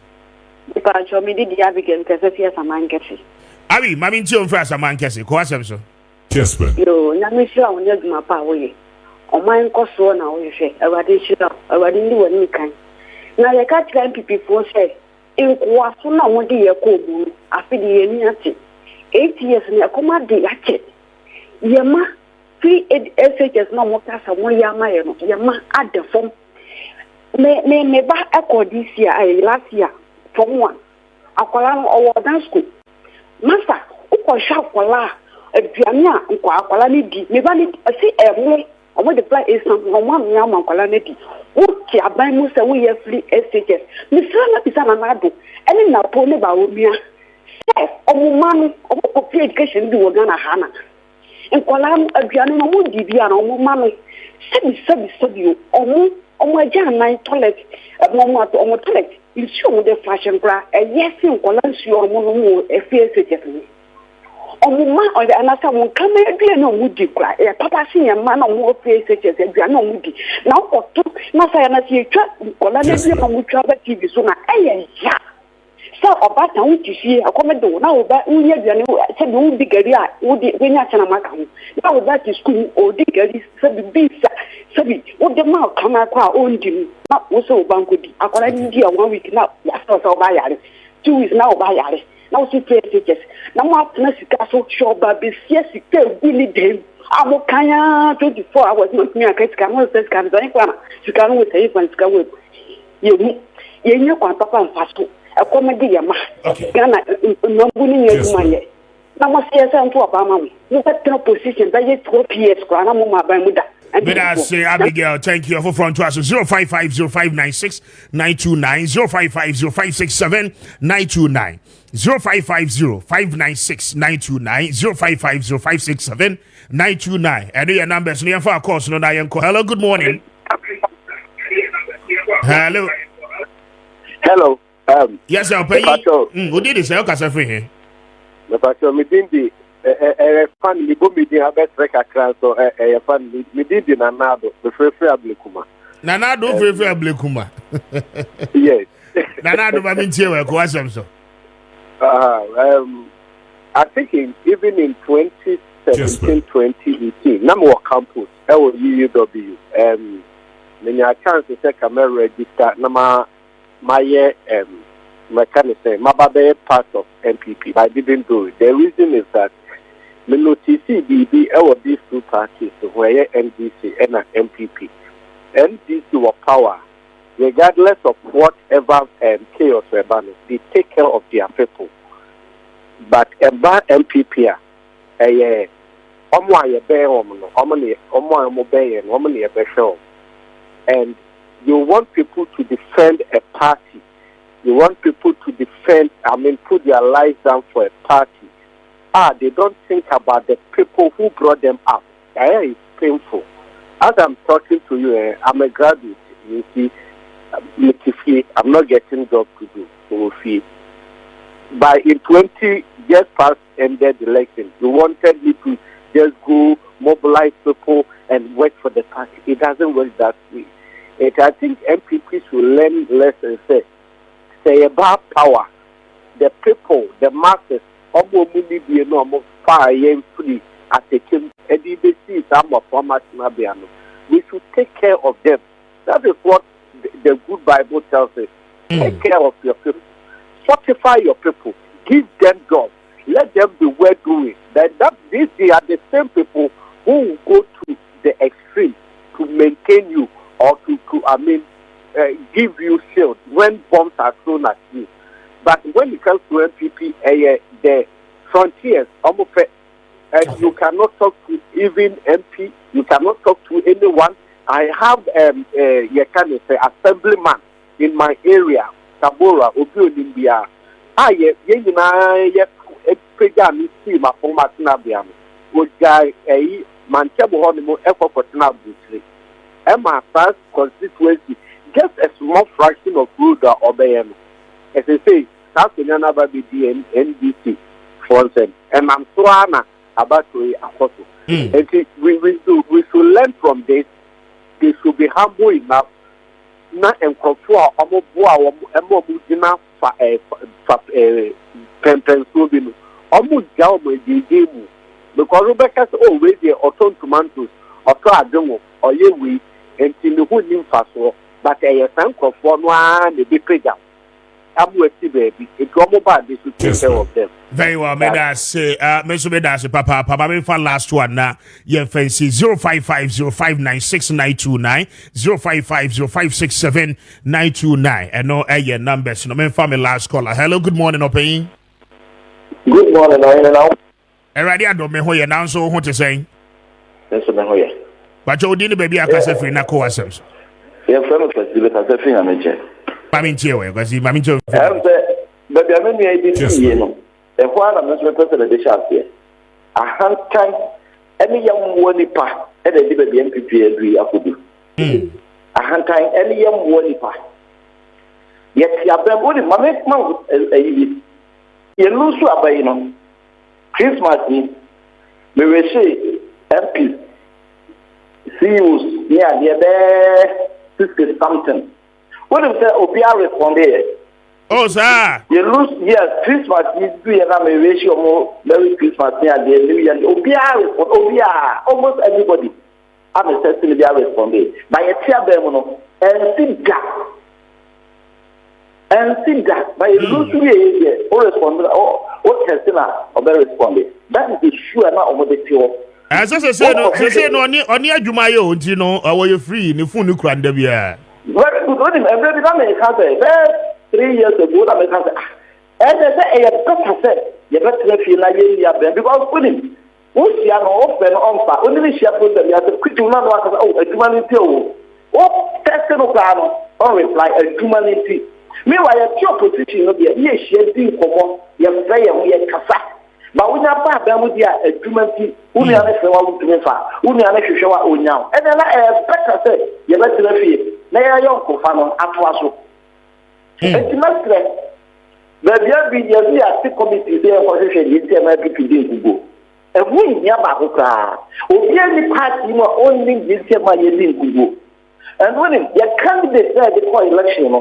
Pacho, me did the Abigail Casafias a man get it. Abi, Mammy John Frass a man Cassie, Coasam. Kessben. Yo, Namisha on your mapa way. On mine cost one now, you say, I didn't do any kind. Now, the catch MPP for say, in Kwasuna, 1 year cold, after the Yeniati. 8 years in a command, hatchet. Yama, 3 SHS no more cast one Yama, Yama at the form. Me back echo this year, last year, from one. Aqualan or dance school. Master, who shout for la, a piano, and quality, me valid, I see a way, or what the play is some 1 yam on quality. What ya buy most away a free SHS. Miss Rana is an amado, and in a pony about me. Say, man, of education do a Ghana Hana. And Qualam, a piano, no more DBR, or mammy. Said you, or my jam, my toilet, a moment on my toilet. You show the fashion bra, and yes, in Qualam, you are more a fierce. Omuma or the anasa won come e no mudi kwa. E papa si e ma na mo face che se dua no mudi. Na oto na sa na si etwa kola na bi no mutwa ba TV so na e ya. So obata wuti fie akomedo na oba nye aduane se bi wudi gari a wudi wenya chana maka ho. Na oba ti school odi gari se bi bisa se bi wudi ma kama kwa ondi na wo se oba nkodi. Akola ndi 1 week na ya so oba yare. 2 weeks na oba yare. Now see teachers. Now what na sika so shoba be sika guli dem. Amo kanya 24 hours not me akati kama se sika nzani kwa sika no we say fan sika we. Ye nya kwa papa mfaso. Akomedi ya ma. Gana mbuni nya duma ye. Na mo se esa nto aba ma we. No better position that ye 12 PS kwa na mo ma ba mu da. But I say, Abigail, thank you for front to us. 0550596-929, 0550567-929, 0550596-929, 0550567-929. And your numbers, no, for course, no, hello, good morning. Hello. Hello. Yes, sir. Who did it say? Okay, sir, for here. The me dindi. Family go me dey have trek across so family me did nanado the free ablekuma nanado free ablekuma yes nanado ba mintie we ko asem so I think even in 2017 2018 na mo campus UW me nya chance to camera register na my mechanic say mababe part of MPP but I didn't do it. The reason is that me notice BB these two parties where NDC and MPP. NDC were power, regardless of whatever chaos were banning, they take care of their people. But about MPP, and you want people to defend a party. You want people to defend, put their lives down for a party. They don't think about the people who brought them up. It's painful. As I'm talking to you, I'm a graduate. You see, I'm not getting job to do. So by in 20 years past ended election, you wanted me to just go mobilize people and work for the party. It doesn't work that way. I think MPP should learn lessons. Say about power, the people, the masses. Free at the EDBC some of we should take care of them. That is what the good Bible tells us. Take care of your people. Fortify your people. Give them jobs. Let them be well doing. These are the same people who will go to the extreme to maintain you or to give you shield when bombs are thrown at you. But when it comes to MPP, the frontiers, you cannot talk to even MP, you cannot talk to anyone. I have assemblyman in my area, Tabora, Obi Olimbia. My first constituency, just a small fraction of road or obeying. As I say, that's another NDC for them. And I'm so about to apostle. And we should learn from this. They should be humble enough. Not and control because Rebecca says, oh, wait, the autumn tomatoes or or ye we and in the hood in Faso, but a thank for one, the big page. I'm with you, baby. It's almost bad. They should take care of them. Very well, may I say, Papa, me for last one now. Yeah, fancy 0550596-929, 0550567-929. And no your numbers. No, me for me last caller. Hello, good morning, Opey. Good morning, Already, I don't know who you now, so what to say. Yes, sir. But you didn't baby, I can't say free, Nako Asams. Your friend was the thing I mentioned. Mammy Chewe, because he Mammy Chewe. But there are many ideas, you know. The one I'm not representing the shop here. A hand time, any young wonipa, and a little MPP agree, I could do. A hand time, any young wonipa. Yet, you have been only my mouth, you lose to a bay, you know. Christmas ni me we say MP CEOs near the 60 something. What if the OPR responded? Oh, sir. You lose, yes, Christmas is doing a ratio more Merry Christmas near the New Year. OPR, almost everybody. I'm assessing the responded. By a tear bemono and sit down. And sit down. By a loose way, or responded, or testing or very responded. That is the sure not over the pure. As I say, no, on your Jumayo, you know, or you're free in the phone, you can't be here. Very good. Every time I have 3 years ago, I was and they say, I have said, you better feel like you because put him. Who's the open on fire? Only she put them as a quick man was a humanity. Oh, testing of plan or reply a humanity. Meanwhile, your position of the year she has been for your prayer, we are cassa. But we have been with a humanity, only a little to me far, only a little show out now. And then I better say, you better feel. Now, I don't go for at was. It's not that there be a committee there for the go. And we never go. Only party only this year my go. And when the candidate there before election,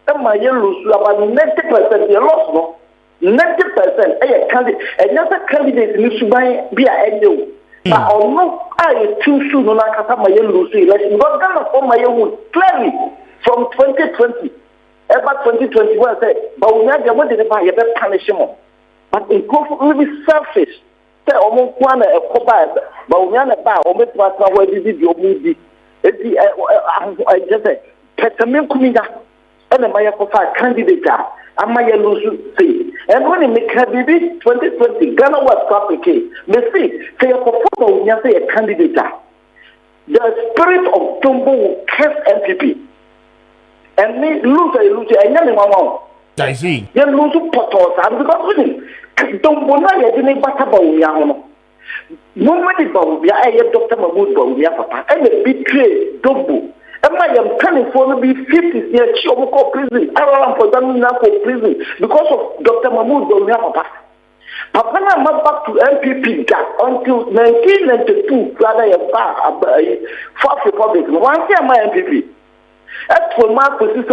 and my lose about 90% you lost no 90% a candidate another candidate needs to be a end. But no, I too soon on my lose election. But Ghana for my own clearly from 2020. Ever 2021 said, but we have the buy a better punishment. But in will be selfish. Say almost one a coba, but we are about almost where did your movie. I just said, Petamin Kumida, and a Maya for candidate, and my lose see. And when you make her baby 2020, Ghana was complicated. May see, say a proposal, you say a candidate. The spirit of Tumbo will curse MPP. And me lose, and then I see. You lose potos, because we don't want to get back about Yano. Nobody bow, we are Dr. Mahmoud Bow, Papa, and the betray double. And I am coming for to be 50 years, Chomoko prison. I don't for them now for prison because of Dr. Mahmoud Bow, Papa. Papa, I'm back to MPP until 1992, rather a Fourth Republic. One year, my MPP. As for my position,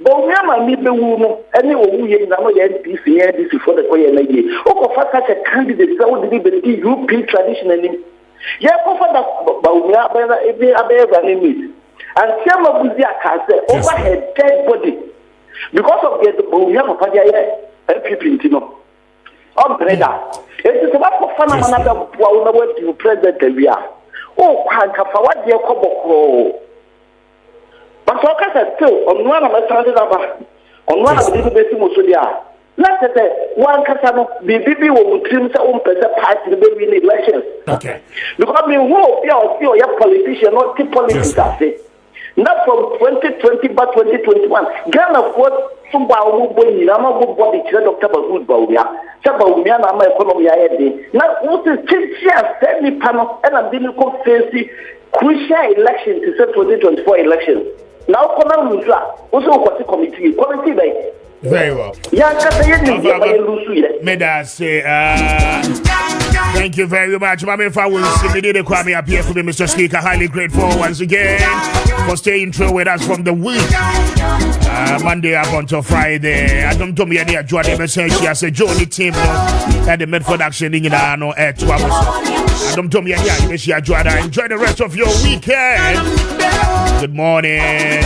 but we are me the woman, any woman, now NPC for the Koya. Oh, for such a candidate, that would be the UP traditionally. Yeah, for that, but we are better if they are better than me. And some of the say over her dead body because of the we have a party MPP, you know. Oh, brother, it is about fun another one to present we are. Oh, can't have what you call. But so still on one of the standard on one of the basic Musulia. Let's say one Casano, the BB will trim their own party the baby in elections. Okay. Because I mean, who your politician, not the politics. Not from 2020 but 2021. Ghana what some body, Dr. Mahmoud Bawumia. Sabawumia, my economy. Now, what is 10 panel and I'm dealing with facing crucial election to say 2024 elections. Now, also what committee by. Very well. Thank you very much. Mama, if I will see the Kwame Appiah Kubi, Mr. Speaker, highly grateful once again for staying true with us from the week. Monday up until Friday. I don't tell me any Johnny message. As a Johnny team at the mid production in air 12. I don't tell me any enjoy the rest of your weekend. Good morning.